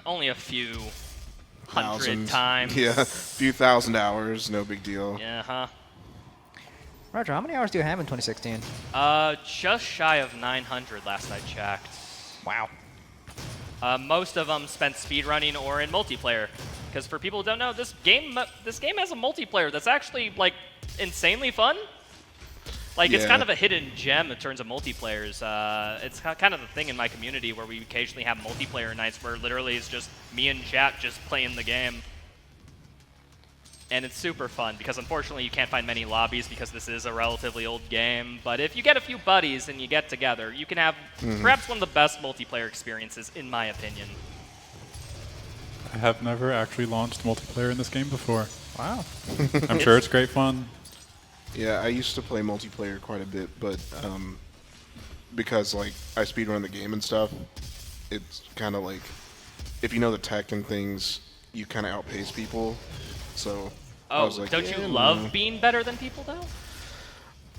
Speaker 1: Only a few hundred times.
Speaker 2: Yeah, a few thousand hours, no big deal.
Speaker 1: Yeah,
Speaker 4: Roger, how many hours do you have in 2016?
Speaker 1: Just shy of 900 last I checked.
Speaker 4: Wow.
Speaker 1: Most of them spent speedrunning or in multiplayer. Because for people who don't know, this game has a multiplayer that's actually, like, insanely fun. Like, it's
Speaker 2: Yeah.
Speaker 1: kind of a hidden gem in terms of multiplayers. It's kind of the thing in my community where we occasionally have multiplayer nights where literally it's just me and chat just playing the game. And it's super fun because unfortunately you can't find many lobbies because this is a relatively old game. But if you get a few buddies and you get together, you can have perhaps one of the best multiplayer experiences, in my opinion.
Speaker 3: I have never actually launched multiplayer in this game before.
Speaker 4: Wow.
Speaker 3: I'm sure it's great fun.
Speaker 2: Yeah, I used to play multiplayer quite a bit, but because like I speedrun the game and stuff, it's kind of like if you know the tech and things, you kind of outpace people. So I
Speaker 1: Oh,
Speaker 2: was like,
Speaker 1: don't
Speaker 2: yeah,
Speaker 1: you
Speaker 2: I don't
Speaker 1: love
Speaker 2: know.
Speaker 1: being better than people, though?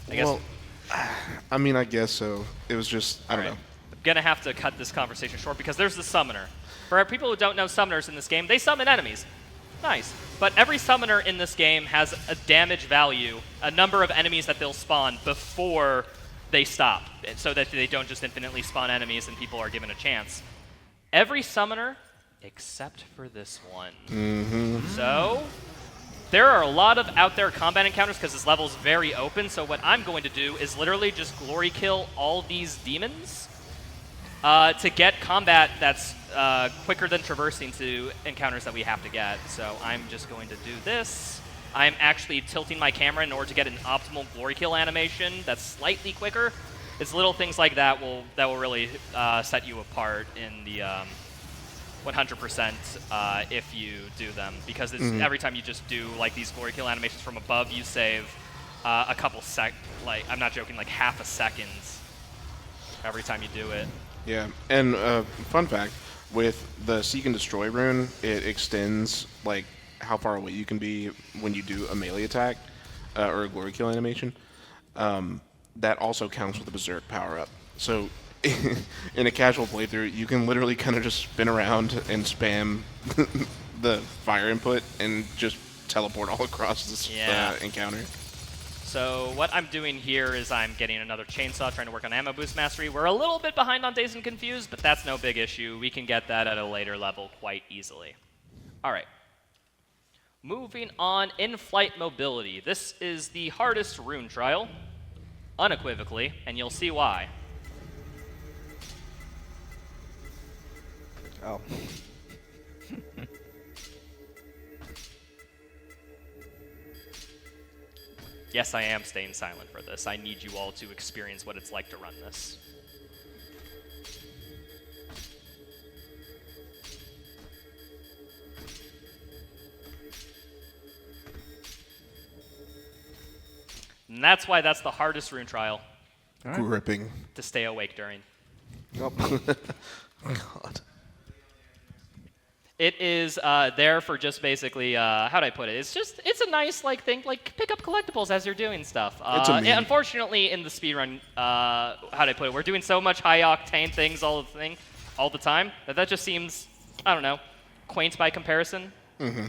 Speaker 1: I guess.
Speaker 2: Well, I mean, I guess so. It was just I don't know.
Speaker 1: I'm gonna have to cut this conversation short because there's the summoner. For people who don't know summoners in this game, they summon enemies. Nice. But every summoner in this game has a damage value, a number of enemies that they'll spawn before they stop, so that they don't just infinitely spawn enemies and people are given a chance. Every summoner, except for this one. So, there are a lot of out there combat encounters because this level is very open, so what I'm going to do is literally just glory kill all these demons to get combat that's quicker than traversing to encounters that we have to get. So I'm just going to do this. I'm actually tilting my camera in order to get an optimal glory kill animation that's slightly quicker. It's little things like that will really set you apart in the 100% if you do them, because it's every time you just do like these glory kill animations from above, you save a couple I'm not joking, like half a second every time you do it.
Speaker 2: Yeah, and fun fact, with the Seek and Destroy rune, it extends like how far away you can be when you do a melee attack or a glory kill animation. That also counts with the Berserk power-up. So in a casual playthrough, you can literally kind of just spin around and spam the fire input and just teleport all across this encounter.
Speaker 1: So what I'm doing here is I'm getting another chainsaw, trying to work on ammo boost mastery. We're a little bit behind on Dazed and Confused, but that's no big issue. We can get that at a later level quite easily. All right. Moving on, in-flight mobility. This is the hardest rune trial, unequivocally, and you'll see why.
Speaker 4: Oh.
Speaker 1: Yes, I am staying silent for this. I need you all to experience what it's like to run this. And that's why that's the hardest rune trial
Speaker 2: Gripping.
Speaker 1: to stay awake during.
Speaker 2: Oh. God.
Speaker 1: It is there for just basically, how do I put it? It's a nice like thing, like pick up collectibles as you're doing stuff.
Speaker 2: It's a meme.
Speaker 1: Unfortunately, in the speedrun, how do I put it? We're doing so much high octane things all the time that just seems, I don't know, quaint by comparison.
Speaker 2: Mm-hmm.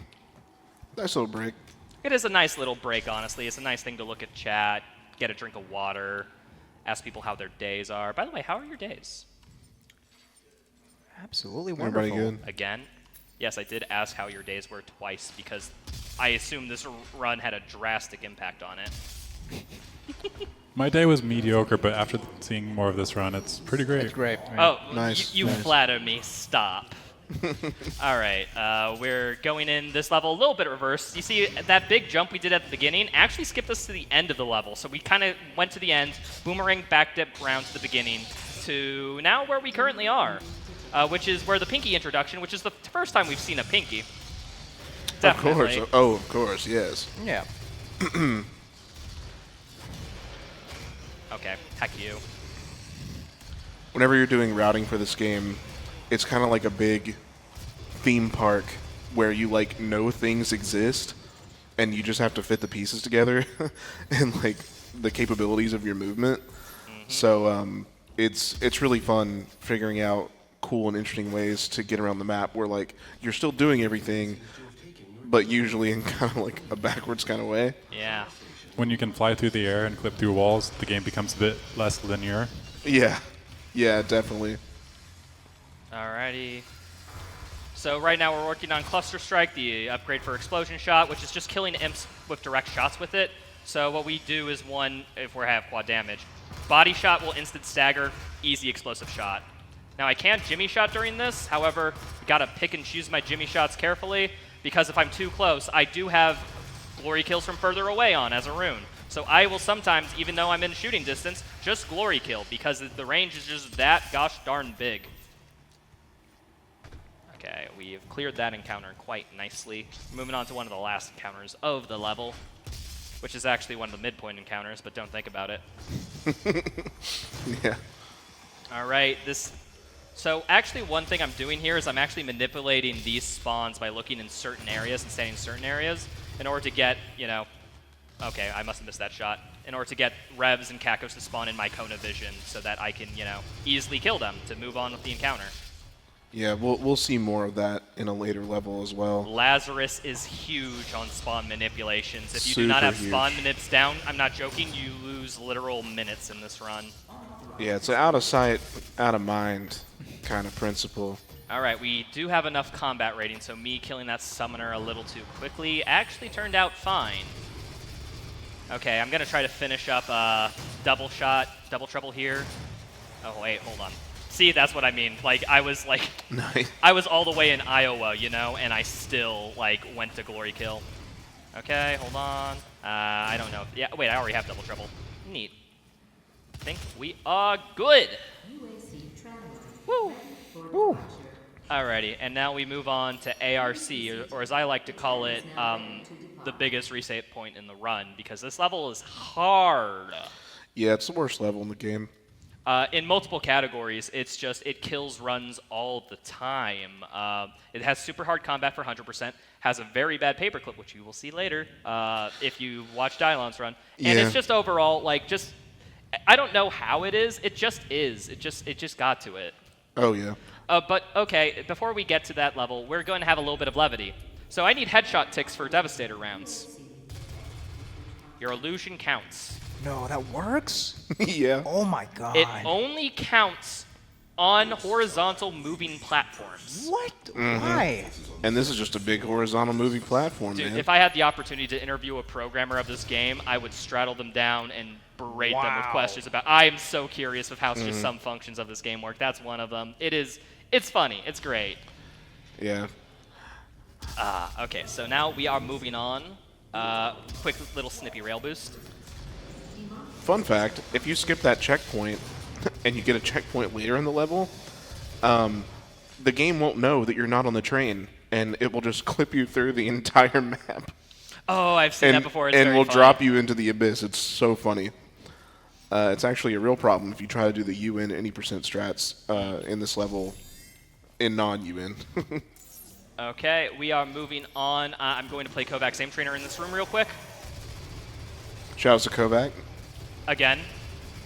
Speaker 2: Nice little break.
Speaker 1: It is a nice little break, honestly. It's a nice thing to look at chat, get a drink of water, ask people how their days are. By the way, how are your days?
Speaker 4: Absolutely wonderful.
Speaker 2: Everybody good?
Speaker 1: Again? Yes, I did ask how your days were twice because I assume this run had a drastic impact on it.
Speaker 3: My day was mediocre, but after seeing more of this run, it's pretty great.
Speaker 4: It's great.
Speaker 1: Oh,
Speaker 2: Nice,
Speaker 1: you
Speaker 2: nice.
Speaker 1: flatter me. Stop. All right, we're going in this level a little bit reverse. You see, that big jump we did at the beginning actually skipped us to the end of the level. So we kind of went to the end, boomerang back dip around to the beginning, to now where we currently are, which is where the Pinky introduction, which is the first time we've seen a Pinky. Definitely.
Speaker 2: Of course. Oh, of course, yes.
Speaker 4: Yeah.
Speaker 1: Okay, heck you.
Speaker 2: Whenever you're doing routing for this game, it's kind of like a big theme park where you like know things exist and you just have to fit the pieces together and like the capabilities of your movement. So it's really fun figuring out cool and interesting ways to get around the map where like you're still doing everything, but usually in kind of like a backwards kind of way.
Speaker 1: Yeah.
Speaker 3: When you can fly through the air and clip through walls, the game becomes a bit less linear.
Speaker 2: Yeah, definitely.
Speaker 1: Alrighty. So right now we're working on Cluster Strike, the upgrade for Explosion Shot, which is just killing imps with direct shots with it. So what we do is one, if we have quad damage, body shot will instant stagger, easy explosive shot. Now I can't jimmy shot during this, however, you gotta pick and choose my jimmy shots carefully, because if I'm too close, I do have glory kills from further away on as a rune. So I will sometimes, even though I'm in shooting distance, just glory kill, because the range is just that gosh darn big. Okay, we've cleared that encounter quite nicely. Moving on to one of the last encounters of the level, which is actually one of the midpoint encounters, but don't think about it.
Speaker 2: Yeah.
Speaker 1: All right, so actually one thing I'm doing here is I'm actually manipulating these spawns by looking in certain areas and standing in certain areas in order to get, you know, okay, I must have missed that shot, in order to get Revs and Kakos to spawn in my cone of vision so that I can, you know, easily kill them to move on with the encounter.
Speaker 2: Yeah, we'll see more of that in a later level as well.
Speaker 1: Lazarus is huge on spawn manipulations. If you do not
Speaker 2: Super
Speaker 1: have
Speaker 2: huge.
Speaker 1: spawn manips down, I'm not joking, you lose literal minutes in this run.
Speaker 2: Yeah, it's an out of sight, out of mind kind of principle.
Speaker 1: All right, we do have enough combat rating, so me killing that summoner a little too quickly actually turned out fine. Okay, I'm going to try to finish up double trouble here. Oh, wait, hold on. See, that's what I mean. Like, I was
Speaker 2: Nice.
Speaker 1: I was all the way in Iowa, you know, and I still, like, went to glory kill. Okay, hold on. I don't know. Yeah, wait, I already have double trouble. Neat. I think we are good. Woo!
Speaker 4: Woo.
Speaker 1: Alrighty, and now we move on to ARC, or as I like to call it, the biggest reset point in the run, because this level is hard.
Speaker 2: Yeah, it's the worst level in the game.
Speaker 1: In multiple categories, it's just, it kills runs all the time. It has super hard combat for 100%, has a very bad paperclip, which you will see later if you watch Dylon's run. And
Speaker 2: Yeah.
Speaker 1: it's just overall, like, just, I don't know how it is, it just is. It just got to it.
Speaker 2: Oh, yeah.
Speaker 1: But, okay, before we get to that level, we're going to have a little bit of levity. So I need headshot ticks for Devastator rounds. Your illusion counts.
Speaker 4: No, that works?
Speaker 2: Yeah.
Speaker 4: Oh my god.
Speaker 1: It only counts on horizontal moving platforms.
Speaker 4: What? Why?
Speaker 2: And this is just a big horizontal moving platform,
Speaker 1: Dude,
Speaker 2: man.
Speaker 1: if I had the opportunity to interview a programmer of this game, I would straddle them down and berate them with
Speaker 4: Wow.
Speaker 1: questions about. I am so curious of how just some functions of this game work. That's one of them. It's funny. It's great.
Speaker 2: Yeah.
Speaker 1: Okay, so now we are moving on. Quick little snippy rail boost.
Speaker 2: Fun fact, if you skip that checkpoint and you get a checkpoint later in the level, the game won't know that you're not on the train, and it will just clip you through the entire map.
Speaker 1: Oh, I've seen that before. It's
Speaker 2: and
Speaker 1: very
Speaker 2: will
Speaker 1: funny.
Speaker 2: drop you into the abyss. It's so funny. It's actually a real problem if you try to do the UN any percent strats in this level in non-UN.
Speaker 1: Okay, we are moving on. I'm going to play Kovac Same Trainer in this room real quick.
Speaker 2: Shouts to Kovac.
Speaker 1: Again.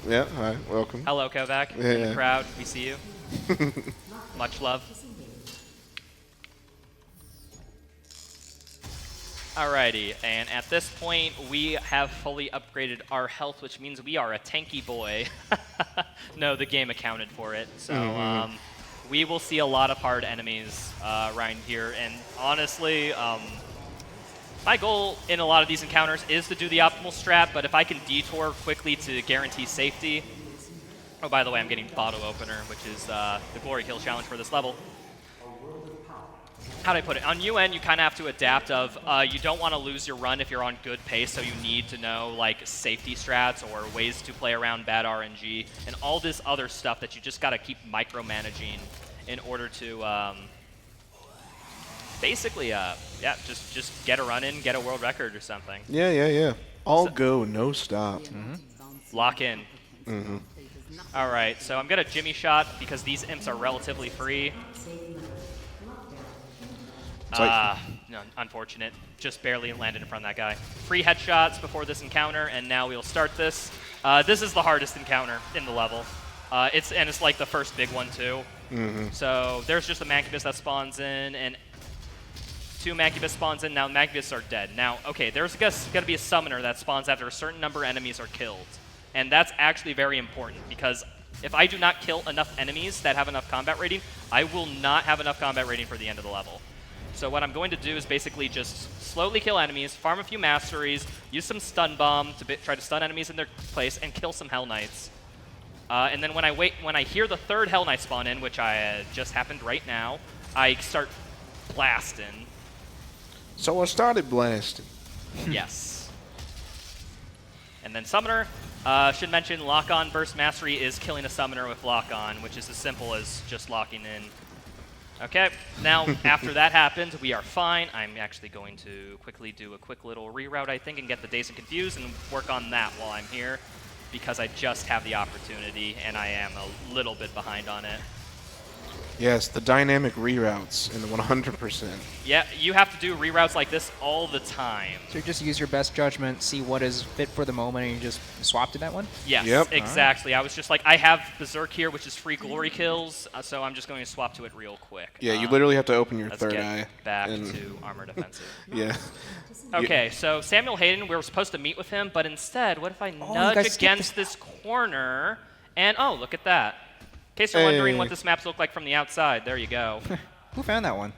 Speaker 2: Yeah, hi, welcome.
Speaker 1: Hello, Kovac.
Speaker 2: Yeah.
Speaker 1: In the crowd, we see you. Much love. Alrighty, and at this point, we have fully upgraded our health, which means we are a tanky boy. No, the game accounted for it. So we will see a lot of hard enemies around here, and honestly, my goal in a lot of these encounters is to do the optimal strat, but if I can detour quickly to guarantee safety... Oh, by the way, I'm getting Bottle Opener, which is the Glory Kill challenge for this level. How do I put it? On UN, you kind of have to adapt of, you don't want to lose your run if you're on good pace, so you need to know, like, safety strats or ways to play around bad RNG, and all this other stuff that you just got to keep micromanaging in order to... basically, yeah, just get a run in, get a world record or something.
Speaker 2: Yeah. All go, no stop.
Speaker 1: Lock in. All right, so I'm gonna Jimmy shot because these imps are relatively free. No, unfortunate. Just barely landed in front of that guy. Free headshots before this encounter, and now we'll start this. This is the hardest encounter in the level. It's like the first big one too. So there's just a Mancubus that spawns in, and 2 Mancubus spawns in. Now Mancubus are dead. Now, okay, there's gonna be a summoner that spawns after a certain number of enemies are killed. And that's actually very important, because if I do not kill enough enemies that have enough combat rating, I will not have enough combat rating for the end of the level. So what I'm going to do is basically just slowly kill enemies, farm a few masteries, use some stun bomb to try to stun enemies in their place, and kill some Hell Knights. And then when I hear the third Hell Knight spawn in, which just happened right now, I start blasting.
Speaker 2: So I started blasting.
Speaker 1: Yes. And then Summoner. Should mention lock-on burst mastery is killing a summoner with lock-on, which is as simple as just locking in. Okay, now after that happens, we are fine. I'm actually going to quickly do a quick little reroute, I think, and get the Dazed and Confused and work on that while I'm here, because I just have the opportunity and I am a little bit behind on it.
Speaker 2: Yes, the dynamic reroutes in the 100%.
Speaker 1: Yeah, you have to do reroutes like this all the time.
Speaker 4: So you just use your best judgment, see what is fit for the moment, and you just swap to that one?
Speaker 1: Yes,
Speaker 2: Yep.
Speaker 1: exactly. I was just like, I have Berserk here, which is free glory kills, so I'm just going to swap to it real quick.
Speaker 2: Yeah, you literally have to open your
Speaker 1: Let's
Speaker 2: third
Speaker 1: get
Speaker 2: eye.
Speaker 1: back
Speaker 2: and
Speaker 1: to armor defensive.
Speaker 2: yeah.
Speaker 1: Okay, so Samuel Hayden, we were supposed to meet with him, but instead, what if I
Speaker 4: you
Speaker 1: nudge
Speaker 4: guys skipped
Speaker 1: against this corner, and oh, look at that. In case you're wondering what this maps look like from the outside, there you go.
Speaker 4: Who found that one?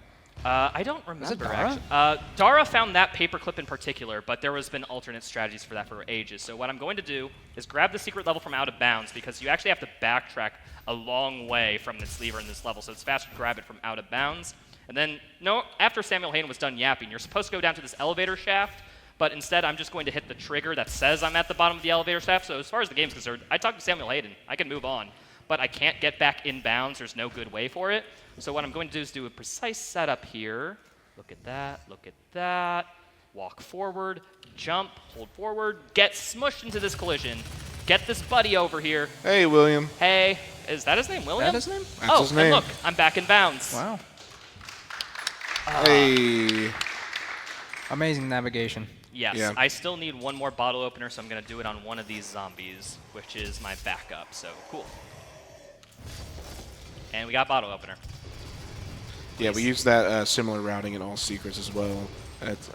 Speaker 1: I don't remember,
Speaker 4: Dara?
Speaker 1: actually. Dara found that paperclip in particular, but there has been alternate strategies for that for ages. So what I'm going to do is grab the secret level from out of bounds, because you actually have to backtrack a long way from this lever in this level, so it's faster to grab it from out of bounds. And then, after Samuel Hayden was done yapping, you're supposed to go down to this elevator shaft, but instead I'm just going to hit the trigger that says I'm at the bottom of the elevator shaft. So as far as the game's concerned, I talked to Samuel Hayden. I can move on. But I can't get back in bounds. There's no good way for it. So what I'm going to do is do a precise setup here. Look at that, look at that. Walk forward, jump, hold forward, get smushed into this collision. Get this buddy over here.
Speaker 2: Hey, William.
Speaker 1: Hey, is that his name, William?
Speaker 4: That his name?
Speaker 2: That's his name.
Speaker 1: And look, I'm back in bounds.
Speaker 4: Wow.
Speaker 2: Hey.
Speaker 4: Amazing navigation.
Speaker 1: Yes,
Speaker 2: Yeah.
Speaker 1: I still need one more bottle opener, so I'm going to do it on one of these zombies, which is my backup, so cool. And we got bottle opener.
Speaker 2: Yeah, we use that similar routing in All Secrets as well. It's,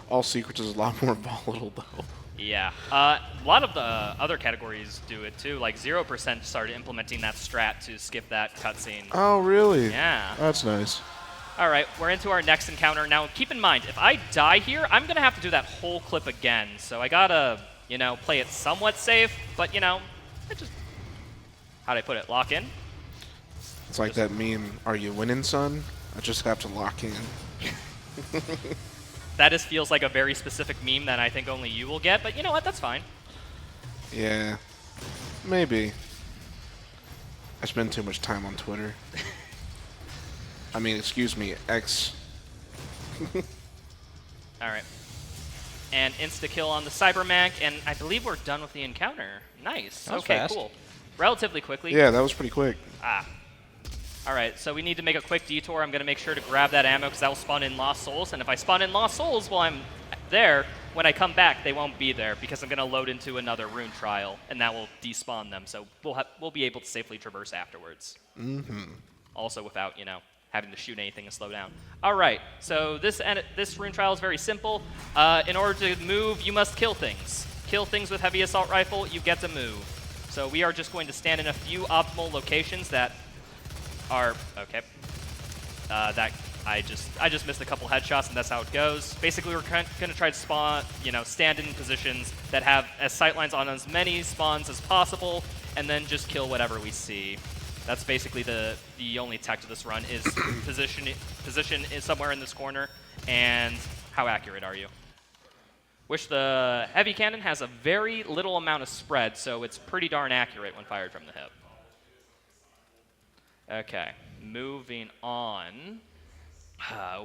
Speaker 2: All Secrets is a lot more volatile, though.
Speaker 1: Yeah. A lot of the other categories do it, too. Like 0% started implementing that strat to skip that cutscene.
Speaker 2: Oh, really?
Speaker 1: Yeah.
Speaker 2: That's nice.
Speaker 1: All right, we're into our next encounter. Now, keep in mind, if I die here, I'm going to have to do that whole clip again. So I got to, play it somewhat safe. But, I just... How'd I put it? Lock in?
Speaker 2: It's like that meme, are you winning, son? I just have to lock in.
Speaker 1: That just feels like a very specific meme that I think only you will get. But you know what? That's fine.
Speaker 2: Yeah. Maybe. I spend too much time on Twitter. I mean, excuse me, X.
Speaker 1: All right. And insta-kill on the Cybermech, and I believe we're done with the encounter. Nice.
Speaker 4: That was
Speaker 1: Okay,
Speaker 4: fast.
Speaker 1: cool. Relatively quickly.
Speaker 2: Yeah, that was pretty quick.
Speaker 1: All right, so we need to make a quick detour. I'm going to make sure to grab that ammo because that will spawn in Lost Souls. And if I spawn in Lost Souls while I'm there, when I come back, they won't be there because I'm going to load into another rune trial, and that will despawn them. So we'll be able to safely traverse afterwards.
Speaker 2: Mm-hmm.
Speaker 1: Also without, having to shoot anything and slow down. All right, so this rune trial is very simple. In order to move, you must kill things. Kill things with heavy assault rifle, you get to move. So we are just going to stand in a few optimal locations that are okay. I just missed a couple headshots, and that's how it goes. Basically, we're going to try to spawn, stand in positions that have sightlines on as many spawns as possible, and then just kill whatever we see. That's basically the only tech to this run is position is somewhere in this corner, and how accurate are you? Which the heavy cannon has a very little amount of spread, so it's pretty darn accurate when fired from the hip. Okay, moving on.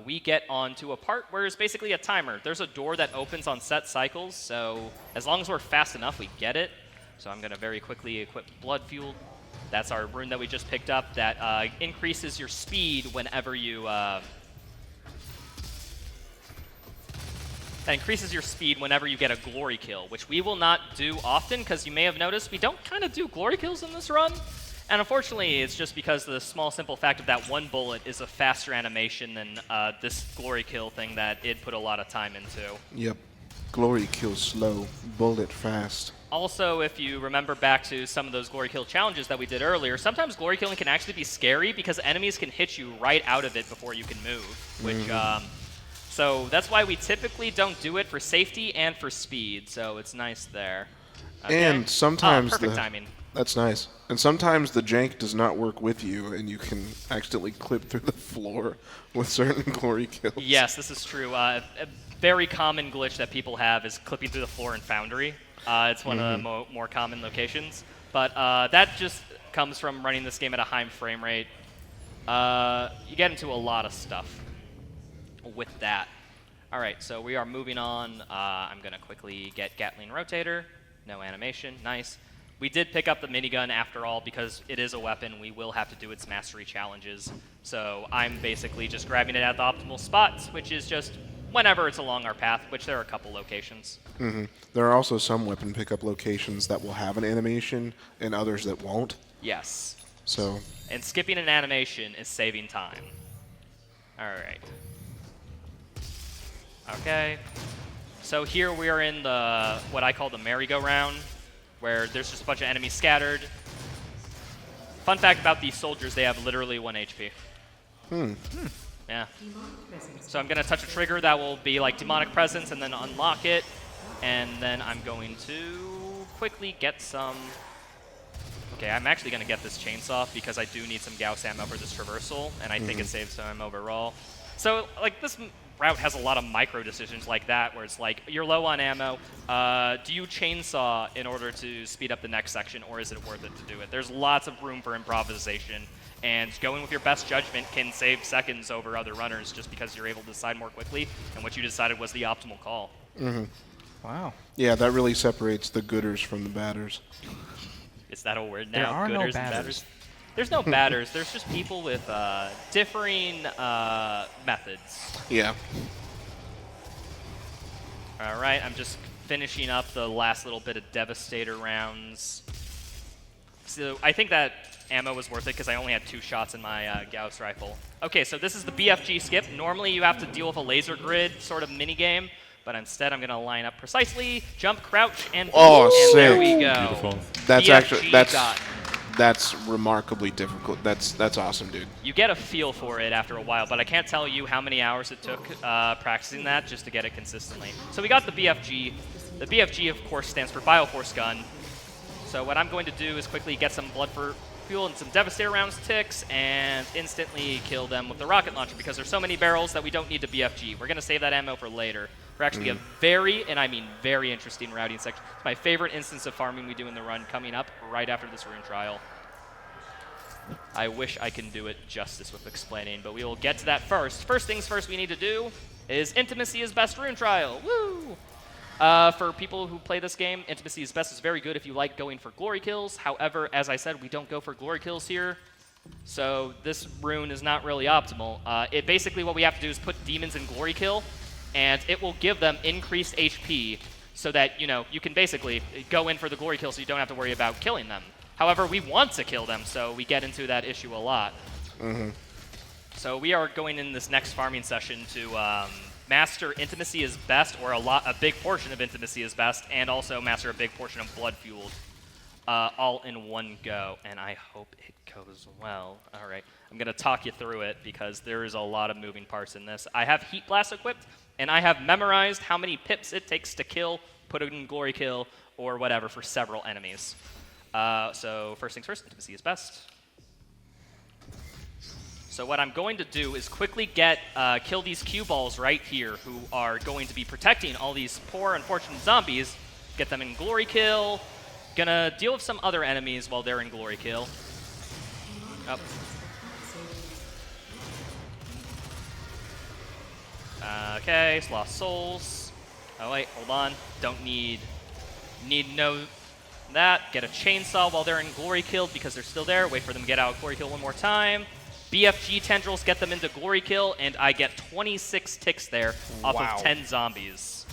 Speaker 1: We get onto a part where it's basically a timer. There's a door that opens on set cycles, so as long as we're fast enough, we get it. So I'm going to very quickly equip Blood Fuel. That's our rune that we just picked up that increases your speed whenever you... that increases your speed whenever you get a glory kill, which we will not do often because you may have noticed we don't kind of do glory kills in this run. And unfortunately, it's just because of the small, simple fact of that one bullet is a faster animation than this glory kill thing that it put a lot of time into.
Speaker 2: Yep. Glory kills slow, bullet fast.
Speaker 1: Also, if you remember back to some of those glory kill challenges that we did earlier, sometimes glory killing can actually be scary because enemies can hit you right out of it before you can move. Which, so that's why we typically don't do it for safety and for speed. So it's nice there. Okay.
Speaker 2: And sometimes
Speaker 1: perfect timing.
Speaker 2: That's nice. And sometimes the jank does not work with you, and you can accidentally clip through the floor with certain glory kills.
Speaker 1: Yes, this is true. A very common glitch that people have is clipping through the floor in Foundry. It's one of the more common locations. But that just comes from running this game at a high frame rate. You get into a lot of stuff with that. All right, so we are moving on. I'm going to quickly get Gatling Rotator. No animation. Nice. We did pick up the minigun after all because it is a weapon. We will have to do its mastery challenges. So I'm basically just grabbing it at the optimal spots, which is just whenever it's along our path, which there are a couple locations.
Speaker 2: There are also some weapon pickup locations that will have an animation and others that won't.
Speaker 1: Yes.
Speaker 2: So.
Speaker 1: And skipping an animation is saving time. All right. Okay. So here we are in the what I call the merry-go-round, where there's just a bunch of enemies scattered. Fun fact about these soldiers, they have literally 1 HP. Yeah. So I'm going to touch a trigger that will be like Demonic Presence and then unlock it. And then I'm going to quickly get some... Okay, I'm actually going to get this chainsaw because I do need some Gauss ammo for this traversal, and I think it saves time overall. So, like, this route has a lot of micro decisions like that, where it's like, you're low on ammo. Do you chainsaw in order to speed up the next section, or is it worth it to do it? There's lots of room for improvisation, and going with your best judgment can save seconds over other runners just because you're able to decide more quickly, and what you decided was the optimal call.
Speaker 4: Wow.
Speaker 2: Yeah, that really separates the gooders from the badders.
Speaker 1: Is that a word
Speaker 4: There
Speaker 1: now?
Speaker 4: are no
Speaker 1: Gooders and
Speaker 4: batters.
Speaker 1: There's no batters. There's just people with differing methods.
Speaker 2: Yeah.
Speaker 1: All right, I'm just finishing up the last little bit of Devastator rounds. So I think that ammo was worth it because I only had 2 shots in my Gauss rifle. Okay, so this is the BFG skip. Normally you have to deal with a laser grid sort of minigame, but instead I'm going to line up precisely, jump, crouch, and
Speaker 2: Oh,
Speaker 1: and there
Speaker 2: sick.
Speaker 1: we go.
Speaker 3: Beautiful.
Speaker 2: That's
Speaker 1: BFG
Speaker 2: actually
Speaker 1: got.
Speaker 2: that's remarkably difficult. That's awesome, dude.
Speaker 1: You get a feel for it after a while, but I can't tell you how many hours it took practicing that just to get it consistently. So we got the BFG. The BFG, of course, stands for Bioforce Gun. So what I'm going to do is quickly get some blood for fuel and some Devastator rounds ticks and instantly kill them with the rocket launcher because there's so many barrels that we don't need the BFG. We're going to save that ammo for later. For actually a very, and I mean very interesting routing section. It's my favorite instance of farming we do in the run coming up right after this rune trial. I wish I can do it justice with explaining, but we will get to that first. First things first we need to do is Intimacy is Best rune trial. Woo! For people who play this game, Intimacy is Best is very good if you like going for glory kills. However, as I said, we don't go for glory kills here. So this rune is not really optimal. It basically what we have to do is put demons in glory kill, and it will give them increased HP so that, you know, you can basically go in for the glory kill so you don't have to worry about killing them. However, we want to kill them, so we get into that issue a lot. So we are going in this next farming session to master Intimacy is Best, or a big portion of Intimacy is Best, and also master a big portion of Blood Fueled, all in one go, and I hope it goes well. All right, I'm going to talk you through it because there is a lot of moving parts in this. I have Heat Blast equipped, and I have memorized how many pips it takes to kill, put it in Glory Kill, or whatever for several enemies. So first things first, Intimacy is Best. So what I'm going to do is quickly kill these cue balls right here who are going to be protecting all these poor, unfortunate zombies, get them in Glory Kill. Gonna deal with some other enemies while they're in Glory Kill. Oh. Okay, Lost Souls. Oh wait, hold on. Don't need no that. Get a chainsaw while they're in Glory Kill because they're still there. Wait for them to get out of Glory Kill one more time. BFG tendrils get them into Glory Kill, and I get 26 ticks there off of 10 zombies.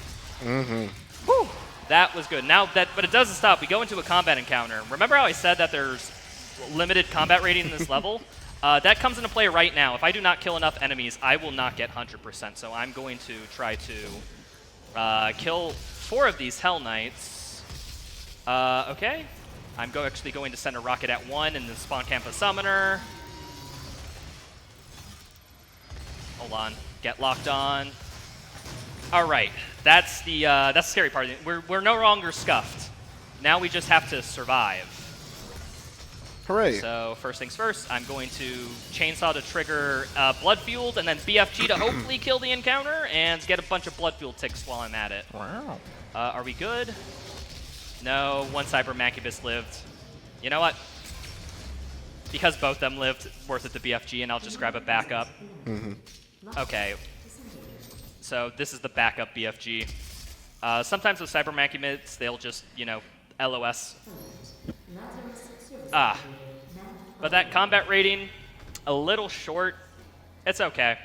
Speaker 1: Whew, that was good. But it doesn't stop. We go into a combat encounter. Remember how I said that there's limited combat rating in this level? That comes into play right now. If I do not kill enough enemies, I will not get 100%. So I'm going to try to kill 4 of these Hell Knights. Okay. I'm actually going to send a rocket at 1 and then spawn camp a summoner. Hold on. Get locked on. All right. That's the scary part. We're no longer scuffed. Now we just have to survive.
Speaker 2: Hooray.
Speaker 1: So first things first, I'm going to chainsaw to trigger blood fueled and then BFG to hopefully kill the encounter and get a bunch of blood fueled ticks while I'm at it.
Speaker 4: Wow.
Speaker 1: Are we good? No, 1 Cyber Mancubus lived. You know what? Because both them lived, worth it to BFG, and I'll just grab a backup. Okay. So this is the backup BFG. Sometimes with Cyber Mancubus, they'll just, you know, LOS. But that combat rating, a little short. It's okay.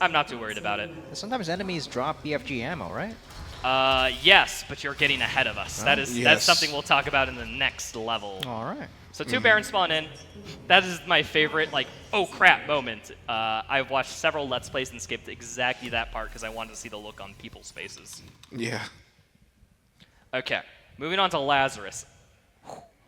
Speaker 1: I'm not too worried about it.
Speaker 4: Sometimes enemies drop BFG ammo, right?
Speaker 1: Yes, but you're getting ahead of us. That's something we'll talk about in the next level.
Speaker 4: All right.
Speaker 1: So 2 Barons spawn in. That is my favorite, like, oh crap moment. I've watched several Let's Plays and skipped exactly that part because I wanted to see the look on people's faces.
Speaker 2: Yeah.
Speaker 1: Okay, moving on to Lazarus.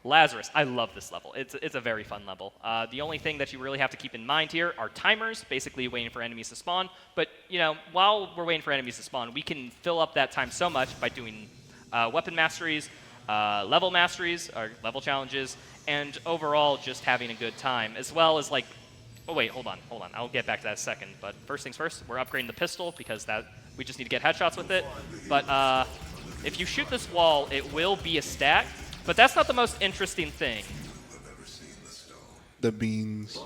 Speaker 1: Lazarus, I love this level. It's a very fun level. The only thing that you really have to keep in mind here are timers, basically waiting for enemies to spawn. But, you know, while we're waiting for enemies to spawn, we can fill up that time so much by doing weapon masteries, level masteries, or level challenges, and overall just having a good time, as well as, like, oh wait, hold on. I'll get back to that in a second. But first things first, we're upgrading the pistol because we just need to get headshots with it. But if you shoot this wall, it will be a stack. But that's not the most interesting thing.
Speaker 2: The beans.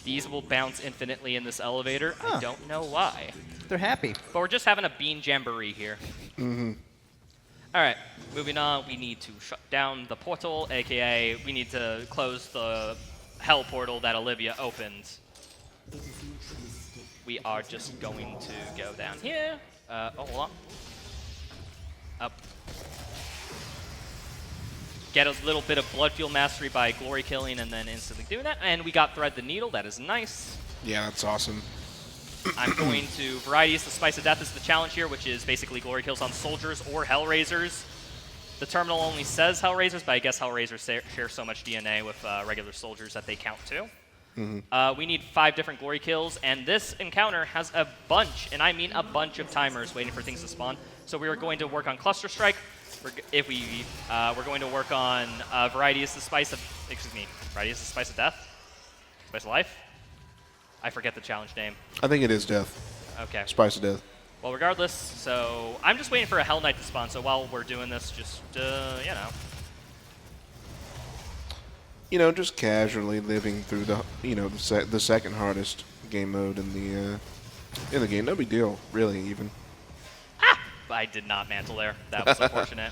Speaker 1: These will bounce infinitely in this elevator. I don't know why.
Speaker 4: They're happy.
Speaker 1: But we're just having a bean jamboree here. All right, moving on. We need to shut down the portal, a.k.a. we need to close the hell portal that Olivia opened. We are just going to go down here. Hold on. Up. Get a little bit of blood fuel mastery by glory killing and then instantly doing that. And we got Thread the Needle. That is nice.
Speaker 2: Yeah, that's awesome.
Speaker 1: I'm going to Varieties. The Spice of Death is the challenge here, which is basically glory kills on soldiers or Hellraisers. The terminal only says Hellraisers, but I guess Hellraisers share so much DNA with regular soldiers that they count too. We need 5 different glory kills, and this encounter has a bunch, and I mean a bunch of timers waiting for things to spawn. So we are going to work on Cluster Strike. We're going to work on Varieties, the Spice of Death? Spice of Life? I forget the challenge name.
Speaker 2: I think it is Death.
Speaker 1: Okay.
Speaker 2: Spice of Death.
Speaker 1: Well, regardless, so I'm just waiting for a Hell Knight to spawn, so while we're doing this, just, you know.
Speaker 2: You know, just casually living through the, you know, the second hardest game mode in the game. No big deal, really, even.
Speaker 1: I did not mantle there. That was unfortunate.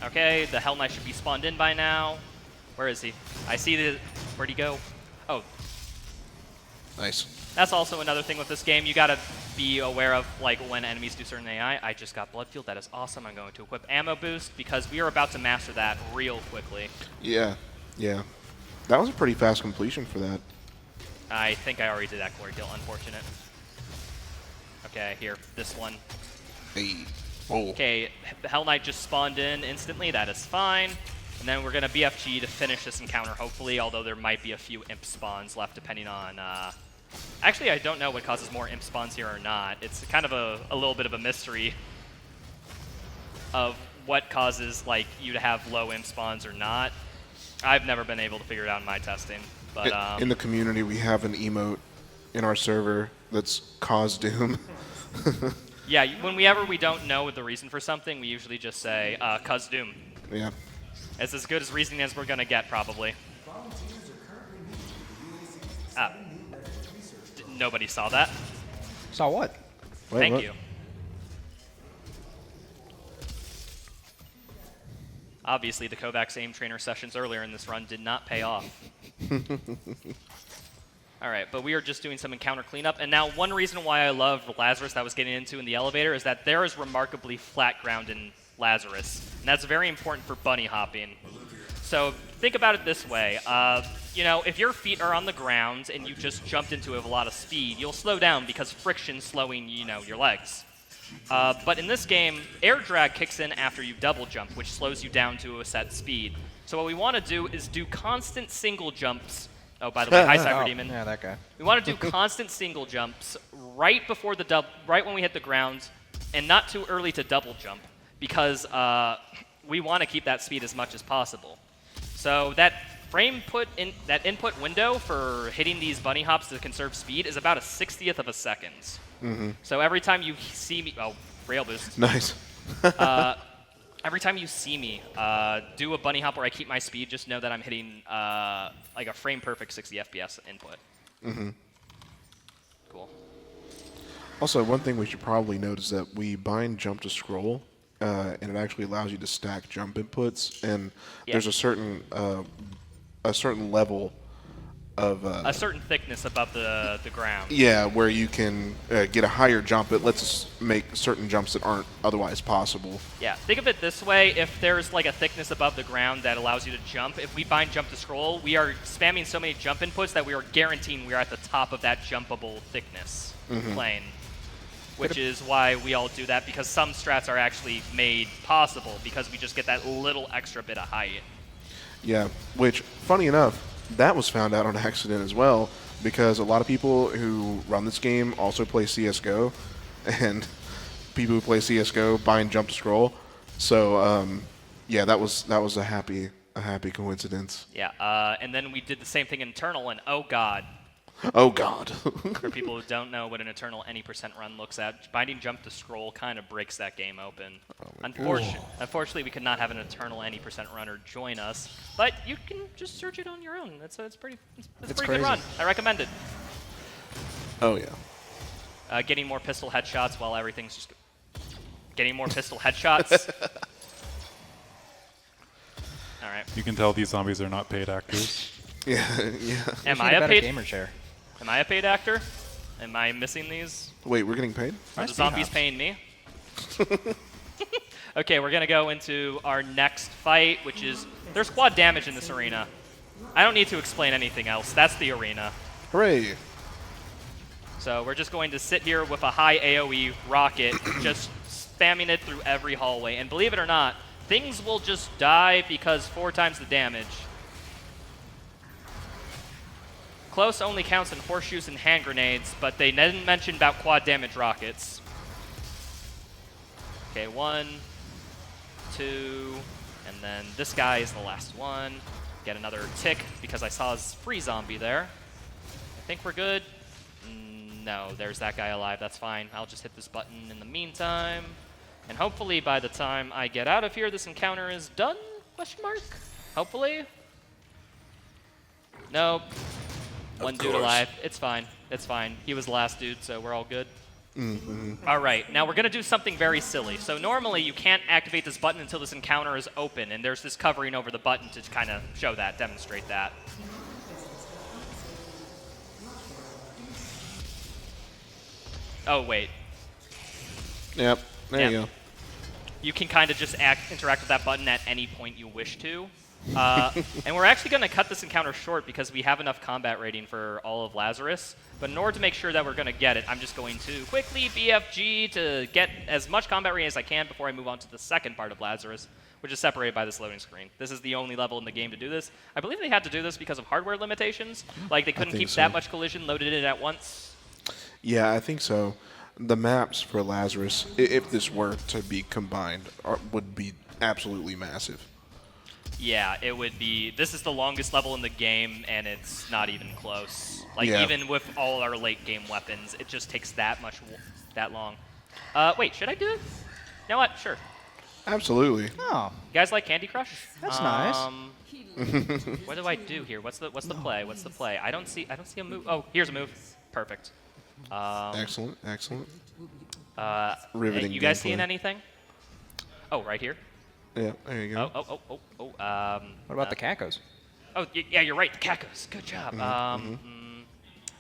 Speaker 1: Okay, the Hell Knight should be spawned in by now. Where is he? I see the... Where'd he go? Oh.
Speaker 2: Nice.
Speaker 1: That's also another thing with this game. You gotta be aware of, like, when enemies do certain AI. I just got Blood Fuel. That is awesome. I'm going to equip Ammo Boost because we are about to master that real quickly.
Speaker 2: Yeah. Yeah. That was a pretty fast completion for that.
Speaker 1: I think I already did that glory kill. Unfortunate. Okay, here. This one.
Speaker 2: Hey. Oh.
Speaker 1: Okay, the Hell Knight just spawned in instantly. That is fine. And then we're going to BFG to finish this encounter, hopefully, although there might be a few imp spawns left, depending on... Actually, I don't know what causes more imp spawns here or not. It's kind of a little bit of a mystery of what causes, like, you to have low imp spawns or not. I've never been able to figure it out in my testing. But
Speaker 2: in the community, we have an emote in our server that's Cause Doom.
Speaker 1: Yeah, whenever we don't know the reason for something, we usually just say, Cause Doom.
Speaker 2: Yeah.
Speaker 1: It's as good as reasoning as we're going to get, probably. Nobody saw that.
Speaker 4: Saw what?
Speaker 2: Wait,
Speaker 1: Thank
Speaker 2: what?
Speaker 1: you. Obviously, the Kovacs aim trainer sessions earlier in this run did not pay off. All right, but we are just doing some encounter cleanup. And now one reason why I love Lazarus that I was getting into in the elevator is that there is remarkably flat ground in Lazarus. And that's very important for bunny hopping. So think about it this way. You know, if your feet are on the ground and you just jumped into it with a lot of speed, you'll slow down because friction's slowing, you know, your legs. But in this game, air drag kicks in after you double jump, which slows you down to a set speed. So what we want to do is do constant single jumps. Oh, by the way, hi Cyberdemon.
Speaker 4: Yeah, that guy.
Speaker 1: We want to do constant single jumps right before the right when we hit the ground, and not too early to double jump, because we want to keep that speed as much as possible. So that input window for hitting these bunny hops to conserve speed is about a 60th of a second. So every time you see me, rail boost.
Speaker 2: Nice.
Speaker 1: Every time you see me do a bunny hop where I keep my speed, just know that I'm hitting like a frame perfect 60 FPS input. Cool.
Speaker 2: Also, one thing we should probably note is that we bind jump to scroll, and it actually allows you to stack jump inputs, and there's a certain level of
Speaker 1: a certain thickness above the ground.
Speaker 2: Yeah, where you can get a higher jump. It lets us make certain jumps that aren't otherwise possible.
Speaker 1: Yeah, think of it this way. If there's like a thickness above the ground that allows you to jump, if we bind jump to scroll, we are spamming so many jump inputs that we are guaranteeing we are at the top of that jumpable thickness plane. Which is why we all do that, because some strats are actually made possible because we just get that little extra bit of height.
Speaker 2: Yeah, which, funny enough, that was found out on accident as well, because a lot of people who run this game also play CSGO, and people who play CSGO bind jump to scroll. So, yeah, that was a happy coincidence.
Speaker 1: Yeah, and then we did the same thing in Eternal, and oh god.
Speaker 2: Oh god.
Speaker 1: For people who don't know what an Eternal any percent run looks at, binding jump to scroll kind of breaks that game open. Unfortunately, we could not have an Eternal any percent runner join us, but you can just search it on your own. It's pretty good run. I recommend it.
Speaker 2: Oh yeah.
Speaker 1: Getting more pistol headshots while everything's just getting more pistol headshots. All right.
Speaker 3: You can tell these zombies are not paid actors.
Speaker 2: Yeah, yeah.
Speaker 1: Am I a paid
Speaker 4: gamer chair?
Speaker 1: Am I a paid actor? Am I missing these?
Speaker 2: Wait, we're getting paid?
Speaker 1: Are the zombies paying me? Okay, we're gonna go into our next fight, which is there's quad damage in this arena. I don't need to explain anything else. That's the arena.
Speaker 2: Hooray!
Speaker 1: So we're just going to sit here with a high AoE rocket, just spamming it through every hallway. And believe it or not, things will just die because 4 times the damage. Close only counts in horseshoes and hand grenades, but they didn't mention about quad damage rockets. Okay, 1, 2, and then this guy is the last one. Get another tick because I saw his free zombie there. I think we're good. No, there's that guy alive. That's fine. I'll just hit this button in the meantime. And hopefully by the time I get out of here, this encounter is done? Question mark? Hopefully. Nope. One dude alive. It's fine. It's fine. He was the last dude, so we're all good. All right, now we're going to do something very silly. So normally you can't activate this button until this encounter is open, and there's this covering over the button to kind of show that, demonstrate that. Oh, wait.
Speaker 2: Yep, there you go.
Speaker 1: You can kind of just interact with that button at any point you wish to. And we're actually going to cut this encounter short because we have enough combat rating for all of Lazarus. But in order to make sure that we're going to get it, I'm just going to quickly BFG to get as much combat rating as I can before I move on to the second part of Lazarus, which is separated by this loading screen. This is the only level in the game to do this. I believe they had to do this because of hardware limitations. Like, they couldn't keep that much collision loaded in at once.
Speaker 2: Yeah, I think so. The maps for Lazarus, if this were to be combined, would be absolutely massive.
Speaker 1: Yeah, it would be. This is the longest level in the game, and it's not even close. Like, even with all our late game weapons, it just takes that long. Wait, should I do it? You know what? Sure.
Speaker 2: Absolutely.
Speaker 4: Oh,
Speaker 1: You guys like Candy Crush?
Speaker 4: that's nice.
Speaker 1: What do I do here? What's the play? What's the play? I don't see a move. Oh, here's a move. Perfect.
Speaker 2: Excellent, excellent.
Speaker 1: Riveting. You guys
Speaker 2: gameplay.
Speaker 1: seeing anything? Oh, right here.
Speaker 2: Yeah, there you go.
Speaker 4: What about the cacos?
Speaker 1: Oh, yeah, you're right. The cacos. Good job.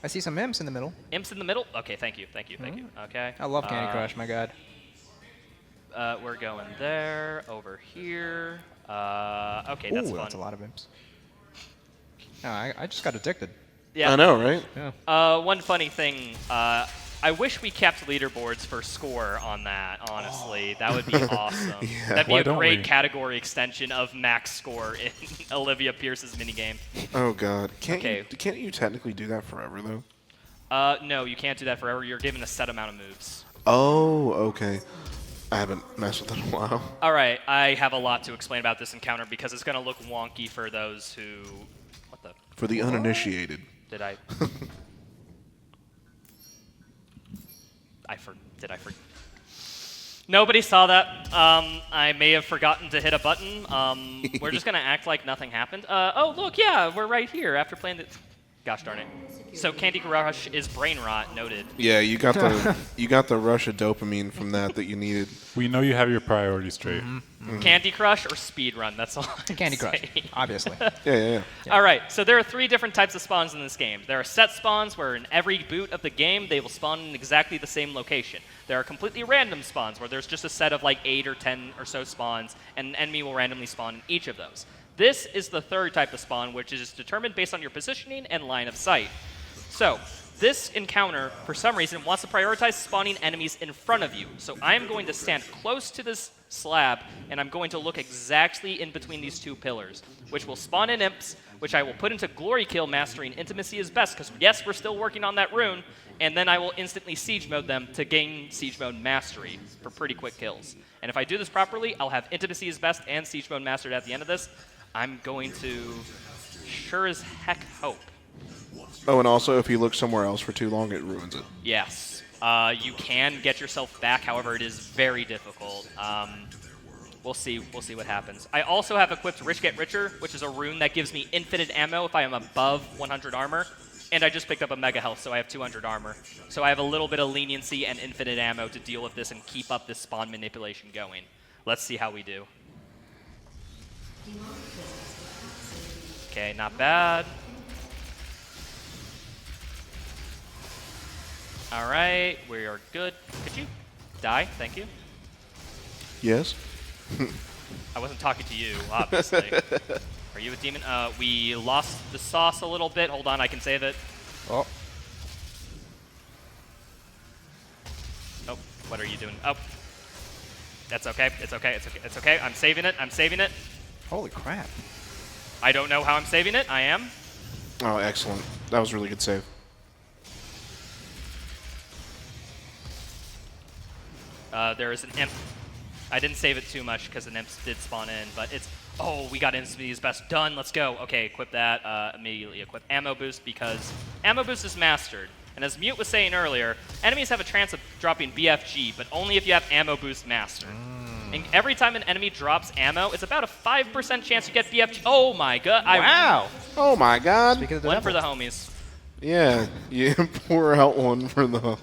Speaker 4: I see some imps in the middle.
Speaker 1: Imps in the middle? Okay, thank you. Okay.
Speaker 4: I love Candy Crush, my god.
Speaker 1: We're going there, over here. Okay, that's
Speaker 5: Ooh,
Speaker 1: fun.
Speaker 5: that's a lot of imps. No, I just got addicted.
Speaker 1: Yeah.
Speaker 2: I know, right?
Speaker 5: Yeah.
Speaker 1: One funny thing, I wish we kept leaderboards for score on that, honestly. That would be awesome.
Speaker 2: Yeah.
Speaker 1: That'd be
Speaker 3: Why
Speaker 1: a
Speaker 3: don't
Speaker 1: great
Speaker 3: we?
Speaker 1: category extension of max score in Olivia Pierce's minigame.
Speaker 2: Oh God,
Speaker 1: Okay.
Speaker 2: can't you technically do that forever though?
Speaker 1: No, you can't do that forever. You're given a set amount of moves.
Speaker 2: Oh, okay. I haven't messed with it in a while.
Speaker 1: All right, I have a lot to explain about this encounter because it's going to look wonky for those who... What the...
Speaker 2: For the uninitiated.
Speaker 1: Did I... Did I for... Nobody saw that. I may have forgotten to hit a button. We're just going to act like nothing happened. Oh, look, yeah, we're right here after playing the... Gosh darn it. So Candy Crush is brain rot, noted.
Speaker 2: Yeah, you got the rush of dopamine from that you needed.
Speaker 3: We know you have your priorities straight.
Speaker 1: Candy Crush or Speedrun, that's all I'm
Speaker 5: Candy Crush,
Speaker 1: saying.
Speaker 5: obviously.
Speaker 2: Yeah.
Speaker 1: All right, so there are 3 different types of spawns in this game. There are set spawns where in every boot of the game they will spawn in exactly the same location. There are completely random spawns where there's just a set of like 8 or 10 or so spawns and an enemy will randomly spawn in each of those. This is the 3rd type of spawn, which is determined based on your positioning and line of sight. So this encounter, for some reason, wants to prioritize spawning enemies in front of you. So I am going to stand close to this slab, and I'm going to look exactly in between these 2 pillars, which will spawn in imps, which I will put into Glory Kill Mastering Intimacy is best, because yes, we're still working on that rune, and then I will instantly Siege Mode them to gain Siege Mode Mastery for pretty quick kills. And if I do this properly, I'll have Intimacy is best and Siege Mode Mastered at the end of this. I'm going to sure as heck hope.
Speaker 2: Oh, and also if you look somewhere else for too long, it ruins it.
Speaker 1: Yes. You can get yourself back, however, it is very difficult. We'll see what happens. I also have equipped Rich Get Richer, which is a rune that gives me infinite ammo if I am above 100 armor. And I just picked up a Mega Health, so I have 200 armor. So I have a little bit of leniency and infinite ammo to deal with this and keep up this spawn manipulation going. Let's see how we do. Okay, not bad. All right, we are good. Could you die? Thank you.
Speaker 2: Yes.
Speaker 1: I wasn't talking to you, obviously. Are you a demon? We lost the sauce a little bit. Hold on, I can save it.
Speaker 5: Oh,
Speaker 1: Oh, what are you doing? Oh. That's okay. It's okay. It's okay. It's okay. I'm saving it. I'm saving it.
Speaker 5: holy crap.
Speaker 1: I don't know how I'm saving it. I am.
Speaker 2: Oh, excellent. That was a really good save.
Speaker 1: There is an imp. I didn't save it too much because an imp did spawn in, but it's... Oh, we got Instant's best. Done. Let's go. Okay, equip that. Immediately equip Ammo Boost because Ammo Boost is mastered. And as Mute was saying earlier, enemies have a chance of dropping BFG, but only if you have Ammo Boost mastered. And every time an enemy drops ammo, it's about a 5% chance you get BFG. Oh my god.
Speaker 5: Wow.
Speaker 2: Oh my God.
Speaker 5: Speaking of the
Speaker 1: One
Speaker 5: devil.
Speaker 1: for the homies.
Speaker 2: Yeah, you pour out one for the...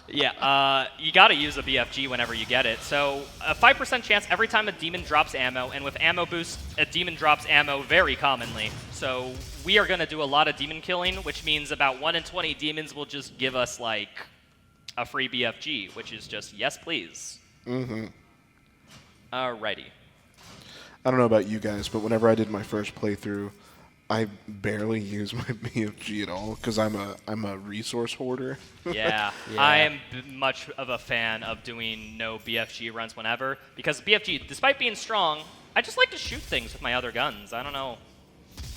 Speaker 1: Yeah, you gotta use a BFG whenever you get it. So, a 5% chance every time a demon drops ammo, and with Ammo Boost, a demon drops ammo very commonly. So, we are gonna do a lot of demon killing, which means about 1 in 20 demons will just give us, like, a free BFG, which is just, yes please.
Speaker 2: Mm-hmm.
Speaker 1: Alrighty.
Speaker 2: I don't know about you guys, but whenever I did my first playthrough, I barely use my BFG at all because I'm a resource hoarder.
Speaker 1: Yeah,
Speaker 5: Yeah.
Speaker 1: I am much of a fan of doing no BFG runs whenever, because BFG, despite being strong, I just like to shoot things with my other guns. I don't know.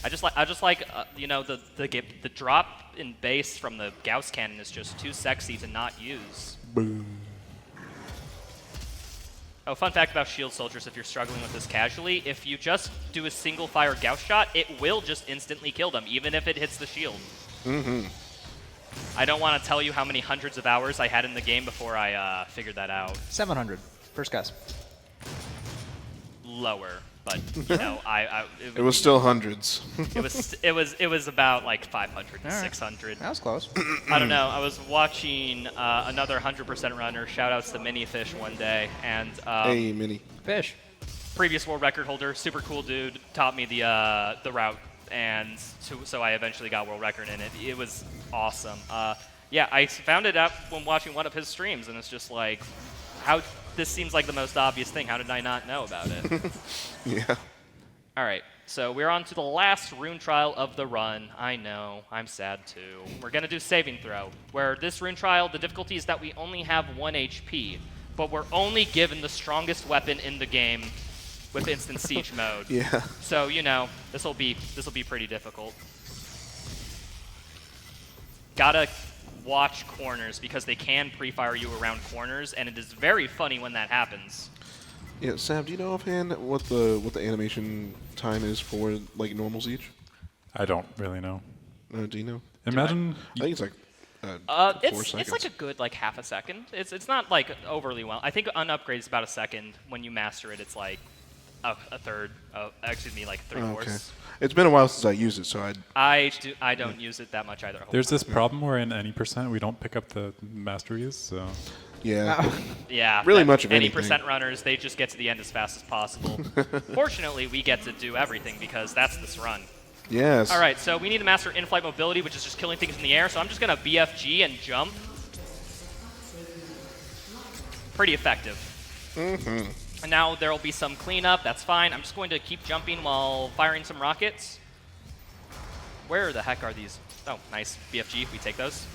Speaker 1: I just like you know, the drop in base from the Gauss cannon is just too sexy to not use.
Speaker 2: Boom.
Speaker 1: Oh, fun fact about shield soldiers, if you're struggling with this casually, if you just do a single fire Gauss shot, it will just instantly kill them, even if it hits the shield.
Speaker 2: Mm-hmm.
Speaker 1: I don't want to tell you how many hundreds of hours I had in the game before I figured that out.
Speaker 5: 700. First guess.
Speaker 1: Lower, but you know,
Speaker 2: It was still hundreds.
Speaker 1: it was about like 500 to
Speaker 5: All right.
Speaker 1: 600.
Speaker 5: That was close.
Speaker 1: I don't know. I was watching another 100% runner. Shout outs to Minifish one day, and
Speaker 2: Hey, Mini.
Speaker 5: Fish.
Speaker 1: previous world record holder, super cool dude, taught me the route, and so I eventually got world record in it. It was awesome. Yeah, I found it out when watching one of his streams, and it's just like, How this seems like the most obvious thing. How did I not know about it?
Speaker 2: Yeah.
Speaker 1: All right, so we're on to the last rune trial of the run. I know, I'm sad too. We're gonna do saving throw, where this rune trial, the difficulty is that we only have 1 HP, but we're only given the strongest weapon in the game with instant siege mode.
Speaker 2: Yeah.
Speaker 1: So, you know, this will be pretty difficult. Gotta watch corners because they can pre-fire you around corners, and it is very funny when that happens.
Speaker 2: Yeah, Sam, do you know offhand what the animation time is for like normal siege?
Speaker 3: I don't really know.
Speaker 2: Do you know?
Speaker 3: Imagine.
Speaker 2: I think it's like 4
Speaker 1: It's
Speaker 2: seconds.
Speaker 1: like a good like half a second. It's not like overly well. I think on upgrade is about a second. When you master it, it's like a third. Excuse me, like 3/4.
Speaker 2: Okay. It's been a while since I used it, so
Speaker 1: I don't use it that much either.
Speaker 3: There's this problem where in any percent we don't pick up the masteries, so.
Speaker 2: yeah.
Speaker 1: Yeah.
Speaker 2: Really much of
Speaker 1: any
Speaker 2: anything.
Speaker 1: percent runners, they just get to the end as fast as possible. Fortunately, we get to do everything because that's this run.
Speaker 2: Yes.
Speaker 1: All right, so we need to master in-flight mobility, which is just killing things in the air. So I'm just gonna BFG and jump. Pretty effective.
Speaker 2: Mm-hmm.
Speaker 1: And now there will be some cleanup. That's fine. I'm just going to keep jumping while firing some rockets. Where the heck are these? Oh, nice. BFG. We take those.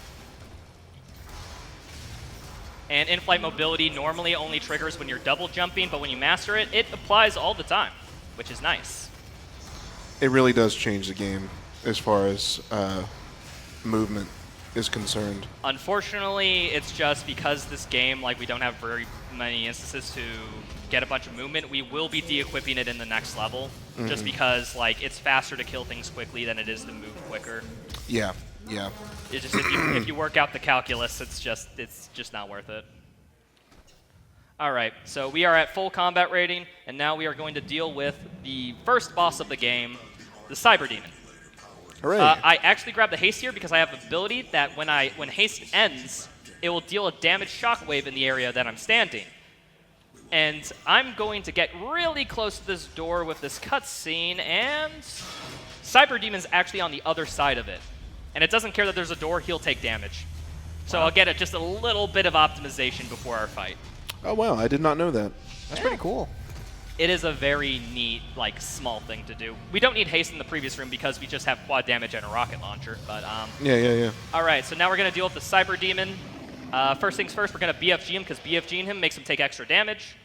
Speaker 1: And in-flight mobility normally only triggers when you're double jumping, but when you master it, it applies all the time, which is nice.
Speaker 2: It really does change the game as far as movement is concerned.
Speaker 1: Unfortunately, it's just because this game, like, we don't have very many instances to get a bunch of movement, we will be de-equipping it in the next level, just because, like, it's faster to kill things quickly than it is to move quicker.
Speaker 2: Yeah. Yeah.
Speaker 1: It's just if you work out the calculus, it's just not worth it. All right, so we are at full combat rating, and now we are going to deal with the first boss of the game, the Cyberdemon.
Speaker 2: Hooray.
Speaker 1: I actually grabbed the haste here because I have the ability that when haste ends, it will deal a damage shockwave in the area that I'm standing. And I'm going to get really close to this door with this cutscene, and Cyberdemon's actually on the other side of it. And it doesn't care that there's a door, he'll take damage. So I'll get just a little bit of optimization before our fight.
Speaker 2: Oh wow, I did not know that.
Speaker 4: That's pretty cool.
Speaker 1: It is a very neat, like, small thing to do. We don't need haste in the previous room because we just have quad damage and a rocket launcher, but
Speaker 2: Yeah.
Speaker 1: all right, so now we're going to deal with the Cyberdemon. First things first, we're going to BFG him because BFGing him makes him take extra damage.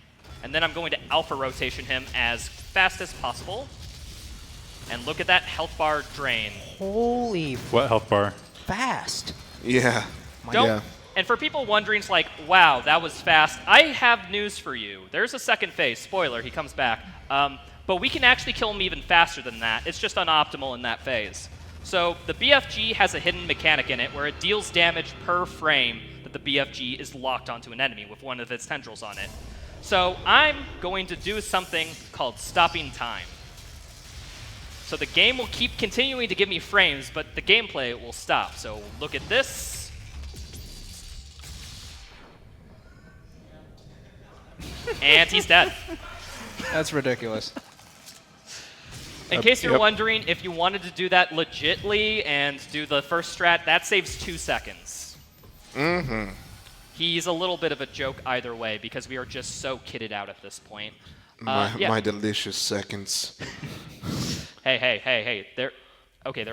Speaker 1: And then I'm going to alpha rotation him as fast as possible. And look at that health bar drain.
Speaker 4: Holy
Speaker 3: What health bar?
Speaker 4: fast.
Speaker 2: Yeah.
Speaker 1: Don't.
Speaker 2: Yeah.
Speaker 1: And for people wondering, it's like, wow, that was fast. I have news for you. There's a second phase. Spoiler, he comes back. But we can actually kill him even faster than that. It's just unoptimal in that phase. So the BFG has a hidden mechanic in it where it deals damage per frame that the BFG is locked onto an enemy with one of its tendrils on it. So I'm going to do something called stopping time. So the game will keep continuing to give me frames, but the gameplay will stop. So look at this. And he's dead.
Speaker 5: That's ridiculous.
Speaker 1: In case you're
Speaker 2: Yep.
Speaker 1: wondering, if you wanted to do that legitly and do the first strat, that saves 2 seconds.
Speaker 2: Mm-hmm.
Speaker 1: He's a little bit of a joke either way because we are just so kitted out at this point.
Speaker 2: My
Speaker 1: Yeah.
Speaker 2: delicious seconds.
Speaker 1: Hey. There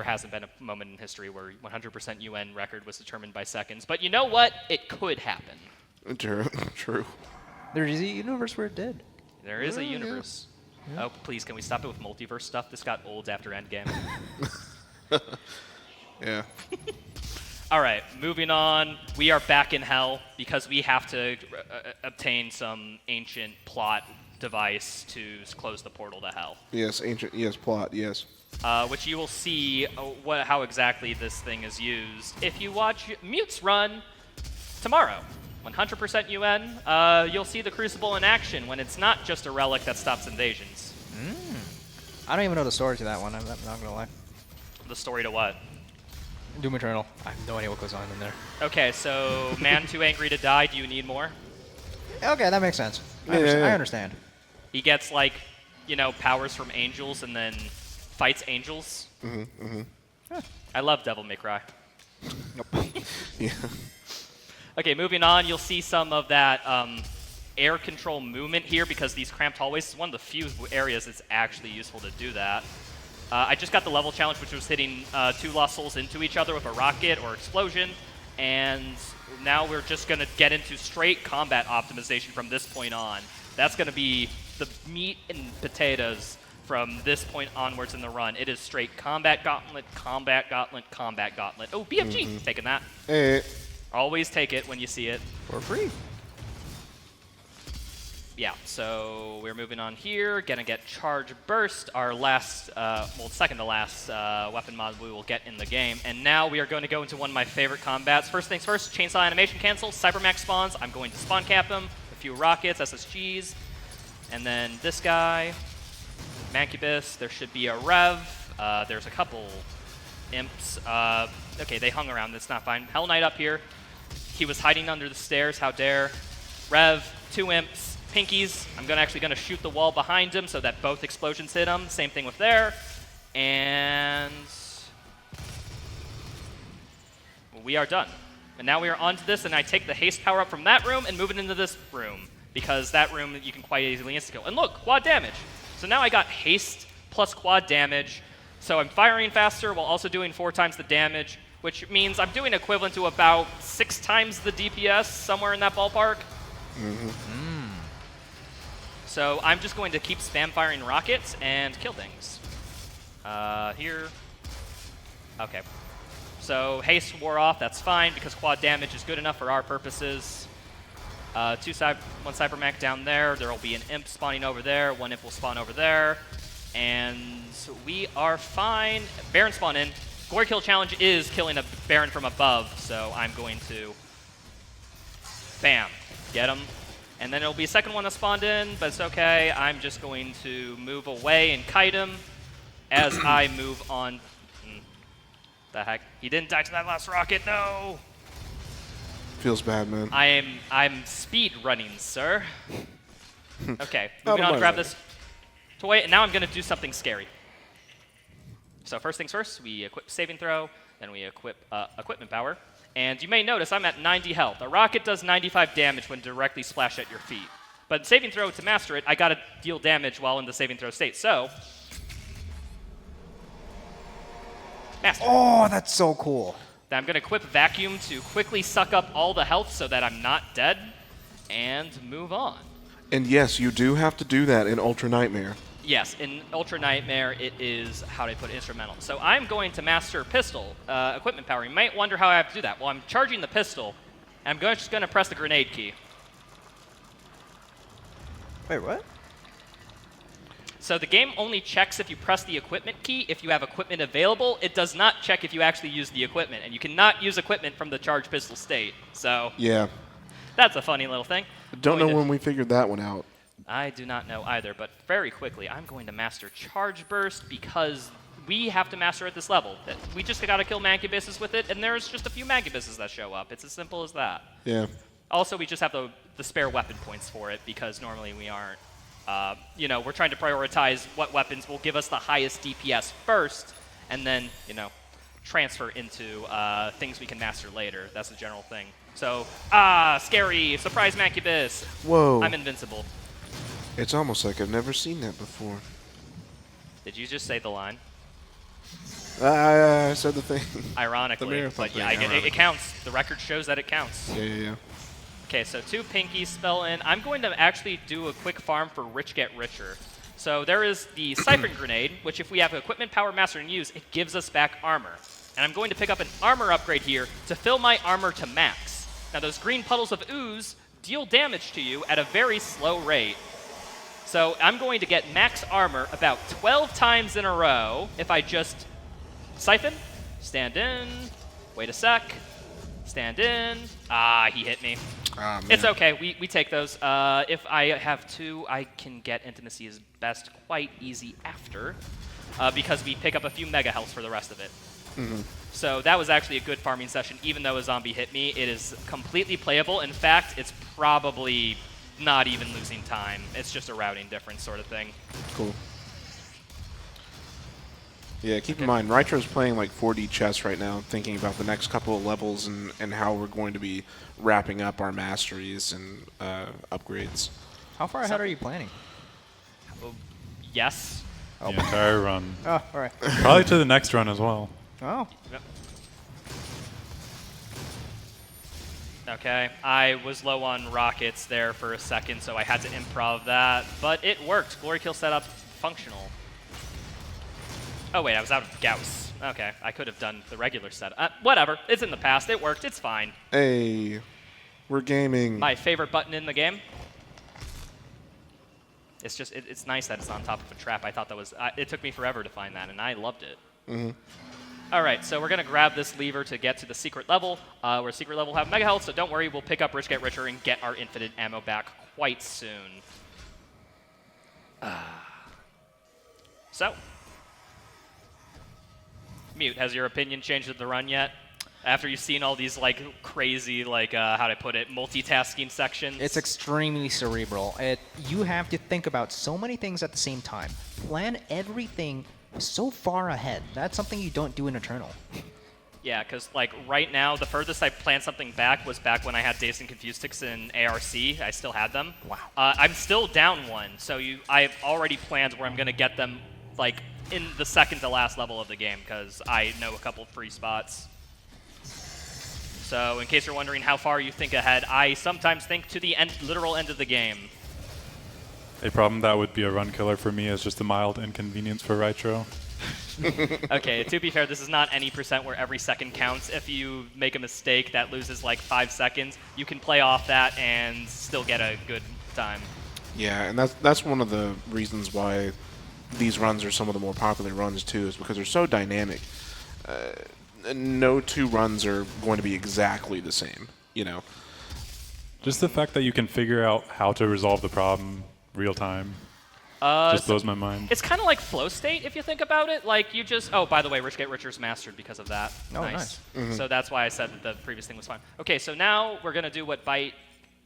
Speaker 1: hasn't been a moment in history where 100% UN record was determined by seconds. But you know what? It could happen.
Speaker 2: True.
Speaker 4: There's a universe where it did.
Speaker 1: There is a universe. Oh, please, can we stop it with multiverse stuff? This got old after Endgame.
Speaker 2: Yeah.
Speaker 1: All right, moving on. We are back in hell because we have to obtain some ancient plot device to close the portal to hell.
Speaker 2: Yes, ancient. Yes, plot. Yes.
Speaker 1: Which you will see how exactly this thing is used if you watch Mute's run tomorrow. 100% UN, you'll see the Crucible in action when it's not just a relic that stops invasions.
Speaker 5: I don't even know the story to that one. I'm not gonna lie.
Speaker 1: The story to what?
Speaker 5: Doom Eternal. I have no idea what goes on in there.
Speaker 1: Okay, so man too angry to die, do you need more?
Speaker 4: Okay, that makes sense. I understand.
Speaker 1: He gets, like, powers from angels and then fights angels. I love Devil May Cry.
Speaker 2: Yeah.
Speaker 1: Okay, moving on, you'll see some of that air control movement here because these cramped hallways is one of the few areas it's actually useful to do that. I just got the level challenge, which was hitting 2 Lost Souls into each other with a rocket or explosion, and now we're just going to get into straight combat optimization from this point on. That's going to be the meat and potatoes from this point onwards in the run. It is straight combat gauntlet, combat gauntlet, combat gauntlet. Oh, BFG, taking that.
Speaker 2: Hey.
Speaker 1: Always take it when you see it.
Speaker 5: For free.
Speaker 1: Yeah, so we're moving on here. Gonna get Charge Burst, our last, well, second to last weapon mod we will get in the game. And now we are going to go into one of my favorite combats. First things first, Chainsaw Animation cancel, Cybermax spawns. I'm going to spawn cap him, a few rockets, SSGs. And then this guy, Mancubus, there should be a Rev. There's a couple imps. Okay, they hung around, that's not fine. Hell Knight up here. He was hiding under the stairs, how dare. Rev, 2 imps. Pinkies, I'm actually going to shoot the wall behind him so that both explosions hit him. Same thing with there. And we are done. And now we are on to this, and I take the haste power up from that room and move it into this room, because that room you can quite easily insta-kill. And look, quad damage. So now I got haste plus quad damage. So I'm firing faster while also doing 4 times the damage, which means I'm doing equivalent to about 6 times the DPS, somewhere in that ballpark. So I'm just going to keep spam firing rockets and kill things. Here. Okay. So haste wore off, that's fine, because quad damage is good enough for our purposes. 1 Cybermech down there. There will be an imp spawning over there. 1 imp will spawn over there. And we are fine. Baron spawn in. Glory kill challenge is killing a Baron from above, so I'm going to bam, get him. And then it'll be a second one that spawned in, but it's okay. I'm just going to move away and kite him as I move on. The heck? He didn't die to that last rocket, no!
Speaker 2: Feels bad, man.
Speaker 1: I'm speed running, sir. Okay, moving on, grab this toy, and now I'm gonna do something scary. So first things first, we equip saving throw, then we equip equipment power. And you may notice I'm at 90 health. A rocket does 95 damage when directly splashed at your feet. But saving throw, to master it, I gotta deal damage while in the saving throw state. So, master.
Speaker 4: Oh, that's so cool.
Speaker 1: Then I'm gonna equip vacuum to quickly suck up all the health so that I'm not dead, and move on.
Speaker 2: And yes, you do have to do that in Ultra Nightmare.
Speaker 1: Yes, in Ultra Nightmare, it is, how do I put it, instrumental. So I'm going to master pistol, equipment power. You might wonder how I have to do that. Well, I'm charging the pistol, and I'm just going to press the grenade key.
Speaker 4: Wait, what?
Speaker 1: So the game only checks if you press the equipment key if you have equipment available. It does not check if you actually use the equipment, and you cannot use equipment from the charged pistol state. So
Speaker 2: yeah,
Speaker 1: that's a funny little thing.
Speaker 2: Don't know when we figured that one out.
Speaker 1: I do not know either, but very quickly, I'm going to master Charge Burst because we have to master at this level. We just got to kill Mancubuses with it, and there's just a few Mancubuses that show up. It's as simple as that.
Speaker 2: Yeah.
Speaker 1: Also, we just have the spare weapon points for it because normally we aren't. You know, we're trying to prioritize what weapons will give us the highest DPS first, and then, you know, transfer into things we can master later. That's the general thing. So, scary, surprise Mancubus.
Speaker 2: Whoa.
Speaker 1: I'm invincible.
Speaker 2: It's almost like I've never seen that before.
Speaker 1: Did you just say the line?
Speaker 2: I said the thing.
Speaker 1: Ironically,
Speaker 2: The marathon
Speaker 1: but yeah,
Speaker 2: thing,
Speaker 1: it counts. The record shows that it counts.
Speaker 2: Yeah.
Speaker 1: Okay, so 2 pinkies spell in. I'm going to actually do a quick farm for Rich Get Richer. So there is the Siphon Grenade, which if we have equipment power master and use, it gives us back armor. And I'm going to pick up an armor upgrade here to fill my armor to max. Now those green puddles of ooze deal damage to you at a very slow rate. So I'm going to get max armor about 12 times in a row if I just siphon, stand in, wait a sec, stand in. He hit me.
Speaker 2: Man.
Speaker 1: It's okay, we take those. If I have 2, I can get Intimacy as best quite easy after, because we pick up a few mega healths for the rest of it. So that was actually a good farming session. Even though a zombie hit me, it is completely playable. In fact, it's probably not even losing time. It's just a routing difference sort of thing.
Speaker 2: Cool. Yeah, keep in mind, Nitro's playing like 4D chess right now, thinking about the next couple of levels and how we're going to be wrapping up our masteries and upgrades.
Speaker 5: How far ahead are you planning?
Speaker 1: Yes.
Speaker 3: The entire run.
Speaker 4: Oh, all right.
Speaker 3: Probably to the next run as well.
Speaker 4: Oh.
Speaker 1: Yep. Okay, I was low on rockets there for a second, so I had to improv that, but it worked. Glory kill setup functional. Oh wait, I was out of Gauss. Okay, I could have done the regular setup. Whatever, it's in the past. It worked. It's fine.
Speaker 2: Hey, we're gaming.
Speaker 1: My favorite button in the game. It's just, it's nice that it's on top of a trap. I thought that was, it took me forever to find that, and I loved it.
Speaker 2: Mm-hmm.
Speaker 1: All right, so we're going to grab this lever to get to the secret level, where secret level will have mega health, so don't worry, we'll pick up Rich Get Richer and get our infinite ammo back quite soon. So, Mute, has your opinion changed of the run yet? After you've seen all these like crazy, like how do I put it, multitasking sections?
Speaker 4: It's extremely cerebral. You have to think about so many things at the same time. Plan everything so far ahead. That's something you don't do in Eternal.
Speaker 1: Yeah, because like right now, the furthest I planned something back was back when I had Dazed and Confused sticks in ARC. I still had them.
Speaker 4: Wow.
Speaker 1: I'm still down one, so I've already planned where I'm going to get them like in the second to last level of the game because I know a couple free spots. So in case you're wondering how far you think ahead, I sometimes think to the literal end of the game.
Speaker 3: A problem that would be a run killer for me is just a mild inconvenience for Nitro.
Speaker 1: Okay, to be fair, this is not any percent where every second counts. If you make a mistake that loses like 5 seconds, you can play off that and still get a good time.
Speaker 2: Yeah, and that's one of the reasons why these runs are some of the more popular runs too, is because they're so dynamic. No two runs are going to be exactly the same, you know.
Speaker 3: Just the fact that you can figure out how to resolve the problem real time just blows my mind.
Speaker 1: It's kind of like flow state if you think about it. Like you just, oh, by the way, Rich Get Richer's mastered because of that.
Speaker 4: Oh, nice.
Speaker 2: Mm-hmm.
Speaker 1: So that's why I said that the previous thing was fine. Okay, so now we're going to do what Byte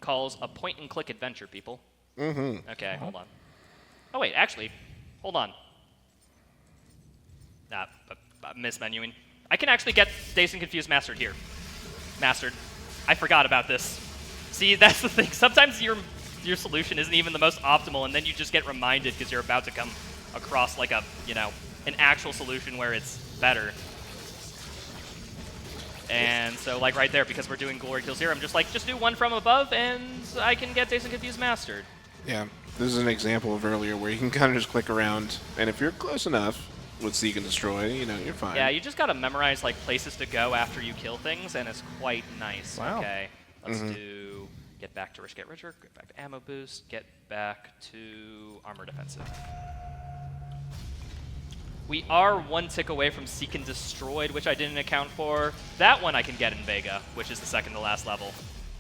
Speaker 1: calls a point-and-click adventure, people.
Speaker 2: Mm-hmm.
Speaker 1: Okay, hold on. Oh, wait, actually, hold on. Nah, mismenuing. I can actually get Dazed and Confused mastered here. Mastered. I forgot about this. See, that's the thing. Sometimes your solution isn't even the most optimal, and then you just get reminded because you're about to come across like a, you know, an actual solution where it's better. And so, like right there, because we're doing Glory Kills here, I'm just like, just do one from above, and I can get Dazed and Confused mastered.
Speaker 2: Yeah, this is an example of earlier where you can kind of just click around, and if you're close enough with Seek and Destroy, you know, you're fine.
Speaker 1: Yeah, you just gotta memorize like places to go after you kill things, and it's quite nice.
Speaker 4: Wow.
Speaker 1: Okay, let's do get back to Rich Get Richer, get back to ammo boost, get back to armor defensive. We are 1 tick away from Seek and Destroyed, which I didn't account for. That one I can get in Vega, which is the second to last level.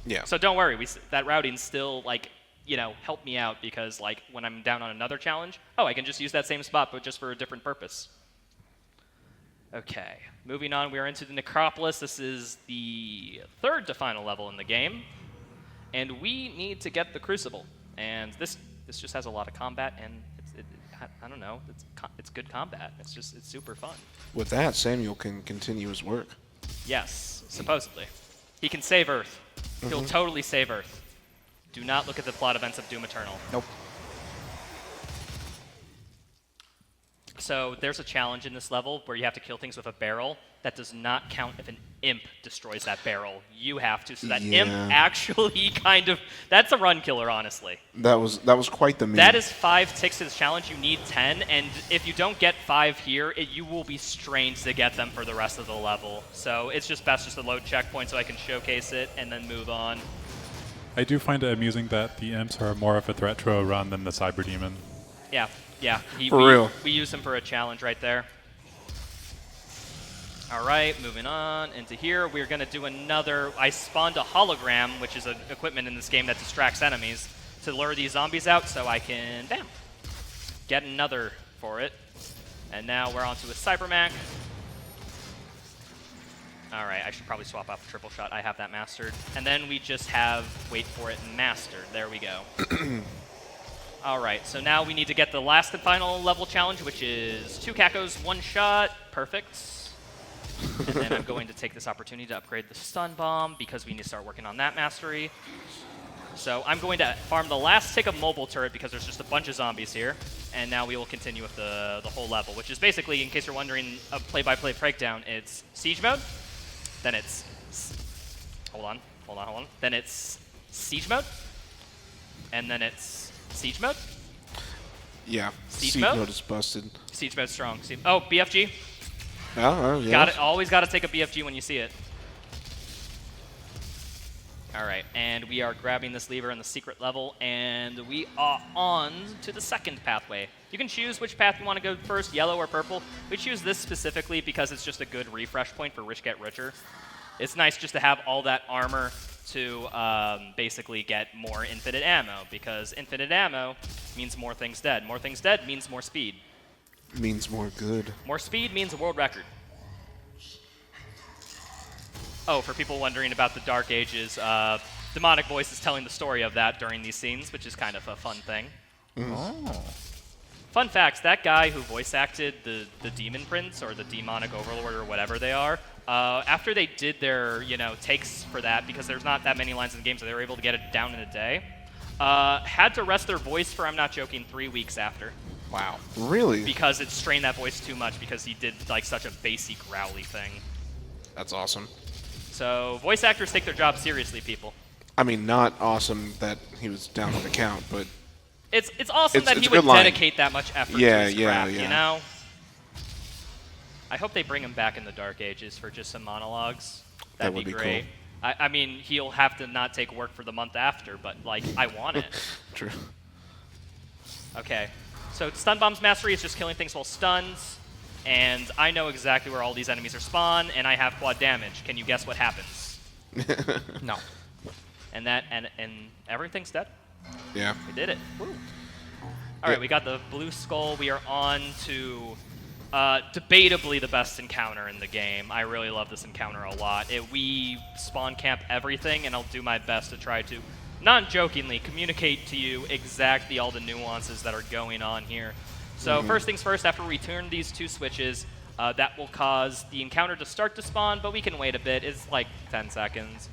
Speaker 2: Yeah.
Speaker 1: So don't worry, that routing still like, you know, help me out because like when I'm down on another challenge, oh, I can just use that same spot but just for a different purpose. Okay, moving on, we are into the Necropolis. This is the third to final level in the game, and we need to get the Crucible. And this just has a lot of combat, and I don't know, it's good combat. It's super fun.
Speaker 2: With that, Samuel can continue his work.
Speaker 1: Yes, supposedly. He can save Earth. He'll totally save Earth. Do not look at the plot events of Doom Eternal.
Speaker 4: Nope.
Speaker 1: So there's a challenge in this level where you have to kill things with a barrel. That does not count if an imp destroys that barrel. You have to. So that imp actually kind of, that's a run killer, honestly.
Speaker 2: That was quite the meme.
Speaker 1: That is 5 ticks to this challenge. You need 10, and if you don't get 5 here, you will be strained to get them for the rest of the level. So it's just best just to load checkpoint so I can showcase it and then move on.
Speaker 3: I do find it amusing that the imps are more of a threat to a run than the Cyberdemon.
Speaker 1: Yeah.
Speaker 2: For real.
Speaker 1: We use him for a challenge right there. All right, moving on into here. We're going to do another. I spawned a hologram, which is an equipment in this game that distracts enemies, to lure these zombies out so I can, bam, get another for it. And now we're on to a Cybermac. All right, I should probably swap off a triple shot. I have that mastered. And then we just have, wait for it, mastered. There we go. All right, so now we need to get the last and final level challenge, which is 2 Kakos, 1 shot. Perfect. And then I'm going to take this opportunity to upgrade the stun bomb because we need to start working on that mastery. So I'm going to farm the last tick of mobile turret because there's just a bunch of zombies here. And now we will continue with the whole level, which is basically, in case you're wondering, a play-by-play breakdown. It's siege mode, then it's... Hold on. Then it's siege mode, and then it's siege mode.
Speaker 2: Yeah,
Speaker 1: Siege
Speaker 2: siege
Speaker 1: mode?
Speaker 2: mode is busted.
Speaker 1: Siege mode strong. Oh, BFG.
Speaker 2: Oh, yeah.
Speaker 1: Got it. Always got to take a BFG when you see it. All right, and we are grabbing this lever in the secret level, and we are on to the second pathway. You can choose which path you want to go first, yellow or purple. We choose this specifically because it's just a good refresh point for Rich Get Richer. It's nice just to have all that armor to basically get more infinite ammo, because infinite ammo means more things dead. More things dead means more speed.
Speaker 2: Means more good.
Speaker 1: More speed means a world record. Oh, for people wondering about the Dark Ages, Demonic Voice is telling the story of that during these scenes, which is kind of a fun thing.
Speaker 5: Oh.
Speaker 1: Fun facts, that guy who voice acted the Demon Prince or the Demonic Overlord or whatever they are, after they did their takes for that, because there's not that many lines in the game, so they were able to get it down in a day, had to rest their voice for, I'm not joking, 3 weeks after.
Speaker 5: Wow.
Speaker 2: Really?
Speaker 1: Because it strained that voice too much because he did like such a bassy, growly thing.
Speaker 2: That's awesome.
Speaker 1: So voice actors take their job seriously, people.
Speaker 2: I mean, not awesome that he was down for the count, but
Speaker 1: It's awesome that
Speaker 2: it's
Speaker 1: he
Speaker 2: a good
Speaker 1: would
Speaker 2: line.
Speaker 1: dedicate that much effort to his craft, you know? I hope they bring him back in the Dark Ages for just some monologues. That'd
Speaker 2: That would be
Speaker 1: great.
Speaker 2: cool.
Speaker 1: I mean, he'll have to not take work for the month after, but like, I want it.
Speaker 2: True.
Speaker 1: Okay, so stun bomb's mastery is just killing things while stuns, and I know exactly where all these enemies are spawned, and I have quad damage. Can you guess what happens?
Speaker 5: No.
Speaker 1: And everything's dead.
Speaker 2: Yeah.
Speaker 1: We did it. Woo. All right, we got the blue skull. We are on to debatably the best encounter in the game. I really love this encounter a lot. We spawn camp everything, and I'll do my best to try to, non-jokingly, communicate to you exactly all the nuances that are going on here. So first things first, after we turn these 2 switches, that will cause the encounter to start to spawn, but we can wait a bit. It's like 10 seconds.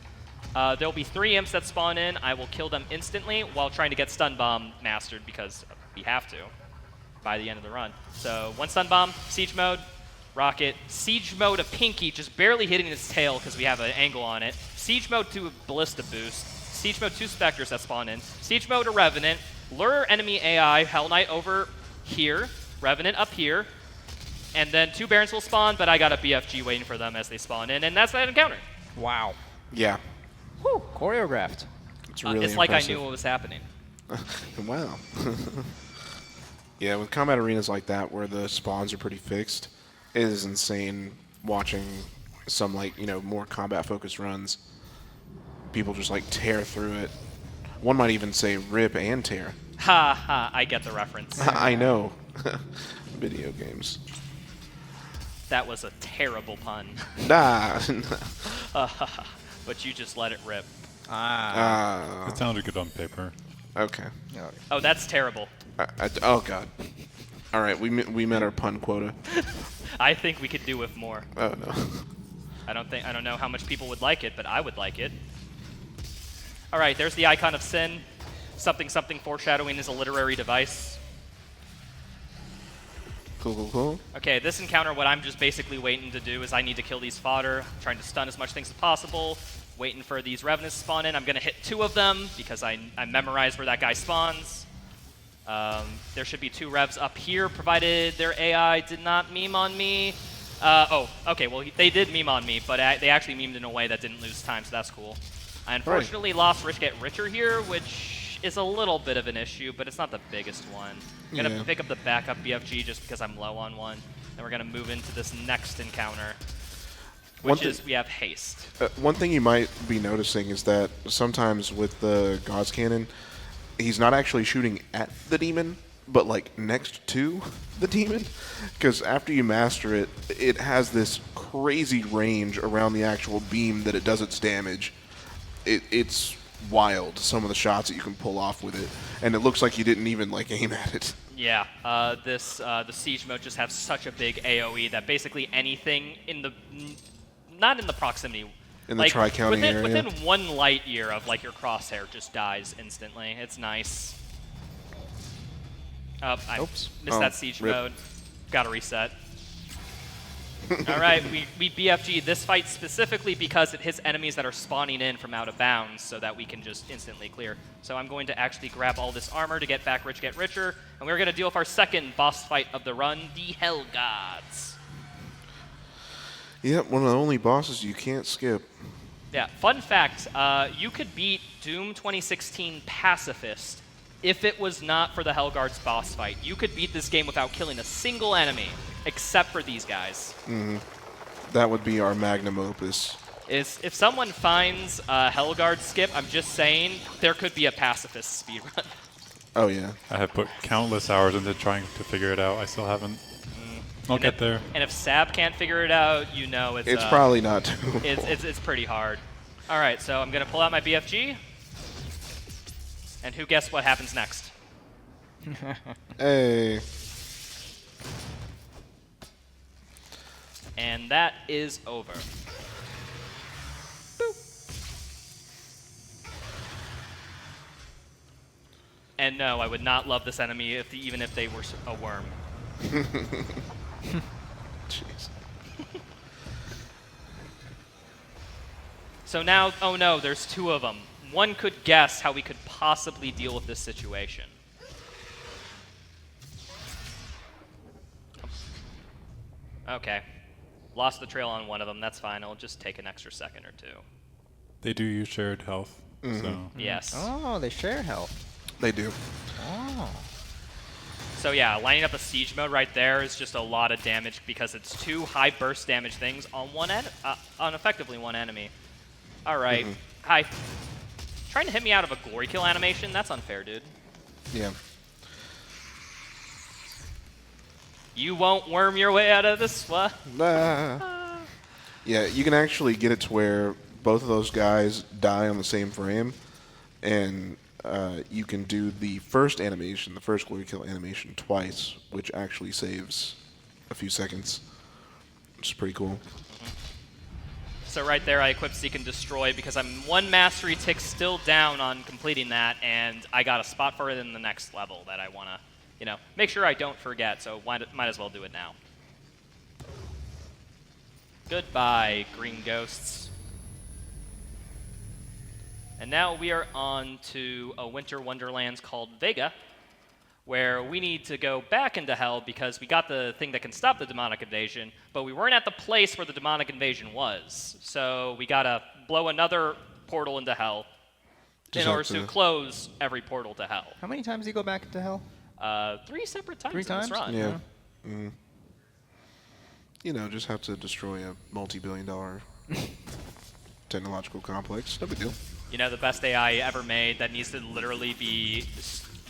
Speaker 1: There'll be 3 imps that spawn in. I will kill them instantly while trying to get stun bomb mastered because we have to by the end of the run. So 1 stun bomb, siege mode, rocket, siege mode of Pinky just barely hitting its tail because we have an angle on it, siege mode to ballista boost, siege mode 2 specters that spawn in, siege mode to Revenant, lure enemy AI, Hell Knight over here, Revenant up here, and then 2 Barons will spawn, but I got a BFG waiting for them as they spawn in, and that's that encounter.
Speaker 5: Wow.
Speaker 2: Yeah.
Speaker 5: Whew. Choreographed.
Speaker 2: It's really
Speaker 1: it's like I
Speaker 2: impressive.
Speaker 1: knew what was happening.
Speaker 2: Wow. Yeah, with combat arenas like that where the spawns are pretty fixed, it is insane watching some more combat-focused runs. People just tear through it. One might even say rip and tear.
Speaker 1: Ha ha, I get the reference.
Speaker 2: I know. Video games.
Speaker 1: That was a terrible pun.
Speaker 2: Nah.
Speaker 1: But you just let it rip.
Speaker 5: Ah.
Speaker 3: It sounded good on paper.
Speaker 2: Okay.
Speaker 1: Oh, that's terrible.
Speaker 2: Oh god. All right, we met our pun quota.
Speaker 1: I think we could do with more.
Speaker 2: Oh no.
Speaker 1: I don't know how much people would like it, but I would like it. All right, there's the icon of sin. Something something foreshadowing is a literary device.
Speaker 2: Cool.
Speaker 1: Okay, this encounter, what I'm just basically waiting to do is I need to kill these fodder, trying to stun as much things as possible, waiting for these revenants to spawn in. I'm going to hit 2 of them because I memorized where that guy spawns. There should be 2 revs up here, provided their AI did not meme on me. Okay, well, they did meme on me, but they actually memed in a way that didn't lose time, so that's cool. I unfortunately lost Rich Get Richer here, which is a little bit of an issue, but it's not the biggest one. I'm going to pick up the backup BFG just because I'm low on one. Then we're going to move into this next encounter, which is we have haste.
Speaker 2: One thing you might be noticing is that sometimes with the God's Cannon, he's not actually shooting at the demon, but next to the demon. Because after you master it, it has this crazy range around the actual beam that it does its damage. It's wild, some of the shots that you can pull off with it. and it looks like you didn't even like aim at it.
Speaker 1: Yeah, the siege mode just has such a big AOE that basically anything in the, not in the proximity,
Speaker 2: In the
Speaker 1: like
Speaker 2: Tri-County area.
Speaker 1: within 1 light year of like your crosshair just dies instantly. It's nice. Oh, I
Speaker 5: Oops.
Speaker 1: missed
Speaker 2: Oh,
Speaker 1: that siege
Speaker 2: rip.
Speaker 1: mode. Gotta reset. All right, we BFG this fight specifically because it hits enemies that are spawning in from out of bounds so that we can just instantly clear. So I'm going to actually grab all this armor to get back rich, get richer, and we're going to deal with our second boss fight of the run, the Hell Gods.
Speaker 2: Yep, one of the only bosses you can't skip.
Speaker 1: Yeah, fun fact, you could beat Doom 2016 Pacifist if it was not for the Hellguards boss fight. You could beat this game without killing a single enemy, except for these guys.
Speaker 2: That would be our magnum opus.
Speaker 1: If someone finds a Hellguard skip, I'm just saying, there could be a Pacifist speedrun.
Speaker 2: Oh yeah.
Speaker 3: I have put countless hours into trying to figure it out. I still haven't. I'll get there.
Speaker 1: And if Sab can't figure it out, you know it's...
Speaker 2: It's probably not doable.
Speaker 1: It's pretty hard. All right, so I'm going to pull out my BFG. And who guessed what happens next?
Speaker 2: Hey.
Speaker 1: And that is over. Boop. And no, I would not love this enemy even if they were a worm.
Speaker 2: Jeez.
Speaker 1: So now, oh no, there's 2 of them. One could guess how we could possibly deal with this situation. Okay. Lost the trail on one of them. That's fine. I'll just take an extra second or 2.
Speaker 3: They do use shared health. So
Speaker 1: Yes.
Speaker 5: Oh, they share health.
Speaker 2: They do.
Speaker 5: Oh.
Speaker 1: So yeah, lining up a siege mode right there is just a lot of damage because it's 2 high burst damage things on on effectively one enemy. All right. Hi. Trying to hit me out of a glory kill animation? That's unfair, dude.
Speaker 2: Yeah.
Speaker 1: You won't worm your way out of this one.
Speaker 2: Yeah, you can actually get it to where both of those guys die on the same frame, and you can do the first animation, the first glory kill animation, twice, which actually saves a few seconds, which is pretty cool.
Speaker 1: So right there, I equipped Seek and Destroy because I'm 1 mastery tick still down on completing that, and I got a spot for it in the next level that I want to, you know, make sure I don't forget, so might as well do it now. Goodbye, green ghosts. And now we are on to a winter wonderlands called Vega, where we need to go back into hell because we got the thing that can stop the demonic invasion, but we weren't at the place where the demonic invasion was. So we gotta blow another portal into hell in order to close every portal to hell.
Speaker 5: How many times do you go back into hell?
Speaker 1: 3 separate times
Speaker 5: 3
Speaker 1: in this
Speaker 5: times?
Speaker 1: run.
Speaker 2: Yeah. You know, just have to destroy a multi-billion-dollar technological complex. No big deal.
Speaker 1: You know, the best AI ever made that needs to literally be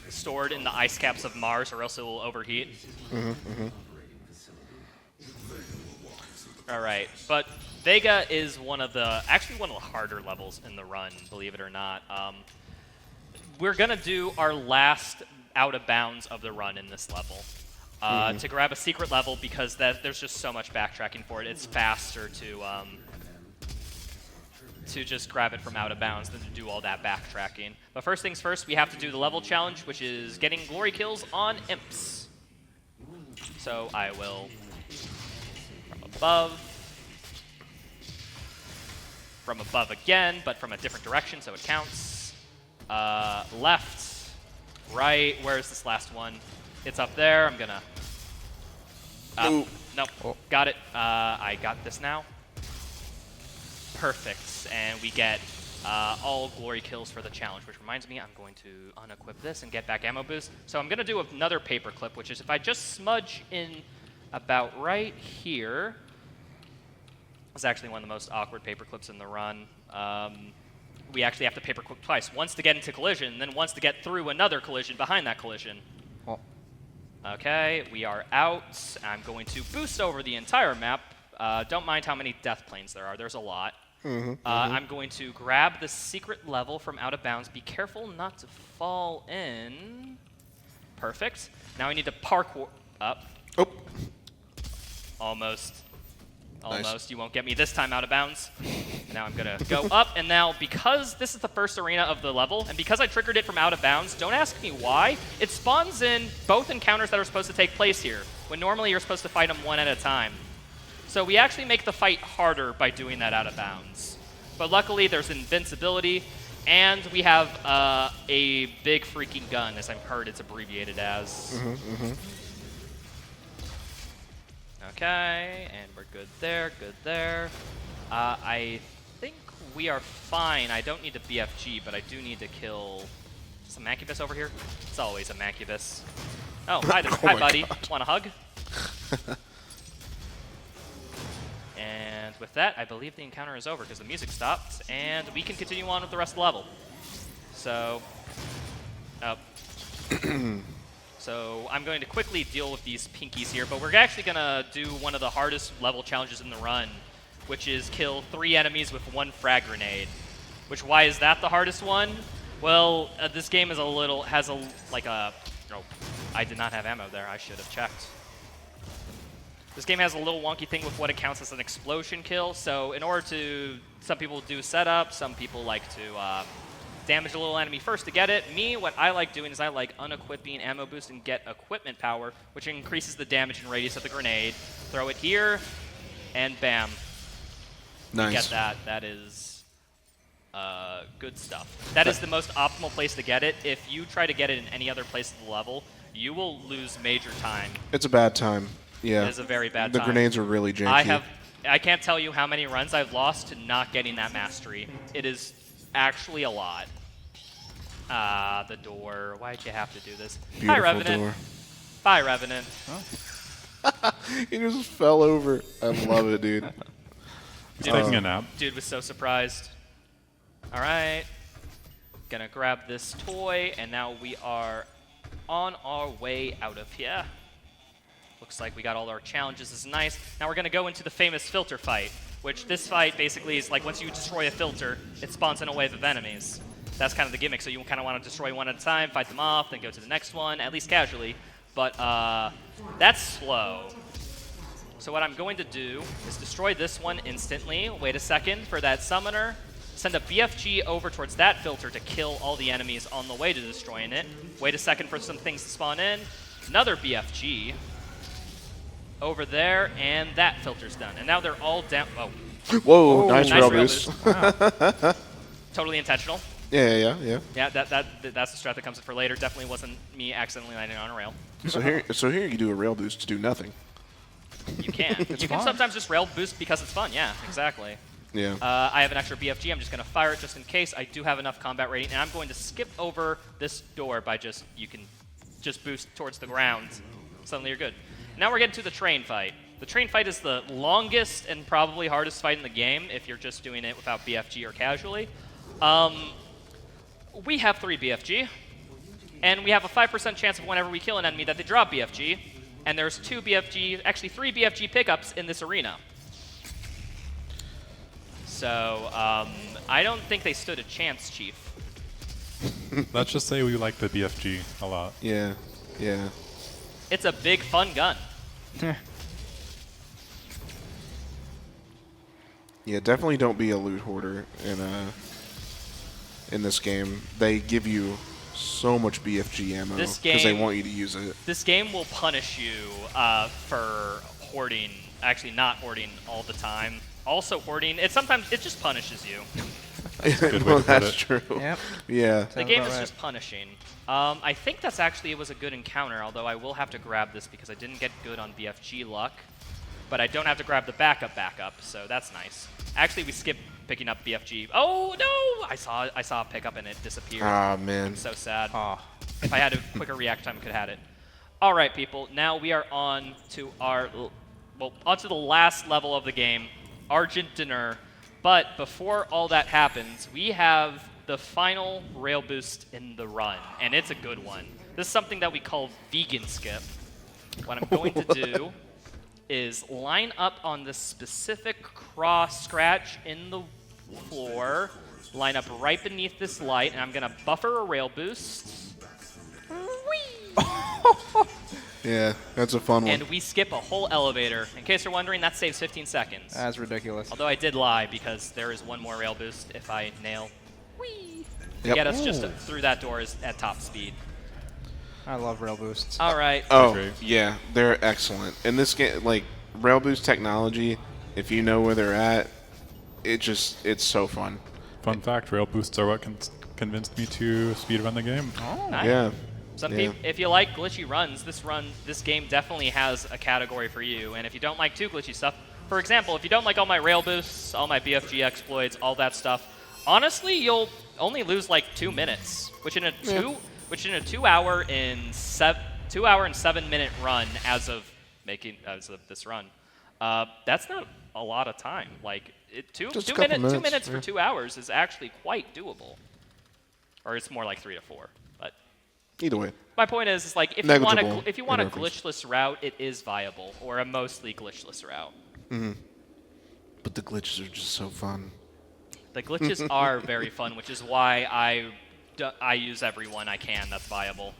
Speaker 1: stored in the ice caps of Mars or else it will overheat. All right, but Vega is actually one of the harder levels in the run, believe it or not. We're gonna do our last out of bounds of the run in this level. To grab a secret level because there's just so much backtracking for it. It's faster to just grab it from out of bounds than to do all that backtracking. But first things first, we have to do the level challenge, which is getting glory kills on imps. So I will, from above again, but from a different direction, so it counts. Left, right, where's this last one? It's up there, I'm gonna, nope, got it. I got this now. Perfect, and we get all glory kills for the challenge, which reminds me I'm going to unequip this and get back ammo boost. So I'm going to do another paperclip, which is if I just smudge in about right here. It's actually one of the most awkward paperclips in the run. We actually have to paperclip twice, once to get into collision, then once to get through another collision behind that collision.
Speaker 5: Oh.
Speaker 1: Okay, we are out. I'm going to boost over the entire map. Don't mind how many death planes there are. There's a lot. I'm going to grab the secret level from out of bounds. Be careful not to fall in. Perfect. Now I need to parkour up.
Speaker 2: Oh.
Speaker 1: Almost.
Speaker 2: Nice.
Speaker 1: Almost. You won't get me this time out of bounds. Now I'm going to go up, and now because this is the first arena of the level, and because I triggered it from out of bounds, don't ask me why, it spawns in both encounters that are supposed to take place here, when normally you're supposed to fight them one at a time. So we actually make the fight harder by doing that out of bounds. But luckily there's invincibility, and we have a big freaking gun, as I've heard it's abbreviated as. Okay, and we're good there, good there. I think we are fine. I don't need to BFG, but I do need to kill some Mancubus over here. It's always a Mancubus. Oh, hi, there. Hi buddy. Want a hug? And with that, I believe the encounter is over because the music stopped, and we can continue on with the rest of the level. So, so I'm going to quickly deal with these pinkies here, but we're actually going to do one of the hardest level challenges in the run, which is kill 3 enemies with 1 frag grenade. Which, why is that the hardest one? Well, this game is has a, oh, I did not have ammo there, I should have checked. This game has a little wonky thing with what it counts as an explosion kill, so in order to, some people do setup, some people like to damage a little enemy first to get it. Me, what I like doing is I like unequipping ammo boost and get equipment power, which increases the damage and radius of the grenade. Throw it here, and bam.
Speaker 2: Nice.
Speaker 1: Get that. That is good stuff. That is the most optimal place to get it. If you try to get it in any other place of the level, you will lose major time.
Speaker 2: It's a bad time. Yeah.
Speaker 1: It is a very bad
Speaker 2: the
Speaker 1: time.
Speaker 2: The grenades are really janky.
Speaker 1: I can't tell you how many runs I've lost to not getting that mastery. It is actually a lot. The door. Why'd you have to do this?
Speaker 2: Beautiful
Speaker 1: Hi, Revenant.
Speaker 2: door.
Speaker 1: Bye, Revenant.
Speaker 2: Oh. He just fell over. I love it, dude.
Speaker 3: He's taking a nap.
Speaker 1: Dude was so surprised. All right. Gonna grab this toy, and now we are on our way out of here. Looks like we got all our challenges. This is nice. Now we're gonna go into the famous filter fight, which this fight basically is like once you destroy a filter, it spawns in a wave of enemies. That's kind of the gimmick, so you kind of want to destroy one at a time, fight them off, then go to the next one, at least casually. But that's slow. So what I'm going to do is destroy this one instantly, wait a second for that summoner, send a BFG over towards that filter to kill all the enemies on the way to destroying it, wait a second for some things to spawn in, another BFG over there, and that filter's done. And now they're all down. Oh.
Speaker 2: Whoa, nice rail
Speaker 1: boost.
Speaker 2: boost.
Speaker 1: Wow. Totally intentional.
Speaker 2: Yeah.
Speaker 1: Yeah, that's the strat that comes in for later. Definitely wasn't me accidentally landing on a rail.
Speaker 2: So here you do a rail boost to do nothing.
Speaker 1: You can. You can sometimes just rail boost because it's fun. Yeah, exactly.
Speaker 2: Yeah.
Speaker 1: I have an extra BFG. I'm just going to fire it just in case. I do have enough combat rating, and I'm going to skip over this door by you can just boost towards the ground. Suddenly you're good. Now we're getting to the train fight. The train fight is the longest and probably hardest fight in the game if you're just doing it without BFG or casually. We have 3 BFG, and we have a 5% chance of whenever we kill an enemy that they drop BFG, and there's 3 BFG pickups in this arena. So I don't think they stood a chance, Chief.
Speaker 3: Let's just say we like the BFG a lot.
Speaker 2: Yeah.
Speaker 1: It's a big, fun gun.
Speaker 2: Yeah, definitely don't be a loot hoarder in this game. They give you so much BFG ammo because they want you to use it.
Speaker 1: This game will punish you for hoarding. Actually, not hoarding all the time. Also hoarding. It just punishes you.
Speaker 3: That's a good way
Speaker 2: Well,
Speaker 3: to put
Speaker 2: that's
Speaker 3: it.
Speaker 2: true.
Speaker 4: Yep.
Speaker 2: Yeah.
Speaker 1: The game is just punishing. I think that's actually it was a good encounter, although I will have to grab this because I didn't get good on BFG luck. But I don't have to grab the backup, so that's nice. Actually, we skipped picking up BFG. Oh no! I saw a pickup and it disappeared.
Speaker 2: Ah, man.
Speaker 1: So sad.
Speaker 5: Oh.
Speaker 1: If I had a quicker react time, I could have had it. All right, people. Now we are on to onto the last level of the game, Argent Tower. But before all that happens, we have the final rail boost in the run, and it's a good one. This is something that we call vegan skip. What I'm going to do is line up on this specific cross scratch in the floor, line up right beneath this light, and I'm going to buffer a rail boost. Whee!
Speaker 2: Yeah, that's a fun one.
Speaker 1: And we skip a whole elevator. In case you're wondering, that saves 15 seconds.
Speaker 5: That's ridiculous.
Speaker 1: Although I did lie, because there is one more rail boost if I nail. Whee! To
Speaker 2: Yep.
Speaker 1: get us just through that door is at top speed.
Speaker 5: I love rail boosts.
Speaker 1: All right.
Speaker 2: Oh,
Speaker 3: Great.
Speaker 2: yeah, they're excellent. In this game, like, rail boost technology, if you know where they're at, it's so fun.
Speaker 3: Fun fact, rail boosts are what convinced me to speedrun the game.
Speaker 5: Oh.
Speaker 1: Nice.
Speaker 2: Yeah.
Speaker 1: Some
Speaker 2: Yeah.
Speaker 1: people, if you like glitchy runs, this game definitely has a category for you. And if you don't like too glitchy stuff, for example, if you don't like all my rail boosts, all my BFG exploits, all that stuff, honestly, you'll only lose like 2 minutes, which in a 2 hour and 7 minute run as of this run, that's not a lot of time. Like two
Speaker 2: Just a couple
Speaker 1: minutes
Speaker 2: minutes,
Speaker 1: for
Speaker 2: yeah.
Speaker 1: 2 hours is actually quite doable. Or it's more like 3 to 4, but.
Speaker 2: Either way.
Speaker 1: My point is like if you want
Speaker 2: Negligible
Speaker 1: a
Speaker 2: difference.
Speaker 1: glitchless route, it is viable, or a mostly glitchless route.
Speaker 2: But the glitches are just so fun.
Speaker 1: The glitches are very fun, which is why I use every one I can that's viable.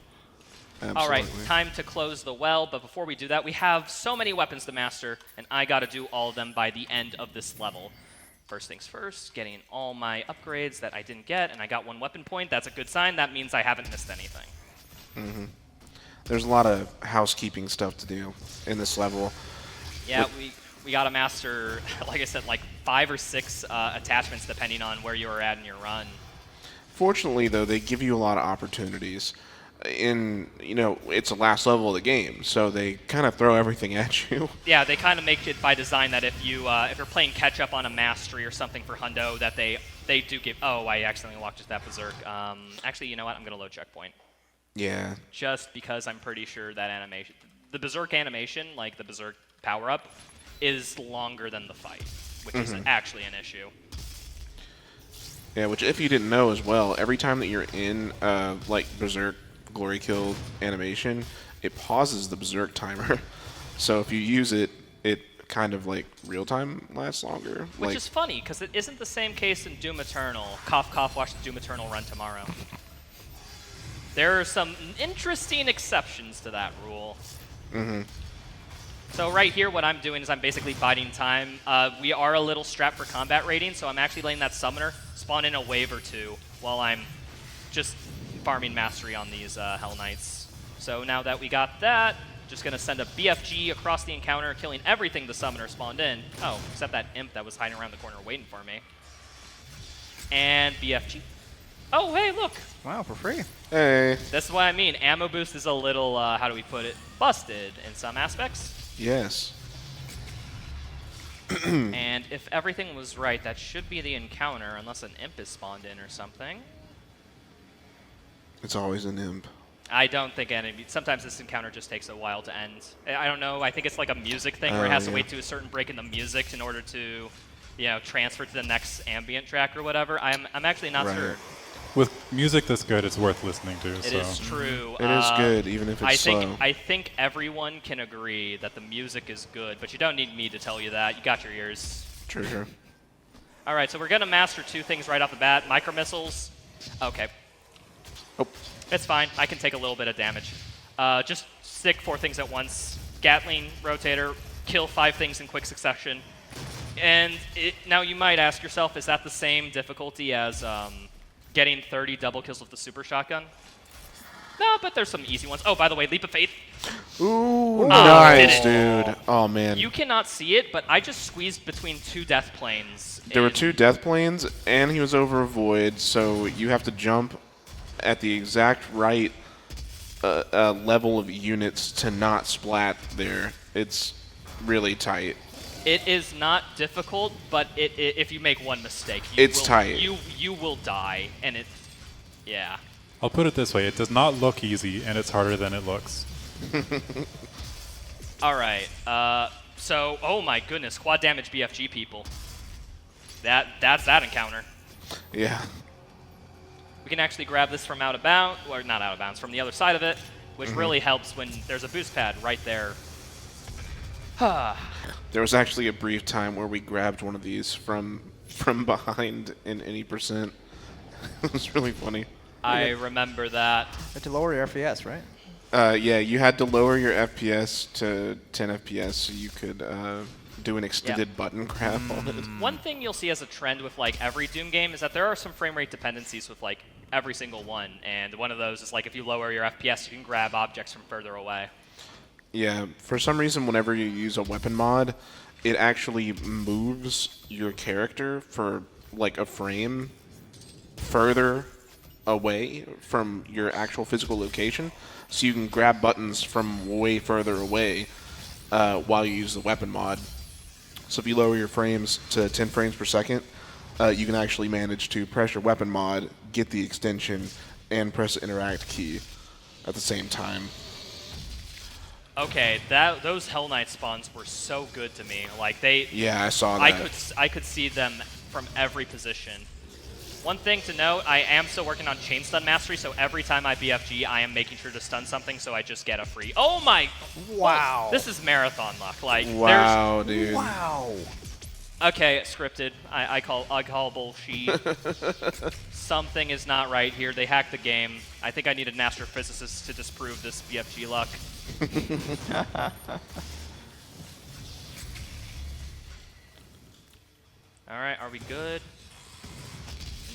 Speaker 2: Absolutely.
Speaker 1: All right, time to close the well, but before we do that, we have so many weapons to master, and I got to do all of them by the end of this level. First things first, getting all my upgrades that I didn't get, and I got 1 weapon point. That's a good sign. That means I haven't missed anything.
Speaker 2: There's a lot of housekeeping stuff to do in this level.
Speaker 1: Yeah, we got to master, like I said, like 5 or 6 attachments depending on where you are at in your run.
Speaker 2: Fortunately, though, they give you a lot of opportunities. It's the last level of the game, so they kind of throw everything at you.
Speaker 1: Yeah, they kind of make it by design that if you're playing catch up on a mastery or something for Hundo, that they do give. Oh, I accidentally walked just that berserk. Actually, you know what? I'm gonna load checkpoint.
Speaker 2: Yeah.
Speaker 1: Just because I'm pretty sure that animation, the berserk animation, like the berserk power up, is longer than the fight, which is actually an issue.
Speaker 2: Yeah, which if you didn't know as well, every time that you're in like berserk glory kill animation, it pauses the berserk timer. So if you use it, it kind of like real time lasts longer.
Speaker 1: Which is funny, because it isn't the same case in Doom Eternal. Cough, cough, watch the Doom Eternal run tomorrow. There are some interesting exceptions to that rule. So right here, what I'm doing is I'm basically biding time. We are a little strapped for combat rating, so I'm actually letting that summoner spawn in a wave or 2 while I'm just farming mastery on these Hell Knights. So now that we got that, just going to send a BFG across the encounter, killing everything the summoner spawned in. Oh, except that imp that was hiding around the corner waiting for me. And BFG. Oh, hey, look.
Speaker 5: Wow, for free.
Speaker 2: Hey.
Speaker 1: This is what I mean. Ammo boost is a little, how do we put it, busted in some aspects.
Speaker 2: Yes.
Speaker 1: And if everything was right, that should be the encounter, unless an imp is spawned in or something.
Speaker 2: It's always an imp.
Speaker 1: I don't think any. Sometimes this encounter just takes a while to end. I don't know. I think it's like a music thing where it has to wait to a certain break in the music in order to, transfer to the next ambient track or whatever. I'm actually not sure.
Speaker 3: With music this good, it's worth listening to.
Speaker 1: It is true.
Speaker 2: It is good, even if it's slow.
Speaker 1: I think everyone can agree that the music is good, but you don't need me to tell you that. You got your ears.
Speaker 2: True.
Speaker 1: All right, so we're going to master 2 things right off the bat. Micro missiles. Okay.
Speaker 2: Oh.
Speaker 1: It's fine. I can take a little bit of damage. Just stick 4 things at once. Gatling, rotator, kill 5 things in quick succession. And now you might ask yourself, is that the same difficulty as getting 30 double kills with the super shotgun? No, but there's some easy ones. Oh, by the way, leap of faith.
Speaker 2: Ooh, nice,
Speaker 1: did it.
Speaker 2: dude. Oh, man.
Speaker 1: You cannot see it, but I just squeezed between 2 death planes.
Speaker 2: There were 2 death planes, and he was over a void, so you have to jump at the exact right level of units to not splat there. It's really tight.
Speaker 1: It is not difficult, but if you make one mistake,
Speaker 2: tight.
Speaker 1: You will die, and yeah.
Speaker 3: I'll put it this way, it does not look easy, and it's harder than it looks.
Speaker 1: All right, so, oh my goodness, quad damage BFG people. That's that encounter.
Speaker 2: Yeah.
Speaker 1: We can actually grab this from out of bounds, or not out of bounds, from the other side of it, which really helps when there's a boost pad right there.
Speaker 2: There was actually a brief time where we grabbed one of these from from behind in any percent. It was really funny.
Speaker 1: I remember that.
Speaker 4: But to lower your FPS, right?
Speaker 2: Yeah, you had to lower your FPS to 10 FPS so you could do an extended button grab on it.
Speaker 1: One thing you'll see as a trend with like every Doom game is that there are some frame rate dependencies with like every single one, and one of those is like if you lower your FPS, you can grab objects from further away.
Speaker 2: Yeah, for some reason, whenever you use a weapon mod, it actually moves your character for like a frame further away from your actual physical location, so you can grab buttons from way further away while you use the weapon mod. So if you lower your frames to 10 frames per second, you can actually manage to press your weapon mod, get the extension, and press the interact key at the same time.
Speaker 1: Okay, those Hell Knight spawns were so good to me. Like they,
Speaker 2: Yeah, I saw that.
Speaker 1: I could see them from every position. One thing to note, I am still working on chain stun mastery, so every time I BFG, I am making sure to stun something so I just get a free. Oh my!
Speaker 4: Wow.
Speaker 1: This is marathon luck. Like
Speaker 2: Wow, dude.
Speaker 4: Wow.
Speaker 1: Okay, scripted. I call bullshit. Something is not right here. They hacked the game. I think I need an astrophysicist to disprove this BFG luck. All right, are we good?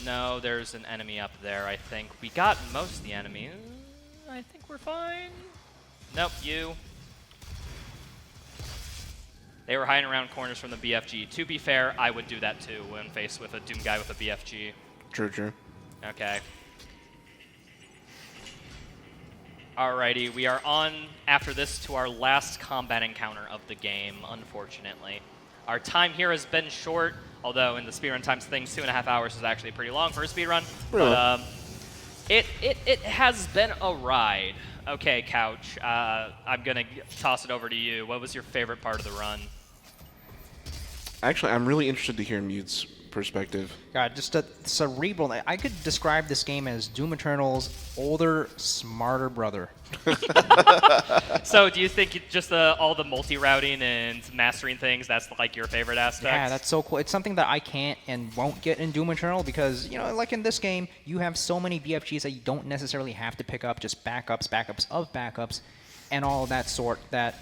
Speaker 1: No, there's an enemy up there, I think. We got most of the enemy. I think we're fine. Nope, you. They were hiding around corners from the BFG. To be fair, I would do that too when faced with a Doom guy with a BFG.
Speaker 2: True, true.
Speaker 1: Okay. Alrighty, we are on, after this, to our last combat encounter of the game, unfortunately. Our time here has been short, although in the speedrun times things, 2.5 hours is actually pretty long for a speedrun.
Speaker 2: Really?
Speaker 1: But it has been a ride. Okay, Couch, I'm going to toss it over to you. What was your favorite part of the run?
Speaker 2: Actually, I'm really interested to hear Mute's perspective.
Speaker 4: God, just a cerebral. I could describe this game as Doom Eternal's older, smarter brother.
Speaker 1: So do you think just all the multi-routing and mastering things, that's like your favorite aspect?
Speaker 4: Yeah, that's so cool. It's something that I can't and won't get in Doom Eternal because, you know, like in this game, you have so many BFGs that you don't necessarily have to pick up, just backups of backups, and all of that sort that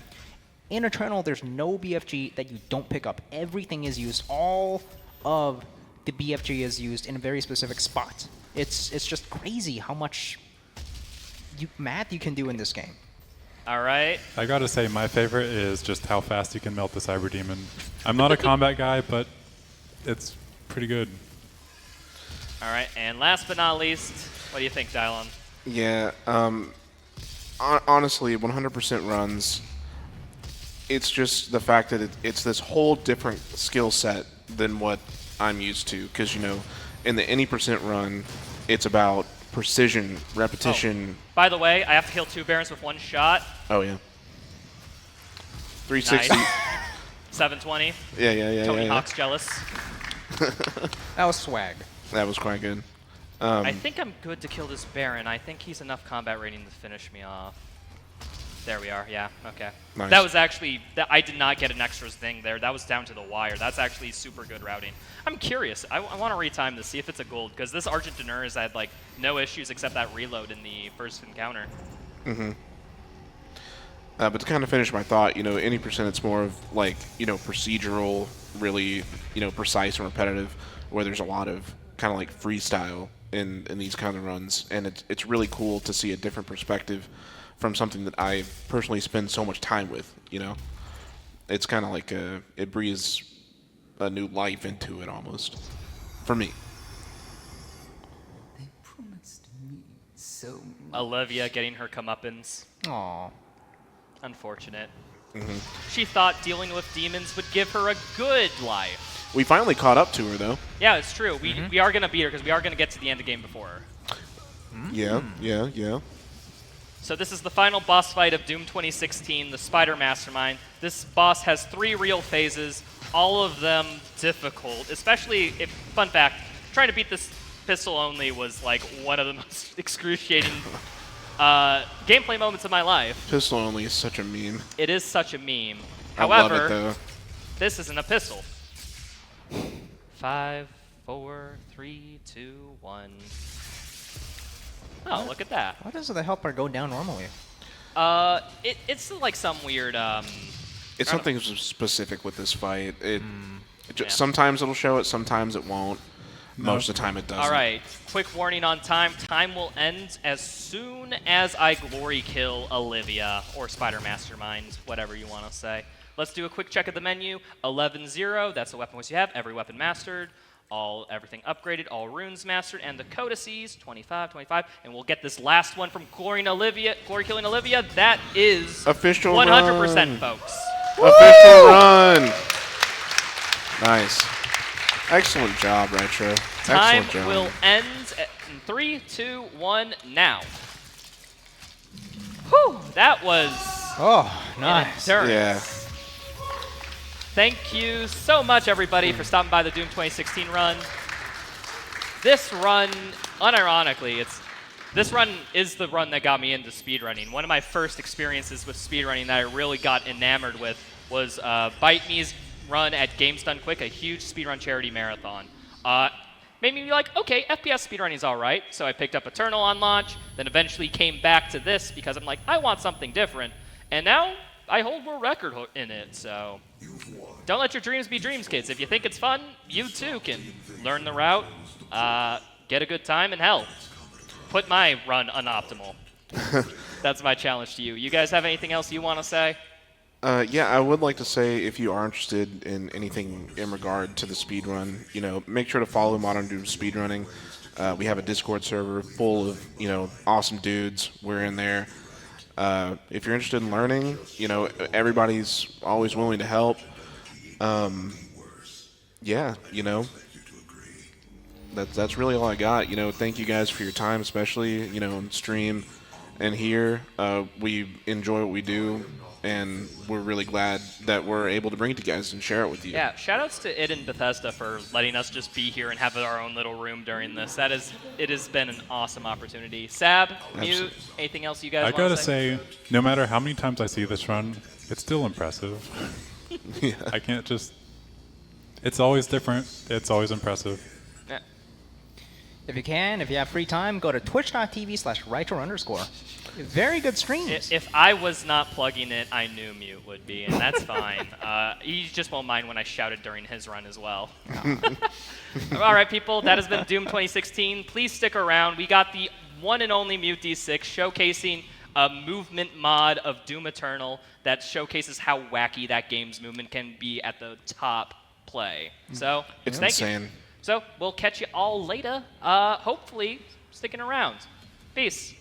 Speaker 4: in Eternal, there's no BFG that you don't pick up. Everything is used. All of the BFG is used in a very specific spot. It's just crazy how much math you can do in this game.
Speaker 1: All right.
Speaker 3: I gotta say, my favorite is just how fast you can melt the Cyberdemon. I'm not a combat guy, but it's pretty good.
Speaker 1: All right, and last but not least, what do you think, Dylon?
Speaker 2: Yeah, honestly, 100% runs. It's just the fact that it's this whole different skill set than what I'm used to. Because, you know, in the any percent run, it's about precision, repetition.
Speaker 1: Oh, by the way, I have to kill 2 Barons with 1 shot.
Speaker 2: Oh, yeah. 360.
Speaker 1: Nice. 720.
Speaker 2: Yeah.
Speaker 1: Tony Hawk's jealous.
Speaker 4: That was swag.
Speaker 2: That was quite good.
Speaker 1: I think I'm good to kill this Baron. I think he's enough combat rating to finish me off. There we are. Yeah. Okay.
Speaker 2: Nice.
Speaker 1: That was actually I did not get an extras thing there. That was down to the wire. That's actually super good routing. I'm curious. I want to retime this, see if it's a gold, because this Argent Tower has had like no issues except that reload in the first encounter.
Speaker 2: Mm-hmm. But to kind of finish my thought, you know, any percent, it's more of like, you know, procedural, really, you know, precise and repetitive, where there's a lot of kind of like freestyle in these kind of runs, and it's really cool to see a different perspective from something that I personally spend so much time with, you know? It's kind of like it breathes a new life into it almost, for me.
Speaker 6: They promised me so much.
Speaker 1: Olivia getting her comeuppance.
Speaker 4: Aww.
Speaker 1: Unfortunate.
Speaker 2: Mm-hmm.
Speaker 1: She thought dealing with demons would give her a good life.
Speaker 2: We finally caught up to her, though.
Speaker 1: Yeah, it's true. We are going to beat her because we are going to get to the end of the game before her.
Speaker 2: Yeah.
Speaker 1: So this is the final boss fight of Doom 2016, the Spider Mastermind. This boss has 3 real phases, all of them difficult, especially if, fun fact, trying to beat this pistol only was like one of the most excruciating gameplay moments of my life.
Speaker 2: Pistol only is such a meme.
Speaker 1: It is such a meme.
Speaker 2: I love
Speaker 1: However,
Speaker 2: it, though.
Speaker 1: this isn't a pistol. 5, 4, 3, 2, 1. Oh, look at that.
Speaker 4: Why doesn't the helper go down normally?
Speaker 1: It's like some weird.
Speaker 2: It's something specific with this fight.
Speaker 1: Yeah.
Speaker 2: Sometimes it'll show it, sometimes it won't. Most of the time it doesn't.
Speaker 1: All right, quick warning on time. Time will end as soon as I glory kill Olivia or Spider Mastermind, whatever you want to say. Let's do a quick check of the menu. 11-0, that's the weapon list you have. Every weapon mastered. Everything upgraded, all runes mastered, and the codices, 25, 25. And we'll get this last one from glory killing Olivia. That is
Speaker 2: official
Speaker 1: 100%,
Speaker 2: run.
Speaker 1: folks.
Speaker 2: Official run. Nice. Excellent job, Retro.
Speaker 1: Time
Speaker 2: Excellent job.
Speaker 1: will end in 3, 2, 1, now. Whew, that was
Speaker 4: Nice.
Speaker 1: endurance.
Speaker 2: Yeah.
Speaker 1: Thank you so much, everybody, for stopping by the Doom 2016 run. This run, unironically, this run is the run that got me into speedrunning. One of my first experiences with speedrunning that I really got enamored with was Bite Me's run at Games Done Quick, a huge speedrun charity marathon. Made me be like, okay, FPS speedrunning is all right. So I picked up Eternal on launch, then eventually came back to this because I'm like, I want something different. And now I hold world record in it, so don't let your dreams be dreams, kids. If you think it's fun, you too can learn the route, get a good time, and hell, put my run unoptimal. That's my challenge to you. You guys have anything else you want to say?
Speaker 2: Yeah, I would like to say if you are interested in anything in regard to the speedrun, make sure to follow Modern Doom Speedrunning. We have a Discord server full of, awesome dudes. We're in there. If you're interested in learning, everybody's always willing to help. Yeah, that's really all I got. Thank you guys for your time, especially, on stream and here. We enjoy what we do, and we're really glad that we're able to bring it to you guys and share it with you.
Speaker 1: Yeah, shoutouts to id and Bethesda for letting us just be here and have our own little room during this. It has been an awesome opportunity. Sab, Mute, anything else you guys want to say?
Speaker 3: I gotta say, no matter how many times I see this run, it's still impressive.
Speaker 2: Yeah.
Speaker 3: I can't just... It's always different. It's always impressive.
Speaker 1: Yeah.
Speaker 4: If you have free time, go to twitch.tv/Rytor_. Very good streams.
Speaker 1: If I was not plugging it, I knew Mute would be, and that's fine. He just won't mind when I shouted during his run as well. All right, people, that has been Doom 2016. Please stick around. We got the one and only Mute D6 showcasing a movement mod of Doom Eternal that showcases how wacky that game's movement can be at the top play. So,
Speaker 2: It's
Speaker 1: thank
Speaker 2: insane.
Speaker 1: you. So, we'll catch you all later. Hopefully, sticking around. Peace.